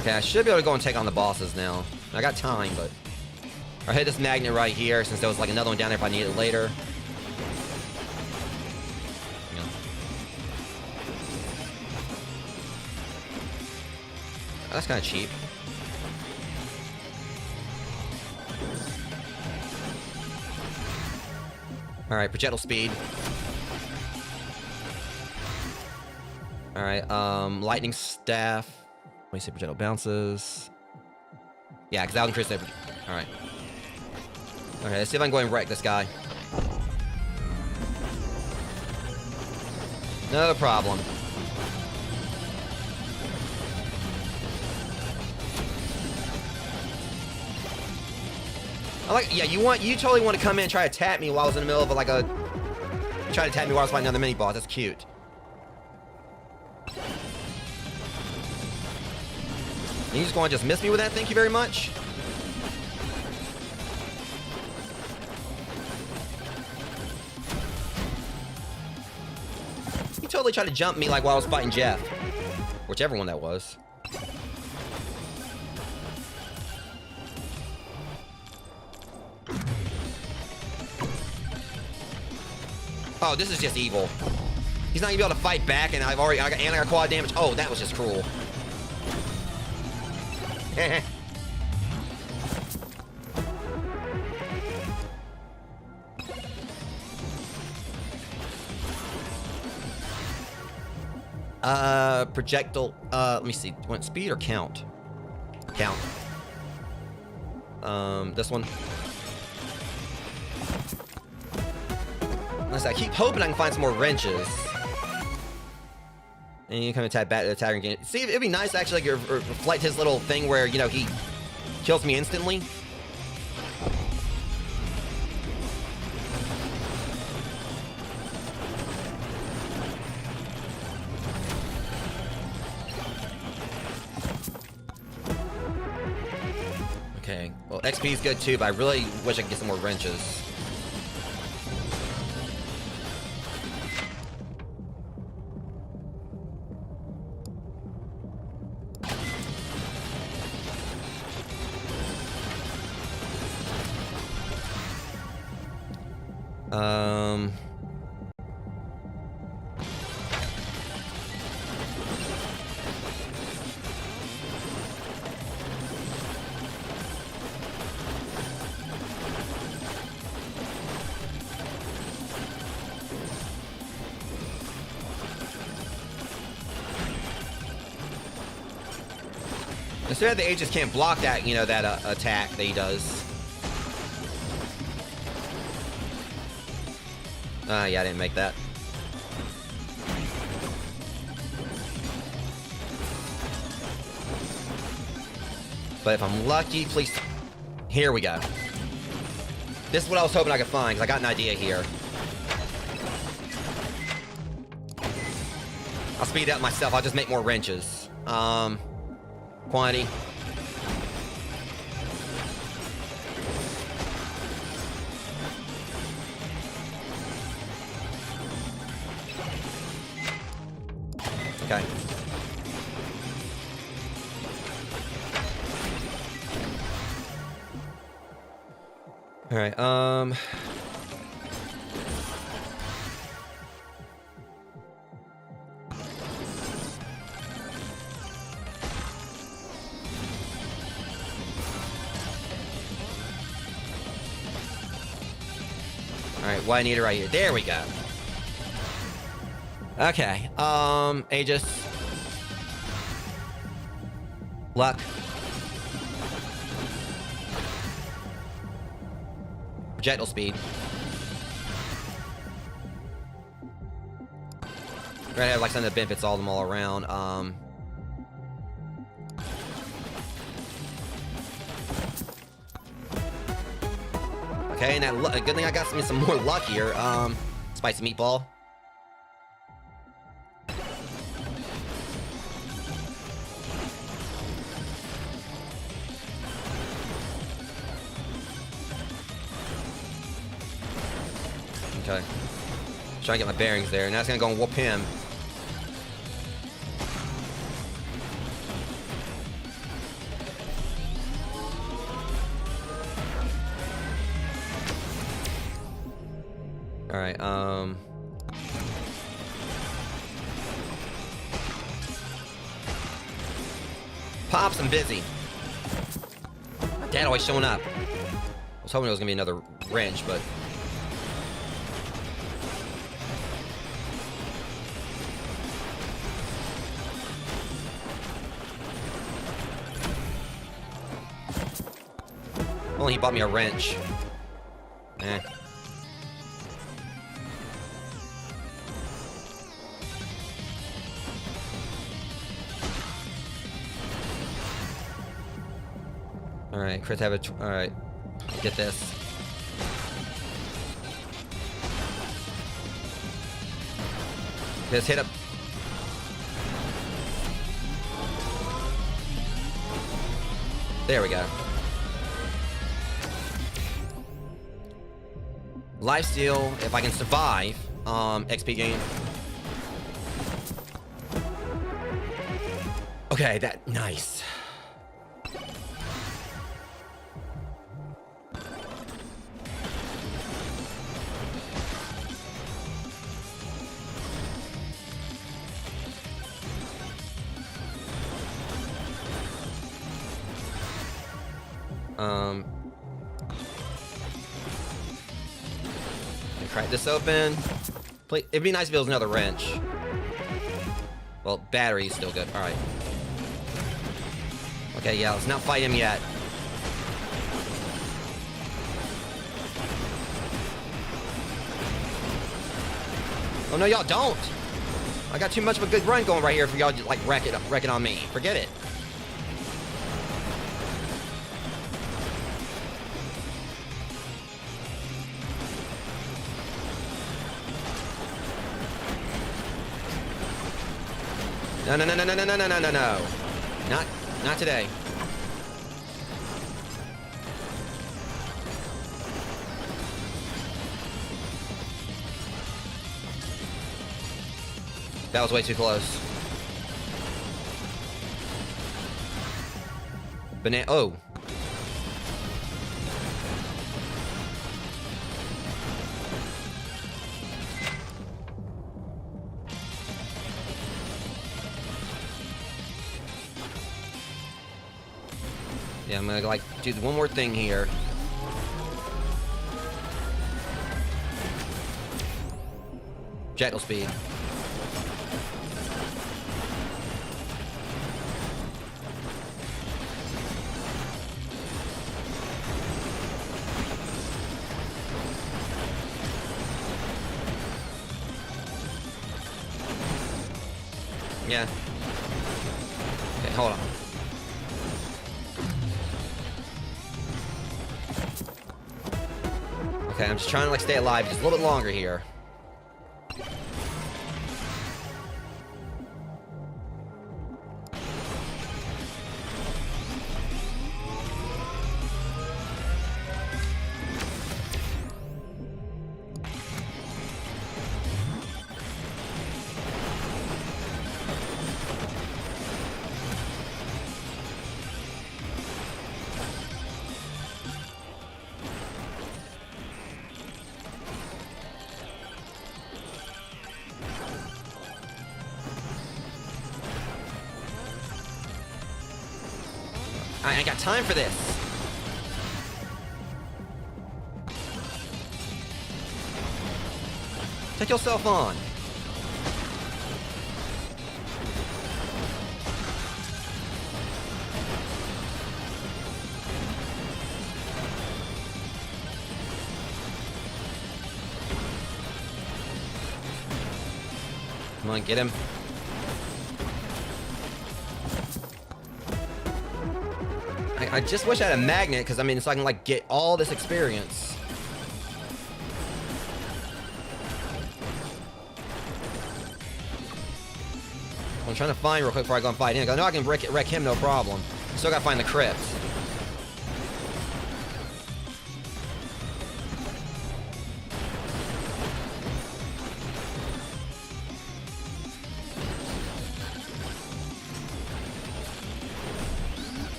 Okay, I should be able to go and take on the bosses now. I got time, but... I'll hit this magnet right here, since there was like another one down there if I need it later. Yeah. Oh, that's kind of cheap. Alright, projectile speed. Alright, lightning staff. Let me see, projectile bounces. Yeah, because that'll increase it. Alright. Okay, let's see if I can go and wreck this guy. No problem. I like, yeah, you totally want to come in and try to tap me while I was in the middle of like a... Try to tap me while I was fighting another mini-boss. That's cute. You just going to just miss me with that? Thank you very much. He totally tried to jump me like while I was fighting Jeff. Whichever one that was. Oh, this is just evil. He's not even able to fight back, and I got quad damage. Oh, that was just cruel. Projectile, let me see. Do you want speed or count? Count. This one. I keep hoping I can find some more wrenches. And you kind of attack back to the attacker again. See, it'd be nice to actually like, reflect his little thing where, you know, he kills me instantly. Okay, well, XP is good too, but I really wish I could get some more wrenches. Instead, the Aegis can't block that, you know, that attack that he does. Yeah, I didn't make that. But if I'm lucky, please... Here we go. This is what I was hoping I could find, because I got an idea here. I'll speed up myself. I'll just make more wrenches. Quantity. Okay. All right, Alright, what I need it right here. There we go. Okay, Aegis. Luck. Projectile speed. We're gonna have like some of the benefits all them all around. Okay, and that good thing I got some more luck here. Spicy meatball. Okay. Trying to get my bearings there. Now it's gonna go and whoop him. Alright, Pops, I'm busy. My dad always showing up. I was hoping it was gonna be another wrench, but... Only he bought me a wrench. Eh. Alright, Chris have a... Alright. Get this. Just hit up. There we go. Lifesteal, if I can survive, XP gain. Okay, that, nice. Crack this open. Please, it'd be nice if it was another wrench. Well, battery is still good. All right. Okay, yeah, let's not fight him yet. Oh no, y'all don't. I got too much of a good run going right here for y'all to like wreck it on me. Forget it. No, no, no, no, no, no, no, no, no, no. Not today. That was way too close. Banana. Oh. Yeah, I'm gonna like do one more thing here. Projectile speed. Yeah. Okay, hold on. Okay, I'm just trying to like stay alive just a little bit longer here. I ain't got time for this. Take yourself on. Come on, get him. I just wish I had a magnet, because I mean, so I can like get all this experience. I'm trying to find real quick before I go and fight him. I know I can wreck him, no problem. Still gotta find the crypt.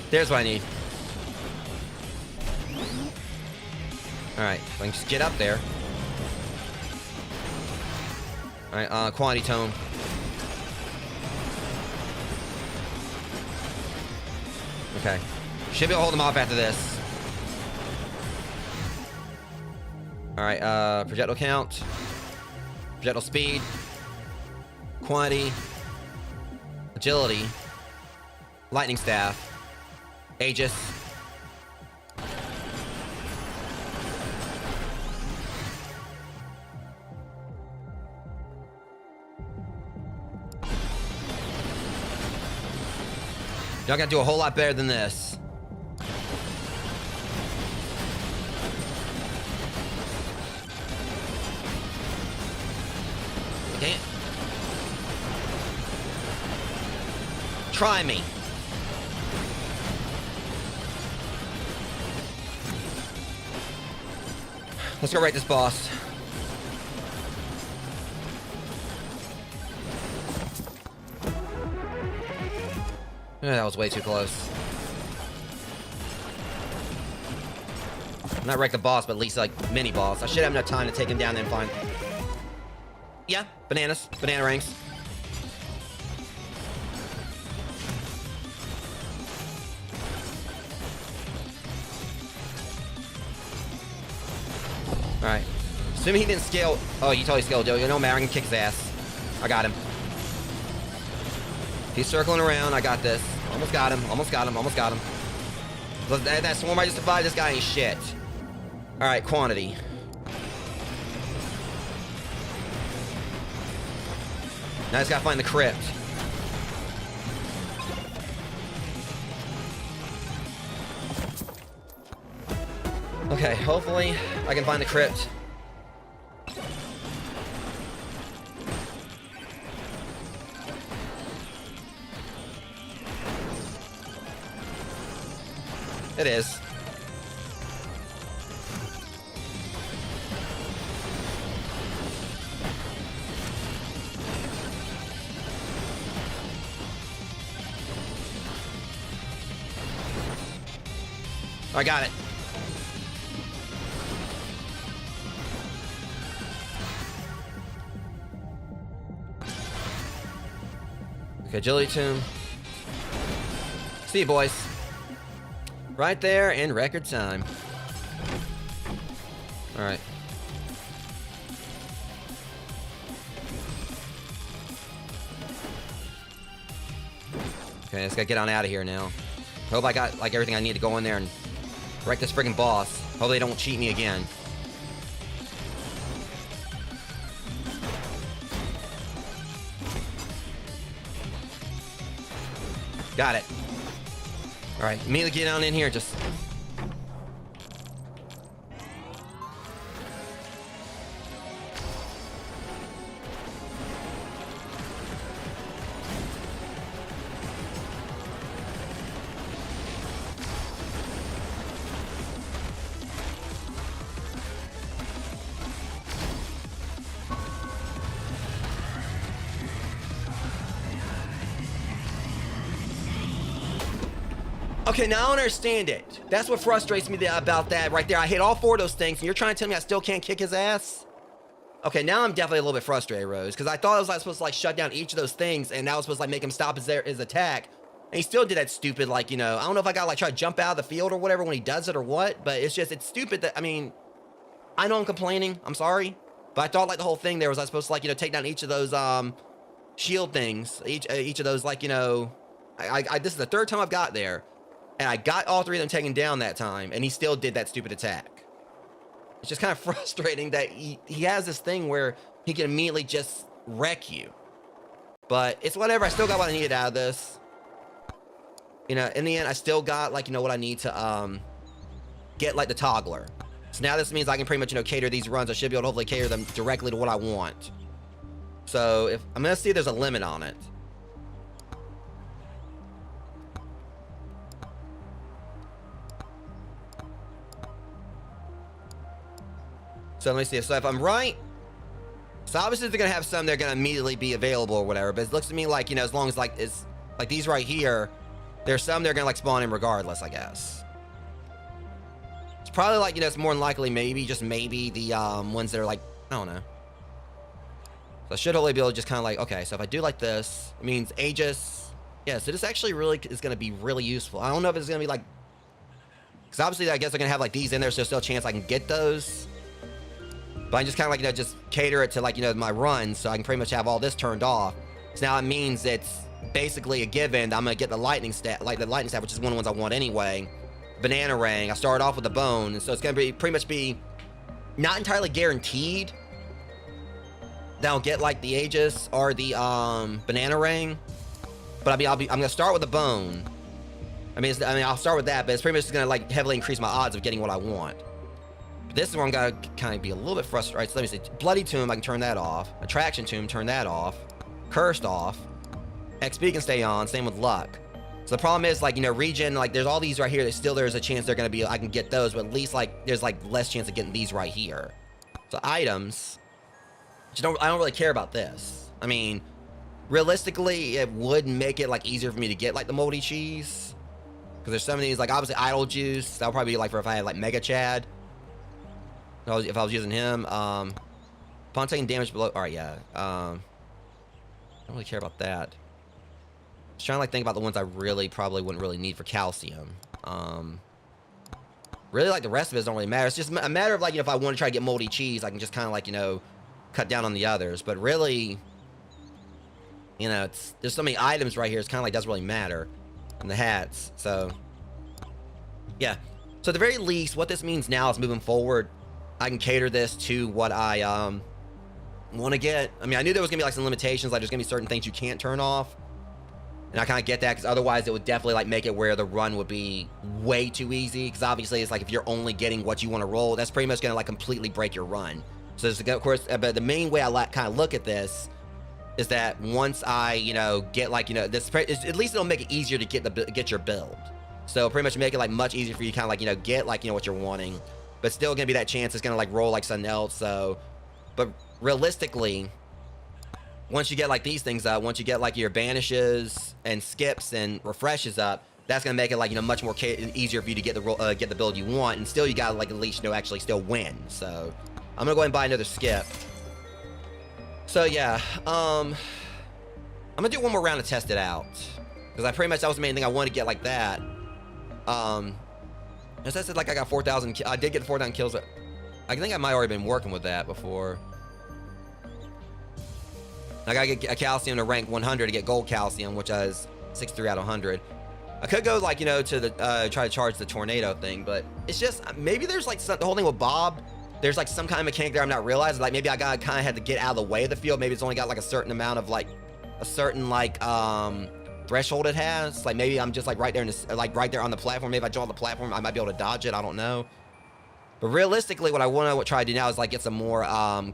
There's what I need. Alright, I can just get up there. Alright, quantity tone. Okay. Should be able to hold him off after this. Alright, projectile count. Projectile speed. Quantity. Agility. Lightning staff. Aegis. Y'all gotta do a whole lot better than this. You can't. Try me. Let's go right this boss. That was way too close. Not wreck the boss, but at least like mini boss. I should have enough time to take him down and find. Yeah, bananas, banana rings. Alright. Assuming he didn't scale. Oh, he totally scaled. You know, man, I can kick his ass. I got him. He's circling around. I got this. Almost got him. Almost got him. Almost got him. That swarm I just survived. This guy ain't shit. Alright, quantity. Now I just gotta find the crypt. Okay, hopefully I can find the crypt. It is. I got it. Okay, agility tomb. See you, boys. Right there in record time. All right. Okay, let's gotta get on out of here now. Hope I got like everything I need to go in there and wreck this friggin' boss. Hopefully they don't cheat me again. Got it. All right, immediately get down in here. Just okay, now I understand it. That's what frustrates me about that right there. I hit all 4 of those things, and you're trying to tell me I still can't kick his ass? Okay, now I'm definitely a little bit frustrated, Rose, because I thought I was like supposed to like shut down each of those things, and that was supposed to like make him stop his attack. And he still did that stupid, like, you know, I don't know if I gotta like try to jump out of the field or whatever when he does it or what, but it's stupid that, I mean, I know I'm complaining, I'm sorry, but I thought like the whole thing there was I supposed to like, you know, take down each of those shield things, each of those, like, you know, this is the 3rd time I've got there. And I got all 3 of them taken down that time, and he still did that stupid attack. It's just kind of frustrating that he has this thing where he can immediately just wreck you. But it's whatever. I still got what I needed out of this. You know, in the end, I still got, like, you know, what I need to get, like, the toggler. So now this means I can pretty much, you know, cater these runs. I should be able to hopefully cater them directly to what I want. So if I'm going to see if there's a limit on it. So let me see. So if I'm right, so obviously they're gonna have some. They're gonna immediately be available or whatever. But it looks to me like, you know, as long as like it's like these right here, there's some they're gonna like spawn in regardless, I guess. It's probably like, you know, it's more than likely maybe just maybe the ones that are like, I don't know. So I should hopefully be able to just kind of like, okay. So if I do like this, it means Aegis. Yeah. So this actually really is gonna be really useful. I don't know if it's gonna be like, because obviously I guess they're gonna have like these in there, so there's still a chance I can get those. But I just kind of like, you know, just cater it to like, you know, my runs, so I can pretty much have all this turned off. So now it means it's basically a given. I'm gonna get the lightning staff, which is one of the ones I want anyway. Banana ring. I started off with the bone, and so it's gonna be pretty much be not entirely guaranteed that I'll get like the Aegis or the banana ring. But I'm gonna start with the bone. I mean, I'll start with that, but it's pretty much just gonna like heavily increase my odds of getting what I want. This is where I'm gonna kind of be a little bit frustrated. Right, so let me see. Bloody Tomb, I can turn that off. Attraction Tomb, turn that off. Cursed off. XP can stay on. Same with Luck. So the problem is, like, you know, regen, like, there's all these right here that still there's a chance they're gonna be, I can get those, but at least, like, there's, like, less chance of getting these right here. So items, I don't really care about this. I mean, realistically, it would make it, like, easier for me to get, like, the moldy cheese. Because there's some of these, like, obviously, Idle Juice. That'll probably be, like, for if I had, like, Mega Chad. If I was using him, upon taking damage below, all right, yeah. I don't really care about that. Just trying to like think about the ones I really probably wouldn't really need for calcium. Really, like the rest of it don't really matter. It's just a matter of like, you know, if I want to try to get moldy cheese, I can just kind of like, you know, cut down on the others. But really, you know, there's so many items right here. It's kind of like doesn't really matter. And the hats, so yeah. So at the very least, what this means now is moving forward, I can cater this to what I want to get. I mean, I knew there was gonna be like some limitations, like there's gonna be certain things you can't turn off, and I kind of get that, because otherwise it would definitely like make it where the run would be way too easy. Because obviously it's like if you're only getting what you want to roll, that's pretty much gonna like completely break your run. So there's, of course, but the main way I kind of look at this is that once I, you know, get like, you know, this, at least it'll make it easier to get your build. So pretty much make it like much easier for you to kind of like, you know, get like, you know, what you're wanting. But still gonna be that chance it's gonna like roll like something else. So, but realistically, once you get like these things up, once you get like your banishes and skips and refreshes up, that's gonna make it like, you know, much more easier for you to get the build you want, and still you gotta like at least, you know, actually still win. So I'm gonna go ahead and buy another skip. So yeah, I'm gonna do one more round to test it out, because that was the main thing I wanted to get like that. As I said, like I got 4,000. I did get 4,000 kills. I think I might already been working with that before. I gotta get a calcium to rank 100 to get gold calcium, which is 63 out of 100. I could go like, you know, to the try to charge the tornado thing, but it's just maybe there's like the whole thing with Bob. There's like some kind of mechanic there I'm not realizing. Like maybe I gotta kind of had to get out of the way of the field. Maybe it's only got like a certain amount of like a certain like threshold it has. Like maybe I'm just like right there in this, like right there on the platform. Maybe if I draw the platform, I might be able to dodge it. I don't know. But realistically, what I want to try to do now is like get some more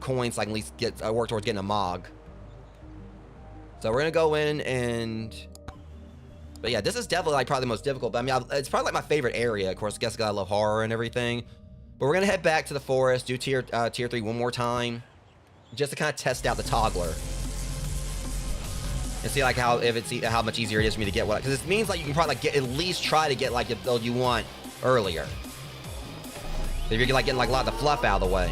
coins, so I can at least get work towards getting a Mog. So we're gonna go in and, but yeah, this is definitely like probably the most difficult. But I mean, it's probably like my favorite area. Of course, I guess I love horror and everything. But we're gonna head back to the forest, do tier 3 one more time, just to kind of test out the toggler and see like how much easier it is for me to get what, because it means like you can probably like at least try to get like the build you want earlier. If you're like getting like a lot of the fluff out of the way.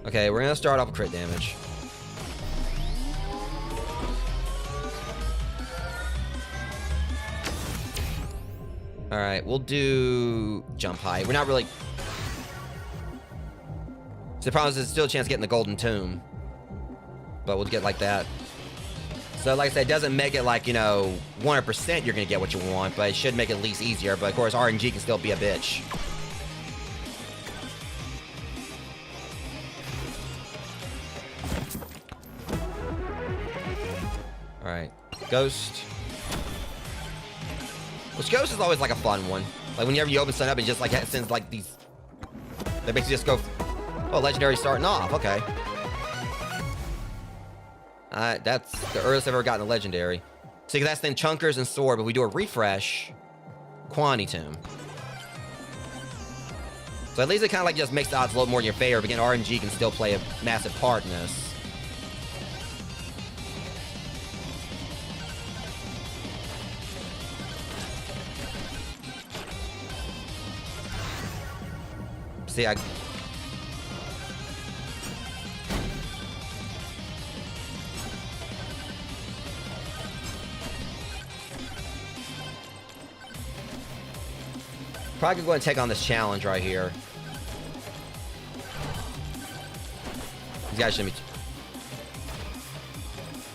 Okay, we're gonna start off with crit damage. All right, we'll do jump height. We're not really. So the problem is there's still a chance of getting the golden tomb, but we'll get like that. So like I said, it doesn't make it like, you know, 100% you're gonna get what you want, but it should make it at least easier. But of course, RNG can still be a bitch. All right, Ghost. Which Ghost is always like a fun one. Like whenever you open something up, it just like sends like these. They basically just go, oh, legendary starting off. Okay. That's the earliest I've ever gotten a legendary. See, that's then Chunkers and Sword, but we do a refresh, Quantity Tomb. So at least it kind of like just makes the odds a little more in your favor, but again, RNG can still play a massive part in this. See, probably gonna go ahead and take on this challenge right here. These guys shouldn't be.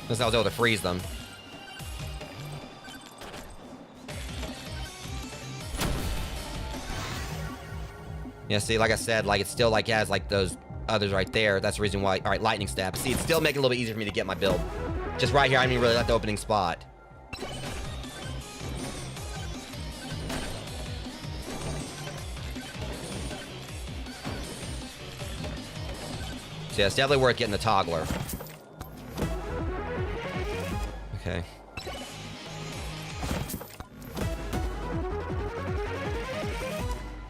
Since I was able to freeze them. Yeah, see, like I said, like, it still, like, has, like, those others right there. That's the reason why... All right, Lightning Stab. See, it's still making it a little bit easier for me to get my build. Just right here, I didn't even really left the opening spot. So, yeah, it's definitely worth getting the Toggler. Okay.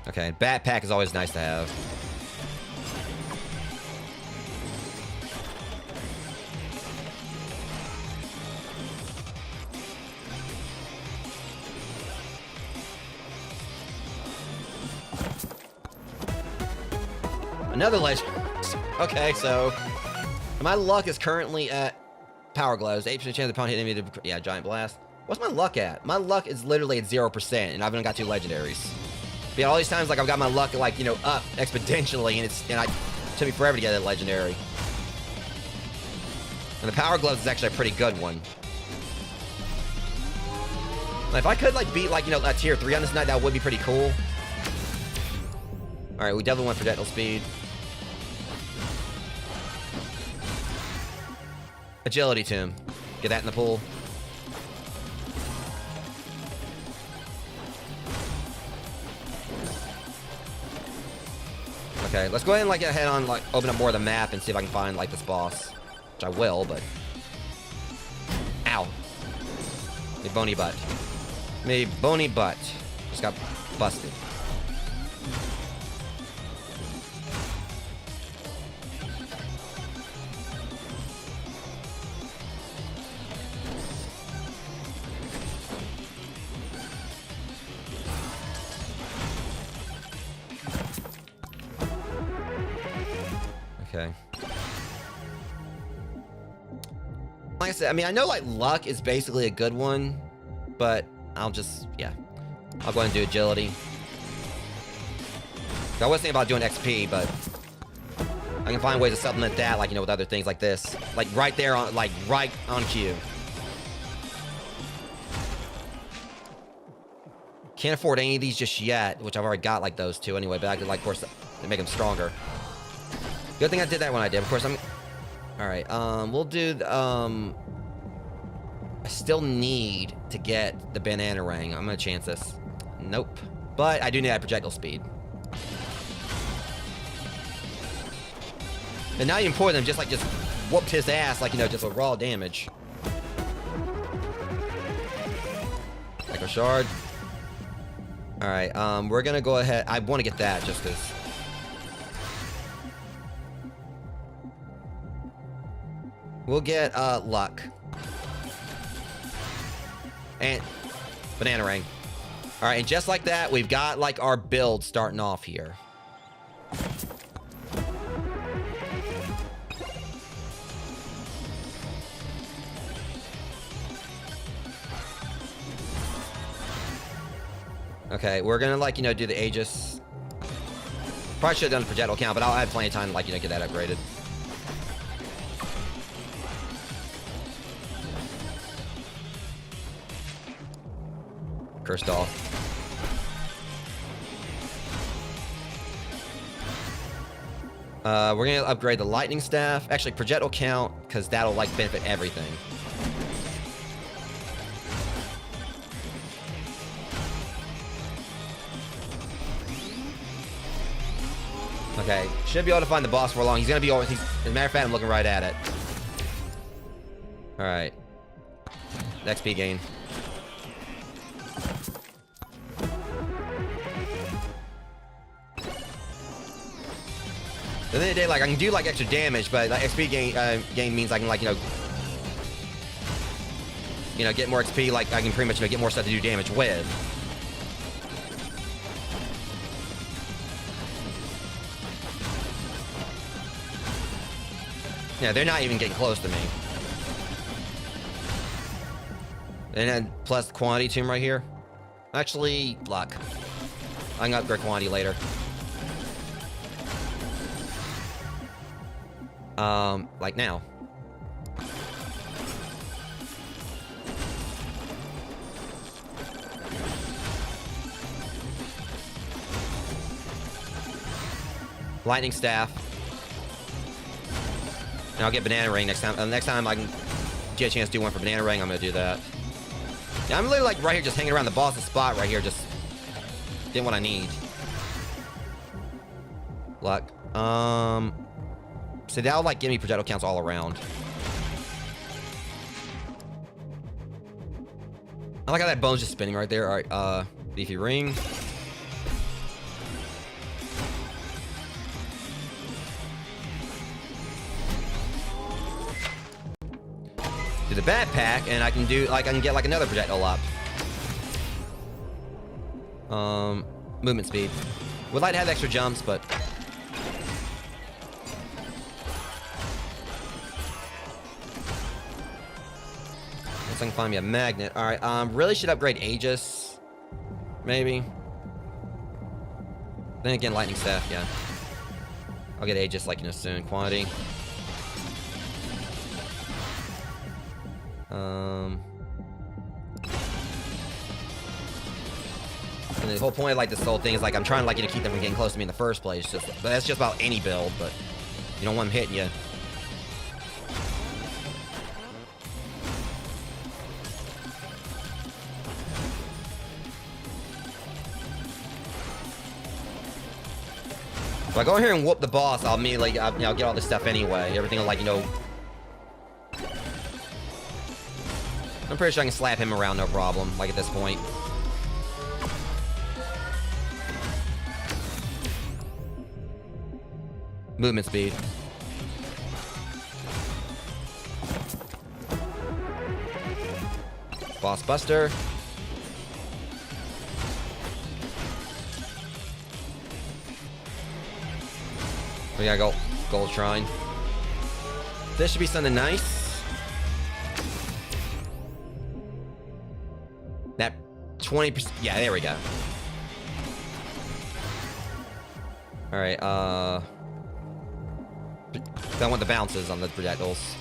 Okay, backpack is always nice to have. Another legend. Okay, so my luck is currently at Power Glows. 8% chance of opponent hitting me to, yeah, Giant Blast. What's my luck at? My luck is literally at 0%, and I've only got 2 legendaries. But yeah, all these times, like, I've got my luck, like, you know, up exponentially, and it took me forever to get a legendary. And the Power Gloves is actually a pretty good one. Like, if I could, like, beat, like, you know, a tier 3 on this night, that would be pretty cool. Alright, we definitely went projectile speed. Agility Tomb. Get that in the pool. Okay, let's go ahead and like get head on, like open up more of the map and see if I can find like this boss, which I will. But ow, me bony butt, me bony butt just got busted. Like I said, I mean, I know like luck is basically a good one, but I'll just, yeah. I'll go ahead and do agility. I was thinking about doing XP, but I can find ways to supplement that, like, you know, with other things like this. Like right there on, like right on cue. Can't afford any of these just yet, which I've already got like those two anyway, but I could like, of course, to make them stronger. Good thing I did that when I did. Of course, I'm... Alright, we'll do... I still need to get the banana ring. I'm gonna chance this. Nope. But I do need that projectile speed. And not even for them, just whooped his ass, like, you know, just with raw damage. Echo Shard. Alright, we're gonna go ahead. I want to get that just because. We'll get luck. And banana ring. Alright, and just like that, we've got like our build starting off here. Okay, we're gonna like, you know, do the Aegis. Probably should have done the projectile count, but I'll have plenty of time to like, you know, get that upgraded. Curse doll. We're gonna upgrade the lightning staff. Actually, projectile count, because that'll like benefit everything. Okay, should be able to find the boss for long. He's gonna be over. As a matter of fact, I'm looking right at it. All right. XP gain. At the end of the day, like, I can do, like, extra damage, but, like, XP gain means I can, like, you know, get more XP, like, I can pretty much, you know, get more stuff to do damage with. Yeah, they're not even getting close to me. And then, plus quantity tomb right here. Actually, luck. I can upgrade quantity later. Like now. Lightning staff. And I'll get banana ring next time. Next time I can get a chance to do one for banana ring, I'm gonna do that. Yeah, I'm literally like right here just hanging around the boss's spot right here, just getting what I need. Luck. So that'll like give me projectile counts all around. I like how that bone's just spinning right there. Alright, leafy ring. Do the backpack, and I can do like I can get like another projectile up. Movement speed. Would like to have extra jumps, but I can find me a magnet. Alright, really should upgrade Aegis. Maybe. Then again, lightning staff, yeah. I'll get Aegis, like, you know, soon. Quantity. And the whole point of, like, this whole thing is, like, I'm trying, like, you know, keep them from getting close to me in the first place. But that's just about any build, but you don't want them hitting you. If I go in here and whoop the boss, I'll immediately, you know, get all this stuff anyway. Everything will, like, you know. I'm pretty sure I can slap him around, no problem, like, at this point. Movement speed. Boss Buster. We gotta go Gold Shrine. This should be something nice. That 20%. Yeah, there we go. All right. I want the bounces on the projectiles.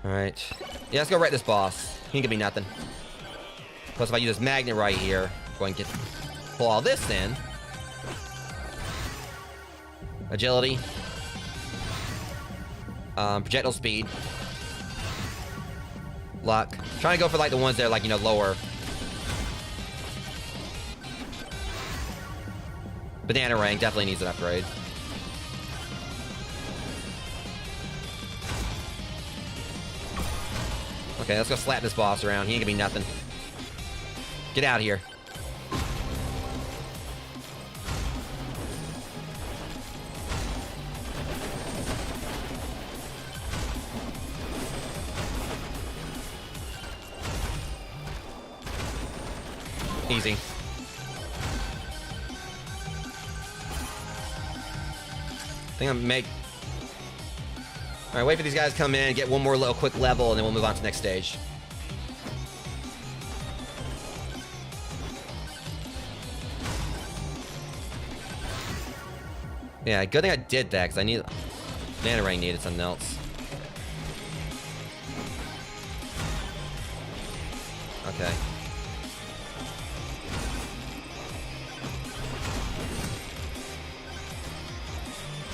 All right. Yeah, let's go right this boss. He ain't gonna be nothing. Plus, if I use this magnet right here, go and pull all this in. Agility. Projectile speed. Luck. Trying to go for like the ones that are like, you know, lower. Banana rank definitely needs an upgrade. Okay, let's go slap this boss around. He ain't gonna be nothing. Get out of here. Easy. I think I'm make. All right, wait for these guys to come in, get one more little quick level, and then we'll move on to the next stage. Yeah, good thing I did that, because I need... Mana Ring needed something else. Okay.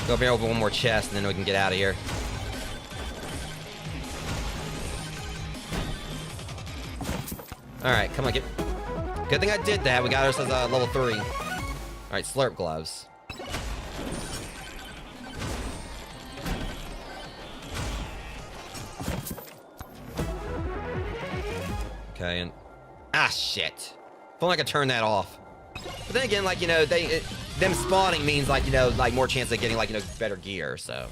Go over here, open one more chest, and then we can get out of here. Alright, come on, get... Good thing I did that. We got ourselves level 3. Alright, slurp gloves. Okay, and... Ah, shit. If only I could turn that off. But then again, like, you know, them spawning means, like, you know, like, more chance of getting, like, you know, better gear, so...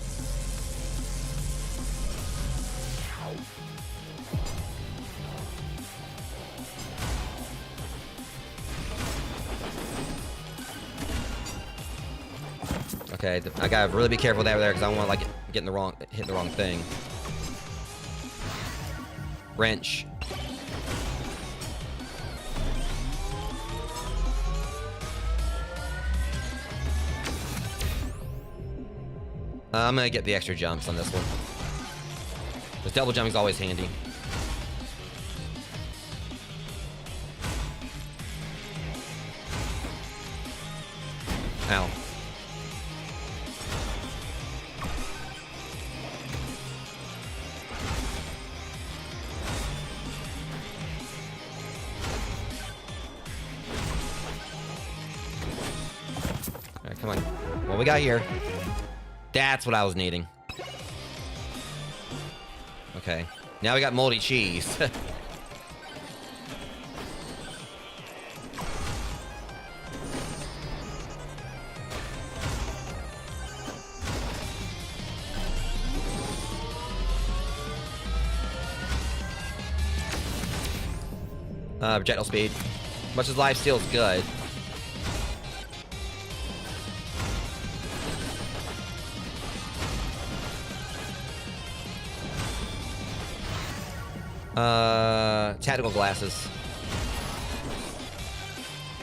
Okay, I gotta really be careful over there because I don't want to like hitting the wrong thing. Wrench. I'm gonna get the extra jumps on this one. Because double jumping is always handy. Ow. Come on. What we got here? That's what I was needing. Okay. Now we got moldy cheese. Projectile speed. Much as life steal is good. Tactical glasses.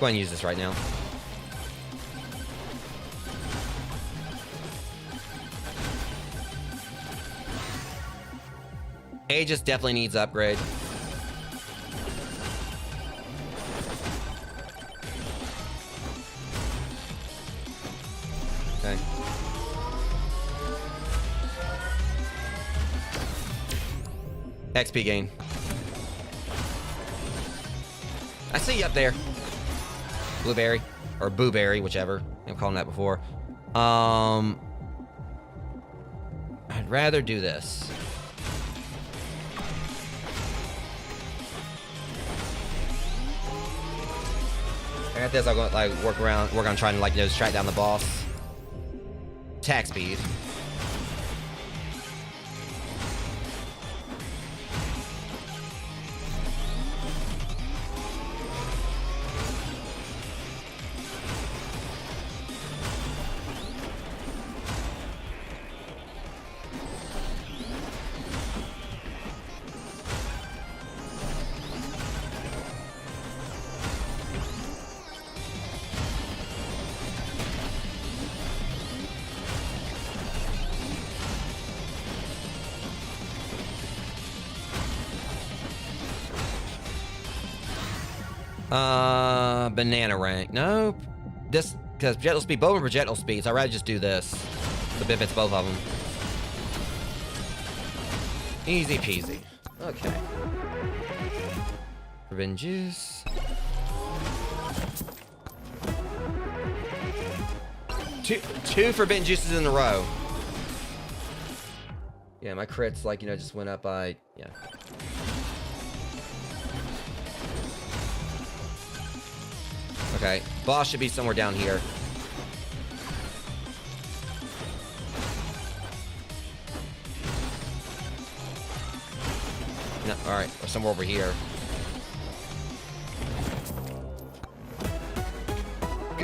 Go ahead and use this right now. Aegis definitely needs upgrade. Okay. XP gain. I see you up there. Blueberry. Or Booberry, whichever. I'm calling that before. I'd rather do this. At this, I'll go like work on trying to like, you know, strike down the boss. Attack speed. Banana rank. Nope. This, because projectile speed, both are projectile speed, so I'd rather just do this. The benefits both of them. Easy peasy. Okay. Forbidden juice. Two forbidden juices in a row. Yeah, my crits, like, you know, just went up by, yeah. Okay, boss should be somewhere down here. No, alright, or somewhere over here.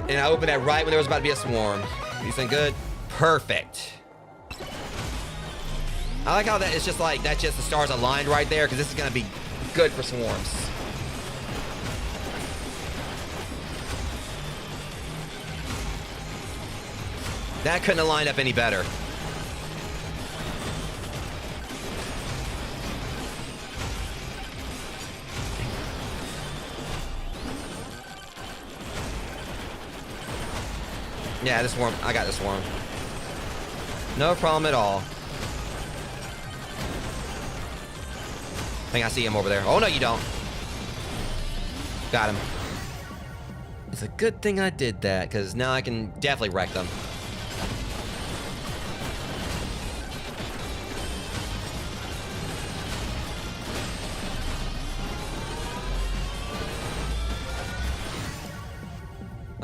And I opened that right when there was about to be a swarm. You think good? Perfect. I like how that it's just like, that's just the stars aligned right there, because this is going to be good for swarms. That couldn't have lined up any better. Yeah, this worm. I got this worm. No problem at all. I think I see him over there. Oh, no, you don't. Got him. It's a good thing I did that, because now I can definitely wreck them.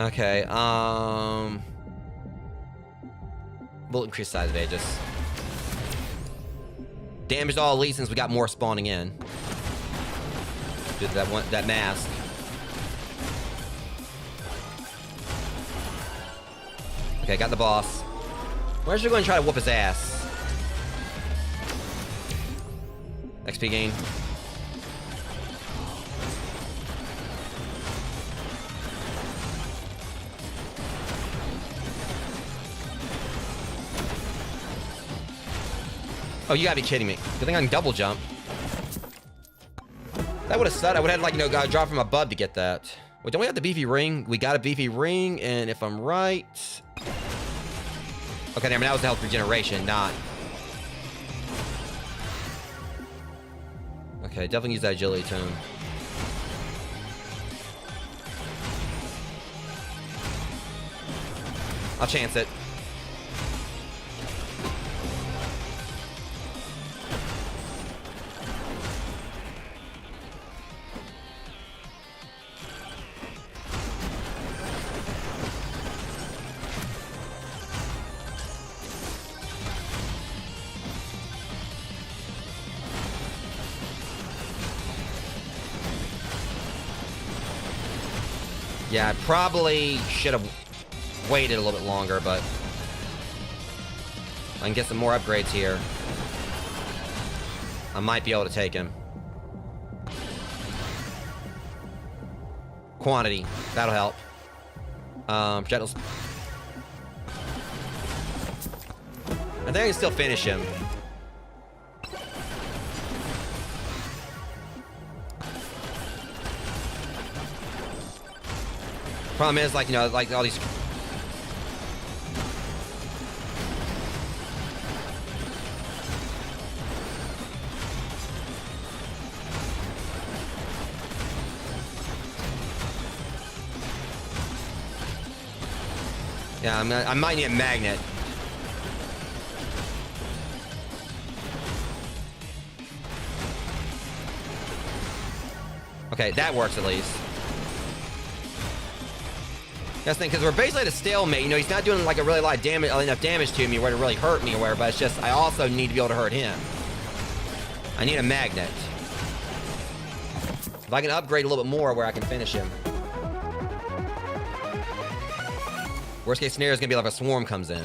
Okay, we'll increase size of Aegis. Damaged all elite since we got more spawning in. Did that mask. Okay, got the boss. Where's you going to try to whoop his ass? XP gain. Oh, you gotta be kidding me. Good thing I can double jump. That would have sucked. I would have, like, you know, got to drop from above to get that. Wait, don't we have the beefy ring? We got a beefy ring, and if I'm right... Okay, that was the health regeneration, not... Okay, definitely use that agility tome. I'll chance it. Yeah, I probably should have waited a little bit longer, but I can get some more upgrades here. I might be able to take him. Quantity, that'll help. Projectiles. I think I can still finish him. Problem is, like, you know, like all these... Yeah, I might need a magnet. Okay, that works at least. That's the thing, because we're basically at a stalemate. You know, he's not doing like a really lot of damage, enough damage to me where to really hurt me or whatever, but it's just, I also need to be able to hurt him. I need a magnet. If I can upgrade a little bit more where I can finish him. Worst case scenario is going to be like a swarm comes in.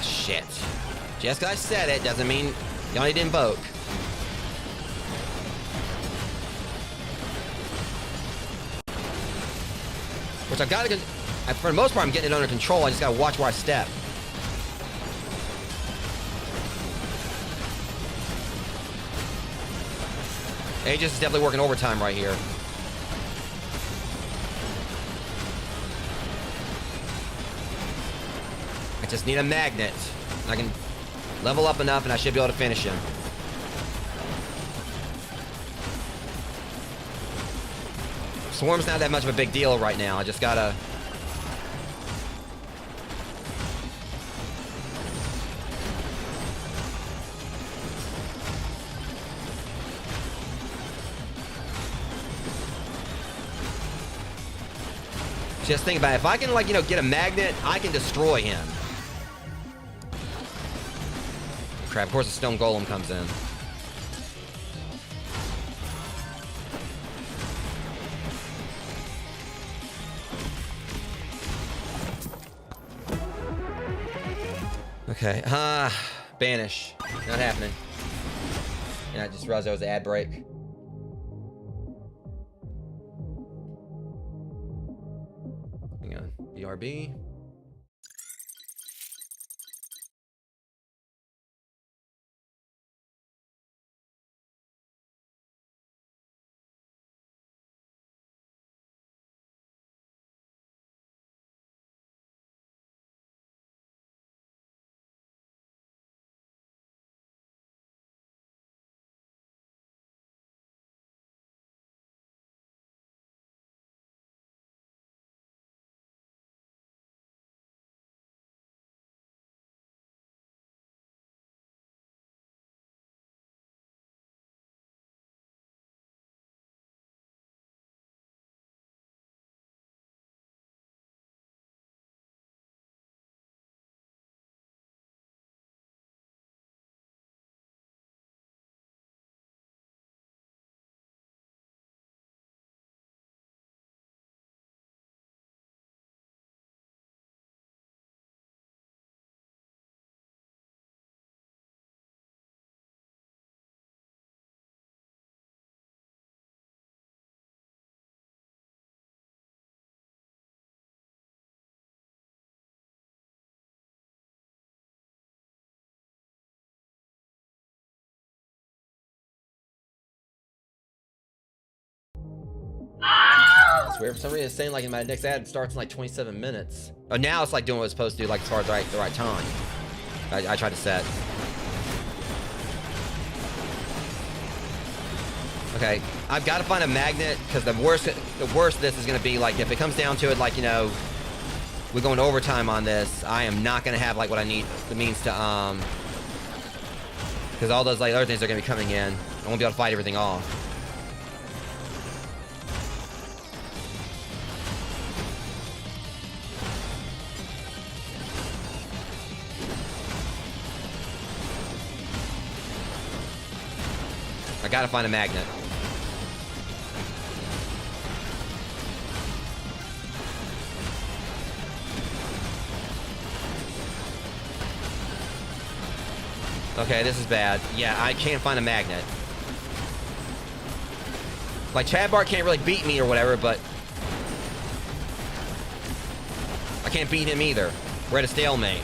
Shit. Just because I said it doesn't mean y'all need to invoke. Which I've got to... For the most part, I'm getting it under control. I just got to watch where I step. Aegis is definitely working overtime right here. I just need a magnet. I can level up enough and I should be able to finish him. Swarm's not that much of a big deal right now. I just gotta... Just think about it. If I can, like, you know, get a magnet, I can destroy him. Crap, of course the stone golem comes in. Okay, banish. Not happening. Yeah, I just realized that was an ad break. Hang on, BRB. I swear, for some reason it's saying like in my next ad starts in like 27 minutes. Oh, now it's like doing what it's supposed to do, like as far as the right time. I tried to set. Okay, I've got to find a magnet because the worst this is going to be, like, if it comes down to it, like, you know, we're going to overtime on this, I am not going to have like what I need, the means to because all those like other things are going to be coming in. I won't be able to fight everything off. I gotta find a magnet. Okay, this is bad. Yeah, I can't find a magnet. Like, Chad Bart can't really beat me or whatever, but I can't beat him either. We're at a stalemate.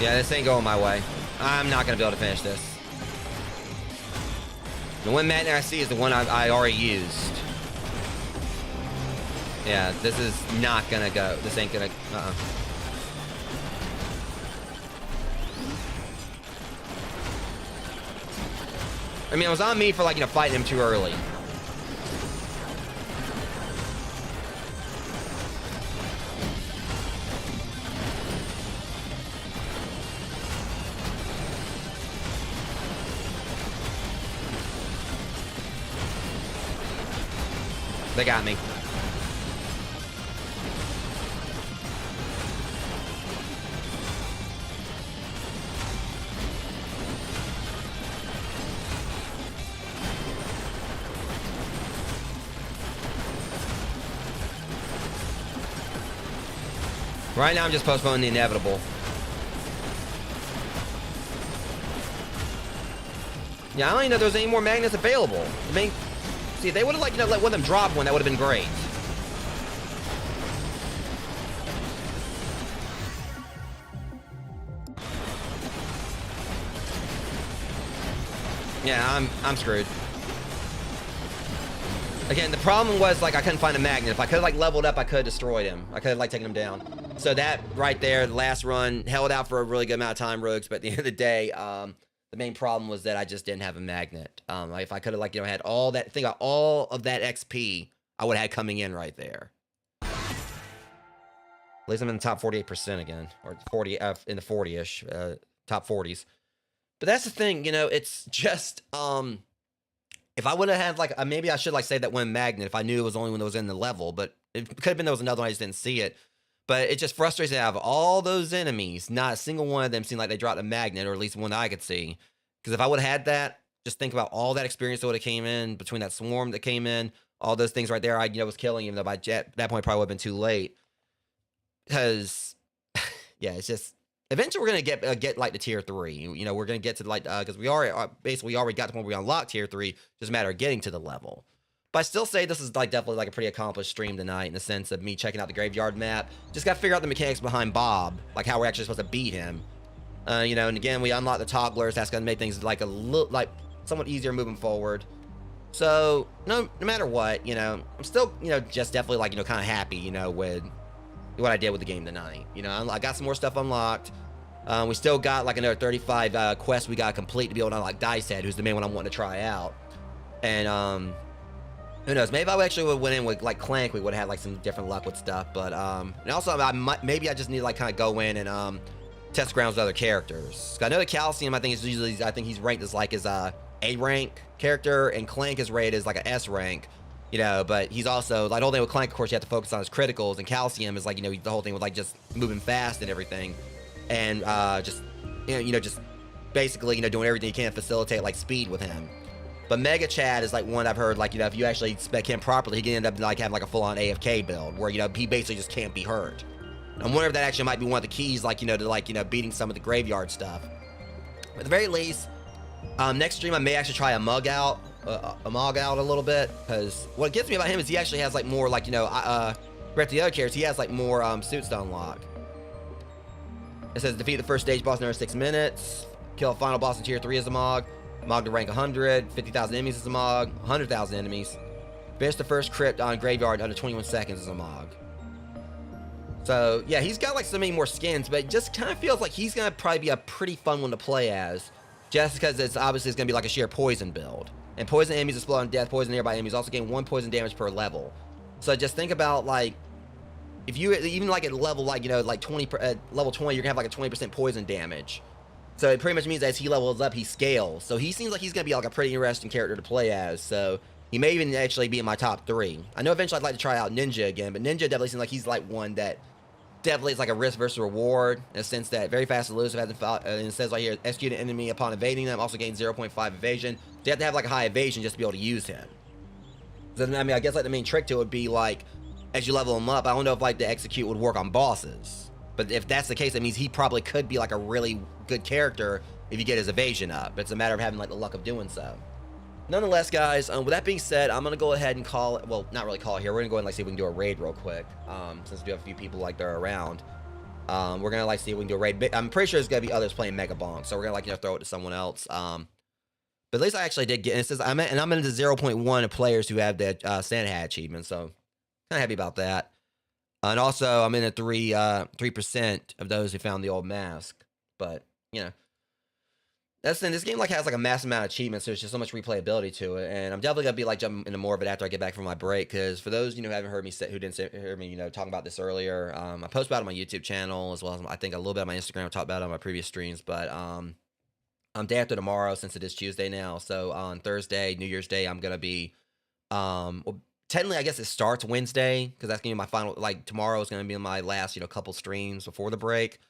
Yeah, this ain't going my way. I'm not gonna be able to finish this. The one magnet I see is the one I already used. Yeah, this is not gonna go. This ain't gonna, I mean, it was on me for, like, you know, fighting him too early. They got me. Right now, I'm just postponing the inevitable. Yeah, I don't even know if there's any more magnets available. I mean, see, if they would have, like, let one of them drop one, that would have been great. Yeah, I'm screwed. Again, the problem was, like, I couldn't find a magnet. If I could have, like, leveled up, I could have destroyed him. I could have, like, taken him down. So that right there, the last run, held out for a really good amount of time, Rogues. But at the end of the day, the main problem was that I just didn't have a magnet. Like, if I could have, like, had all that, think about all of that XP I would have had coming in right there. At least I'm in the top 48% again. Or 40, in the 40-ish, top 40s. But that's the thing, it's just, if I would have had, like, maybe I should, like, say that one magnet if I knew it was the only one that was in the level, but it could have been there was another one, I just didn't see it. But it just frustrates me to have all those enemies, not a single one of them seemed like they dropped a magnet, or at least one that I could see. Because if I would have had that, just think about all that experience that would have came in, between that swarm that came in, all those things right there, I, was killing, even though by that point probably would have been too late. Because, yeah, it's just... Eventually, we're gonna get like the tier 3. We're gonna get to like because we already basically got to the point where we unlocked tier 3. Just a matter of getting to the level. But I still say this is like definitely like a pretty accomplished stream tonight in the sense of me checking out the graveyard map. Just got to figure out the mechanics behind Bob, like how we're actually supposed to beat him. And again, we unlock the togglers. That's gonna make things like a little like somewhat easier moving forward. So no matter what, I'm still just definitely like kind of happy with what I did with the game tonight. I got some more stuff unlocked. We still got like another 35 quests we got to complete to be able to unlock Dice Head, who's the main one I'm wanting to try out. And who knows? Maybe I actually would have went in with like Clank. We would have had like some different luck with stuff. But and also maybe I just need to like kind of go in and test grounds with other characters. I know the Calcium, I think is usually he's ranked as like a rank character, and Clank is rated as like an S rank. But he's also like the whole thing with Clank. Of course, you have to focus on his criticals, and Calcium is like the whole thing with like just moving fast and everything. And just just basically doing everything you can to facilitate like speed with him. But Mega Chad is like one I've heard like if you actually spec him properly, he can end up like having like a full-on AFK build where he basically just can't be hurt. I'm wondering if that actually might be one of the keys like to like beating some of the graveyard stuff. But at the very least, next stream I may actually try a Mug out a little bit, because what gets me about him is he actually has like more like compared to the other characters, he has like more suits to unlock. It says defeat the first stage boss in under 6 minutes. Kill a final boss in tier 3 as a Mog. Mog to rank 100. 50,000 enemies as a Mog. 100,000 enemies. Finish the first crypt on graveyard under 21 seconds as a Mog. So yeah, he's got like so many more skins, but it just kind of feels like he's gonna probably be a pretty fun one to play as, just because it's obviously gonna be like a sheer poison build. And poison enemies explode on death. Poison nearby enemies also gain 1 poison damage per level. So just think about like, if you even like at level like like 20 at level 20, you're gonna have like a 20% poison damage. So it pretty much means that as he levels up, he scales. So he seems like he's gonna be like a pretty interesting character to play as. So he may even actually be in my top 3. I know eventually I'd like to try out Ninja again, but Ninja definitely seems like he's like one that definitely is like a risk versus reward in a sense that very fast elusive, and it says right here, execute an enemy upon evading them, also gains 0.5 evasion. So you have to have like a high evasion just to be able to use him. So, I mean, I guess like the main trick to it would be like, as you level him up, I don't know if like the execute would work on bosses. But if that's the case, that means he probably could be like a really good character if you get his evasion up. It's a matter of having like the luck of doing so. Nonetheless, guys, with that being said, I'm going to go ahead and call it, well, not really call it here. We're going to go ahead and like see if we can do a raid real quick, since we do have a few people like they're around. We're going to like see if we can do a raid. I'm pretty sure there's going to be others playing Megabonk, so we're going to like throw it to someone else. But at least I actually did get, and it says, I'm in the 0.1 of players who have the Santa Hat achievement, so kind of happy about that. And also, I'm in the 3% of those who found the old mask. But, that's the thing. This game like has like a massive amount of achievements. So there's just so much replayability to it, and I'm definitely gonna be like jumping into more of it after I get back from my break. Because for those who haven't heard me who didn't hear me talking about this earlier, I post about it on my YouTube channel as well as I think a little bit on my Instagram. I talked about it on my previous streams, but I'm day after tomorrow since it is Tuesday now. So on Thursday, New Year's Day, I'm gonna be well, technically I guess it starts Wednesday because that's gonna be my final. Like tomorrow is gonna be my last couple streams before the break.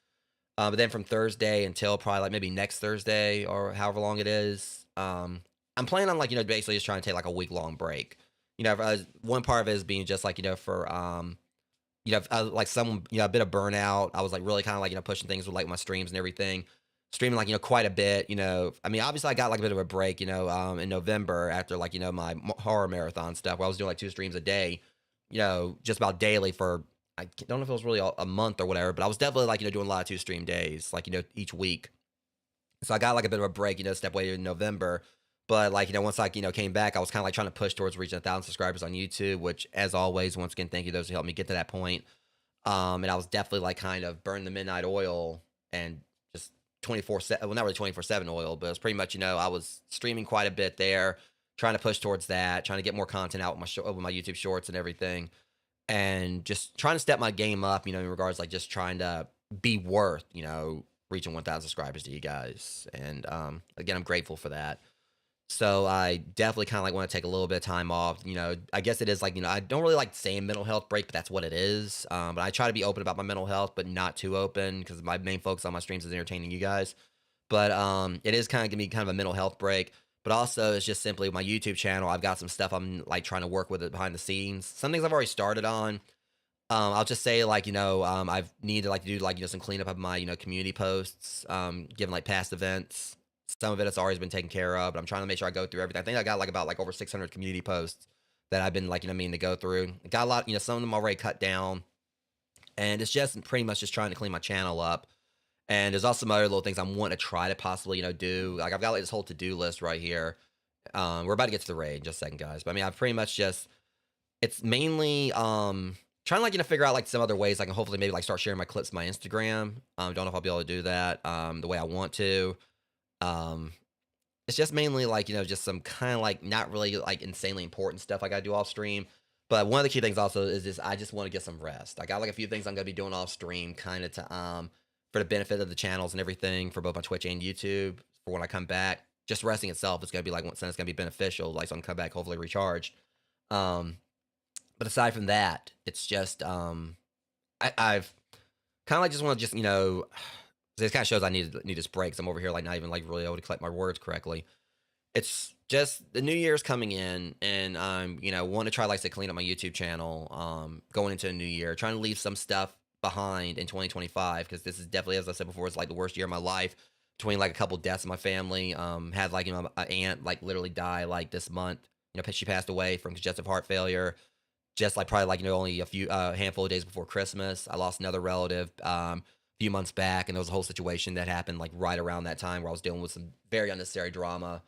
But then from Thursday until probably like maybe next Thursday or however long it is, I'm planning on like, basically just trying to take like a week-long break. One part of it is being just like, for like some, a bit of burnout. I was like really kind of like, pushing things with like my streams and everything, streaming like, quite a bit, I mean, obviously I got like a bit of a break, in November after like, my horror marathon stuff where I was doing like 2 streams a day, just about daily for, I don't know if it was really a month or whatever, but I was definitely like, doing a lot of 2 stream days, like, each week. So I got like a bit of a break, step away in November. But like, once I, came back, I was kind of like trying to push towards reaching 1,000 subscribers on YouTube, which as always, once again, thank you those who helped me get to that point. And I was definitely like kind of burning the midnight oil and just 24/7, well, not really 24/7 oil, but it was pretty much, I was streaming quite a bit there, trying to push towards that, trying to get more content out with my YouTube shorts and everything. And just trying to step my game up, in regards like just trying to be worth, reaching 1,000 subscribers to you guys. And again, I'm grateful for that. So I definitely kind of like want to take a little bit of time off. I guess it is like, I don't really like saying mental health break, but that's what it is. But I try to be open about my mental health, but not too open because my main focus on my streams is entertaining you guys. But it is kind of gonna be kind of a mental health break. But also it's just simply my YouTube channel. I've got some stuff I'm like trying to work with it behind the scenes. Some things I've already started on. I'll just say like, I've needed to like do like, some cleanup of my, community posts, given like past events. Some of it has always been taken care of, but I'm trying to make sure I go through everything. I think I got like about like over 600 community posts that I've been like, meaning to go through. Got a lot, some of them already cut down, and it's just pretty much just trying to clean my channel up. And there's also some other little things I'm wanting to try to possibly, do. Like I've got like this whole to-do list right here. We're about to get to the raid in just a second, guys. But I mean, I've pretty much just, it's mainly, trying to like, figure out like some other ways I can hopefully maybe like start sharing my clips on my Instagram. Don't know if I'll be able to do that, the way I want to. Um, it's just mainly like, just some kind of like not really like insanely important stuff I gotta do off stream. But one of the key things also is just I just want to get some rest. I got like a few things I'm gonna be doing off stream, kind of to for the benefit of the channels and everything for both my Twitch and YouTube. For when I come back, just resting itself is gonna be like it's gonna be beneficial. Like so I can come back hopefully recharged. Um, but aside from that, it's just I've kind of like just want to just this kind of shows I need this break. 'Cause I'm over here like not even like really able to collect my words correctly. It's just the new year's coming in, and want to try like to clean up my YouTube channel. Going into a new year, trying to leave some stuff behind in 2025 because this is definitely, as I said before, it's like the worst year of my life. Between like a couple deaths in my family, had like an aunt like literally die like this month. She passed away from congestive heart failure. Just like probably like only a few handful of days before Christmas. I lost another relative few months back, and there was a whole situation that happened like right around that time where I was dealing with some very unnecessary drama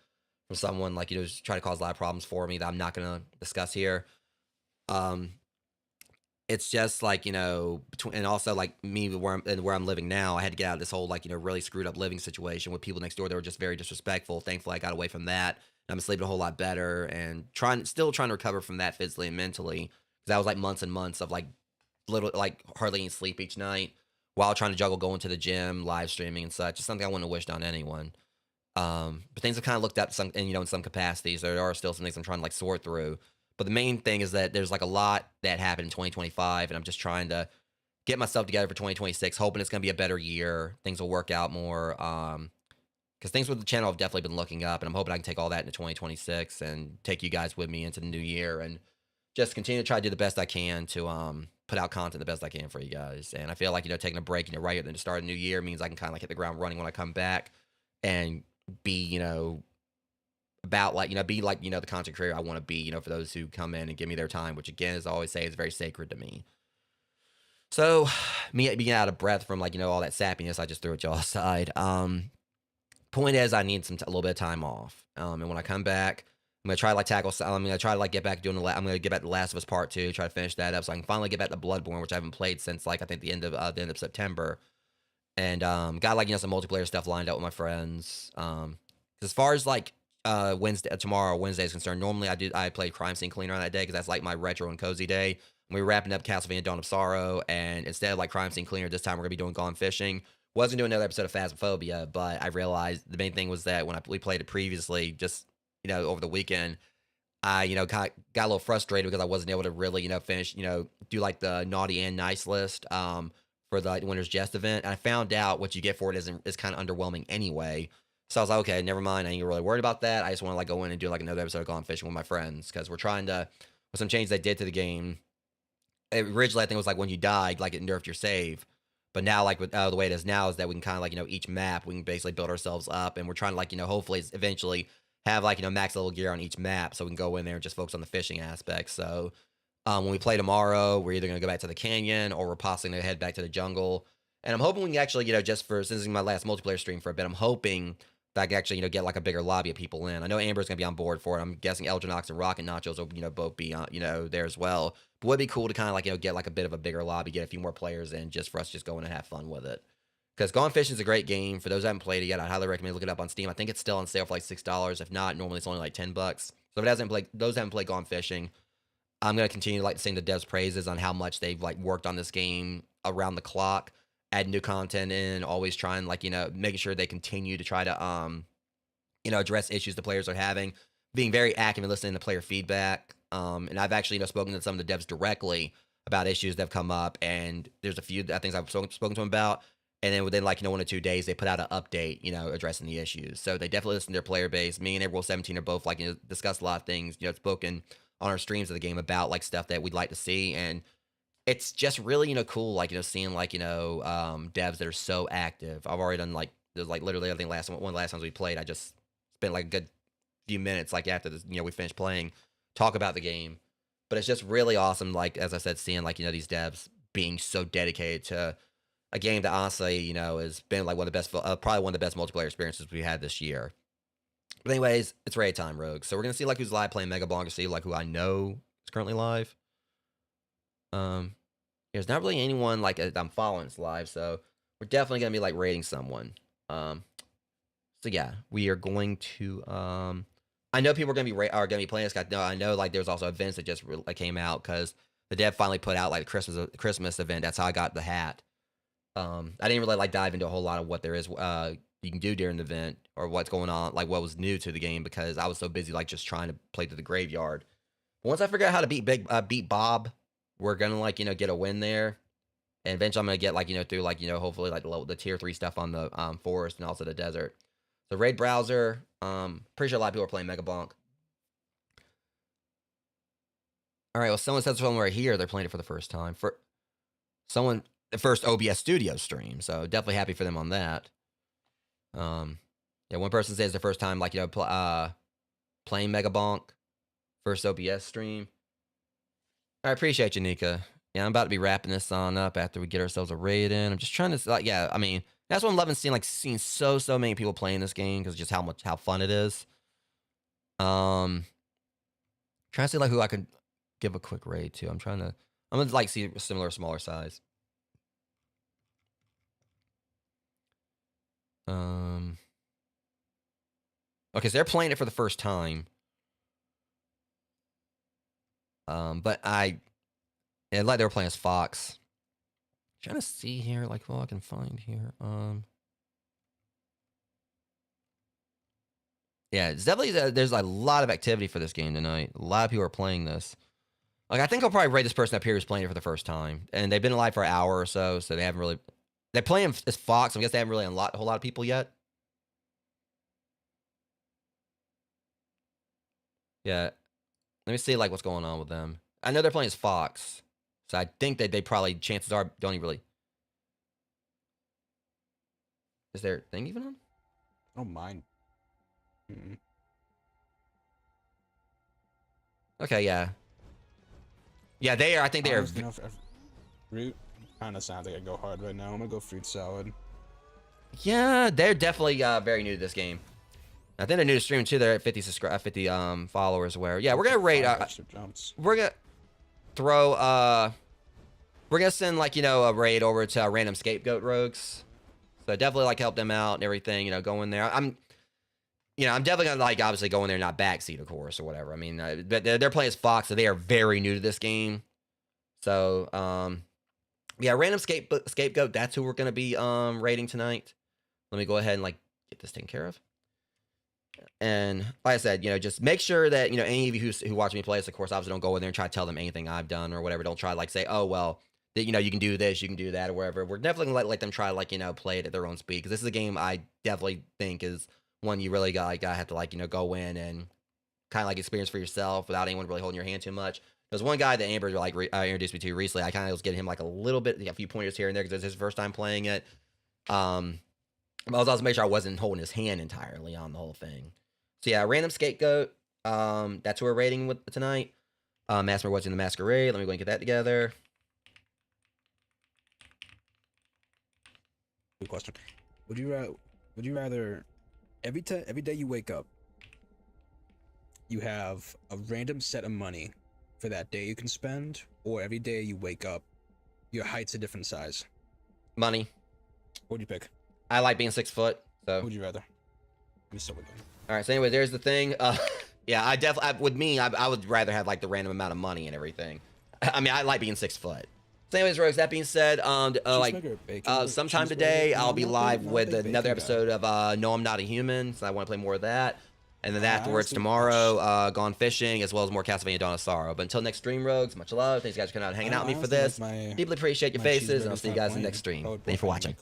from someone like was trying to cause a lot of problems for me that I'm not gonna discuss here. Um, it's just like between, and also like me where I'm living now, I had to get out of this whole like really screwed up living situation with people next door that were just very disrespectful. Thankfully, I got away from that. And I'm sleeping a whole lot better and still trying to recover from that physically and mentally. Because that was like months and months of like like hardly any sleep each night while trying to juggle going to the gym, live streaming and such. It's something I wouldn't have wished on anyone. But things have kind of looked up some, and in some capacities, there are still some things I'm trying to like sort through. But the main thing is that there's like a lot that happened in 2025, and I'm just trying to get myself together for 2026, hoping it's going to be a better year. Things will work out more. Because things with the channel have definitely been looking up, and I'm hoping I can take all that into 2026 and take you guys with me into the new year and just continue to try to do the best I can to put out content the best I can for you guys. And I feel like taking a break right at the start of the new year means I can kind of like hit the ground running when I come back and be about like be like the content creator I want to be for those who come in and give me their time, which again, as I always say, is very sacred to me. So me being out of breath from like all that sappiness I just threw at y'all aside. Point is, I need a little bit of time off. And when I come back, I'm gonna try to like tackle. I'm gonna try to like get back doing I'm gonna get back to Last of Us Part 2, try to finish that up, so I can finally get back to Bloodborne, which I haven't played since like I think the end of September. And got like some multiplayer stuff lined up with my friends. 'Cause as far as like Wednesday is concerned, normally I play Crime Scene Cleaner on that day because that's like my retro and cozy day. And we were wrapping up Castlevania Dawn of Sorrow, and instead of like Crime Scene Cleaner, this time we're gonna be doing Gone Fishing. Wasn't doing another episode of Phasmophobia, but I realized the main thing was that when we played it previously, just over the weekend, I got a little frustrated because I wasn't able to really finish do like the naughty and nice list for the Winter's Jest event. And I found out what you get for it is kind of underwhelming anyway. So I was like, okay, never mind. I ain't really worried about that. I just want to like go in and do like another episode of Gone Fishing with my friends because we're trying to with some changes they did to the game. originally I think it was like when you died, like it nerfed your save. But now, like with the way it is now, is that we can kind of like each map we can basically build ourselves up, and we're trying to like hopefully eventually have like max level gear on each map, so we can go in there and just focus on the fishing aspect. So when we play tomorrow, we're either gonna go back to the canyon or we're possibly gonna head back to the jungle. And I'm hoping we can actually just for since this is my last multiplayer stream for a bit, I'm hoping that I can actually get like a bigger lobby of people in. I know Amber's gonna be on board for it. I'm guessing Eldrinox and Rocket Nachos will both be on there as well. But would be cool to kind of like get like a bit of a bigger lobby, get a few more players in, just for us just going and have fun with it. Because Gone Fishing is a great game. For those who haven't played it yet, I highly recommend looking it up on Steam. I think it's still on sale for like $6. If not, normally it's only like $10. So if those who haven't played Gone Fishing, I'm gonna continue to like sing the devs' praises on how much they've like worked on this game around the clock, add new content in, always trying like making sure they continue to try to address issues the players are having, being very active and listening to player feedback. And I've actually spoken to some of the devs directly about issues that have come up, and there's a few things I've spoken to them about. And then within like 1 or 2 days, they put out an update, addressing the issues. So they definitely listen to their player base. Me and April 17 are both like discussed a lot of things, spoken on our streams of the game about like stuff that we'd like to see, and it's just really cool like seeing like devs that are so active. I've already done like there's like literally I think one of the last times we played, I just spent like a good few minutes like after this we finished playing, talk about the game. But it's just really awesome, like as I said, seeing like these devs being so dedicated to a game that honestly has been like one of the best probably one of the best multiplayer experiences we had this year. But anyways, it's raid time, Rogue. So we're gonna see like who's live playing Megabonk, or see like who I know is currently live. There's not really anyone like I'm following this live, so we're definitely gonna be like raiding someone. So yeah, we are going to. I know people are gonna be playing this. I know like there's also events that just came out because the dev finally put out like the Christmas event. That's how I got the hat. I didn't really like dive into a whole lot of what there is you can do during the event or what's going on, like what was new to the game, because I was so busy like just trying to play through the graveyard. But once I figure out how to beat Bob, we're gonna like get a win there, and eventually I'm gonna get like through like hopefully like the tier 3 stuff on the forest and also the desert. So raid browser, pretty sure a lot of people are playing Megabonk. All right, well someone said somewhere here they're playing it for the first time. For someone, the first OBS Studio stream, so definitely happy for them on that. Yeah, one person says the first time like playing Megabonk, first OBS stream. I appreciate you, Nika. Yeah, I'm about to be wrapping this on up after we get ourselves a raid in. I'm just trying to like, yeah, I mean that's what I'm loving seeing so many people playing this game, because just how fun it is. Trying to see like who I could give a quick raid to. I'm gonna like see a smaller size. Okay, so they're playing it for the first time. But like they were playing as Fox. Trying to see here, like what I can find here. Yeah, it's definitely there's a lot of activity for this game tonight. A lot of people are playing this. Like I think I'll probably rate this person up here who's playing it for the first time, and they've been alive for an hour or so, so they haven't really. They're playing as Fox. I guess they haven't really unlocked a whole lot of people yet. Yeah, let me see like what's going on with them. I know they're playing as Fox, so I think that they probably chances are don't even really. Is their thing even on? I don't mind. Mm-mm. Okay, yeah. Yeah, they are. I think they are. Root kind of sounds like I go hard right now. I'm gonna go fruit salad. Yeah, they're definitely very new to this game. I think they're new to streaming too. They're at 50 followers. Where yeah, we're gonna rate. We're gonna throw. We're gonna send like a raid over to random scapegoat rogues. So definitely like help them out and everything. Go in there. I'm definitely gonna like obviously go in there, not backseat of course or whatever. I mean, but they're playing as Fox, so they are very new to this game. So yeah, random scapegoat. That's who we're gonna be raiding tonight. Let me go ahead and like get this taken care of. And like I said, just make sure that any of you who watch me play this, of course, obviously don't go in there and try to tell them anything I've done or whatever. Don't try to like say, oh well, that you can do this, you can do that, or whatever. We're definitely gonna let them try to like play it at their own speed, because this is a game I definitely think is one you really gotta have to like go in and kind of like experience for yourself without anyone really holding your hand too much. There's one guy that Amber like introduced me to recently. I kind of was getting him like a little bit, a few pointers here and there because it's his first time playing it. But I was also making sure I wasn't holding his hand entirely on the whole thing. So yeah, random scapegoat. That's who we're rating with tonight. Master Watching the Masquerade. Let me go and get that together. Good question. Would you rather every day you wake up, you have a random set of money for that day you can spend, or every day you wake up, your height's a different size? Money. What'd you pick? I like being 6 foot. So. Would you rather? We still with them. All right. So anyway, there's the thing. Yeah, I definitely with me, I would rather have like the random amount of money and everything. I mean, I like being 6 foot. So anyways, Rogues, that being said, sometime today I'll be live with another episode of No, I'm Not a Human, so I want to play more of that. And then afterwards, tomorrow, Gone Fishing, as well as more Castlevania Dawn of Sorrow. But until next stream, Rogues, much love. Thanks, you guys, for coming out and hanging out with me for this. Deeply appreciate your faces, and I'll see you guys in the next stream. Thank you for watching.